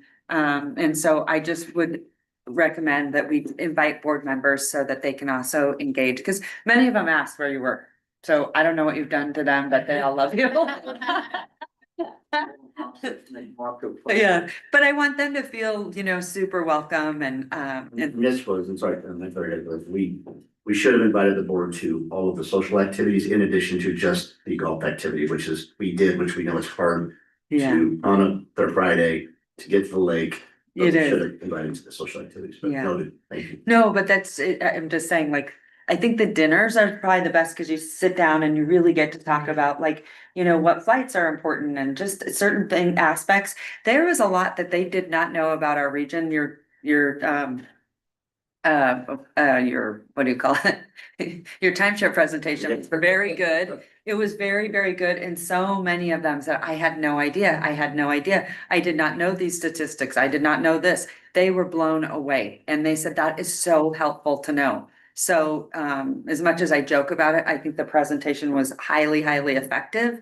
so I just would recommend that we invite board members so that they can also engage, because many of them asked where you were. So I don't know what you've done to them, but they all love you. Yeah, but I want them to feel, super welcome and This was, I'm sorry, we should have invited the board to all of the social activities in addition to just the golf activity, which we did, which we know it's hard yeah, to, on a third Friday, to get to the lake. It is. Should have invited to the social activities, but Yeah. noted, thank you. No, but that's it. I'm just saying, like, I think the dinners are probably the best because you sit down and you really get to talk about, like, what flights are important and just certain aspects. There was a lot that they did not know about our region. Your what do you call it? Your timeshare presentation was very good. It was very, very good. And so many of them said, I had no idea. I had no idea. I did not know these statistics. I did not know this. They were blown away. And they said, that is so helpful to know. So as much as I joke about it, I think the presentation was highly, highly effective.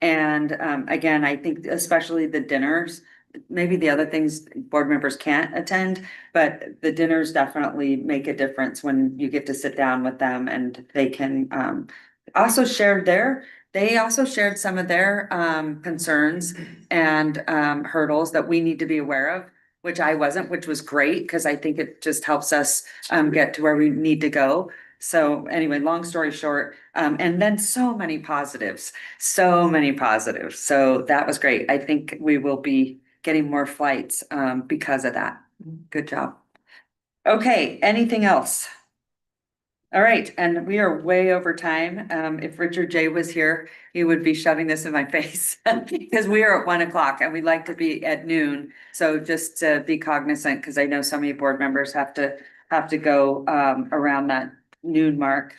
And again, I think especially the dinners, maybe the other things board members can't attend, but the dinners definitely make a difference when you get to sit down with them and they can also shared some of their concerns and hurdles that we need to be aware of, which I wasn't, which was great because I think it just helps us get to where we need to go. So anyway, long story short, and then so many positives. So that was great. I think we will be getting more flights because of that. Good job. Okay, anything else? All right, and we are way over time. If Richard J was here, he would be shoving this in my face because we are at 1 o'clock and we'd like to be at noon. So just to be cognizant, because I know so many board members have to go around that noon mark,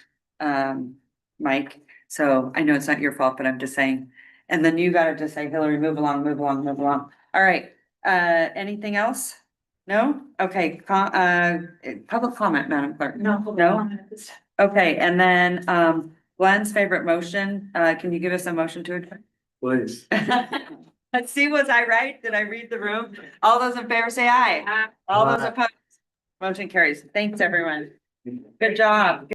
Mike. So I know it's not your fault, but I'm just saying. And then you gotta just say, Hillary, move along, move along, move along. All right, anything else? No? Okay, public comment, Madam Clerk. No? Okay, and then Glenn's favorite motion, can you give us a motion to adjourn? Please. Let's see, was I right? Did I read the room? All those in favor say aye. All those opposed? Motion carries. Thanks, everyone. Good job.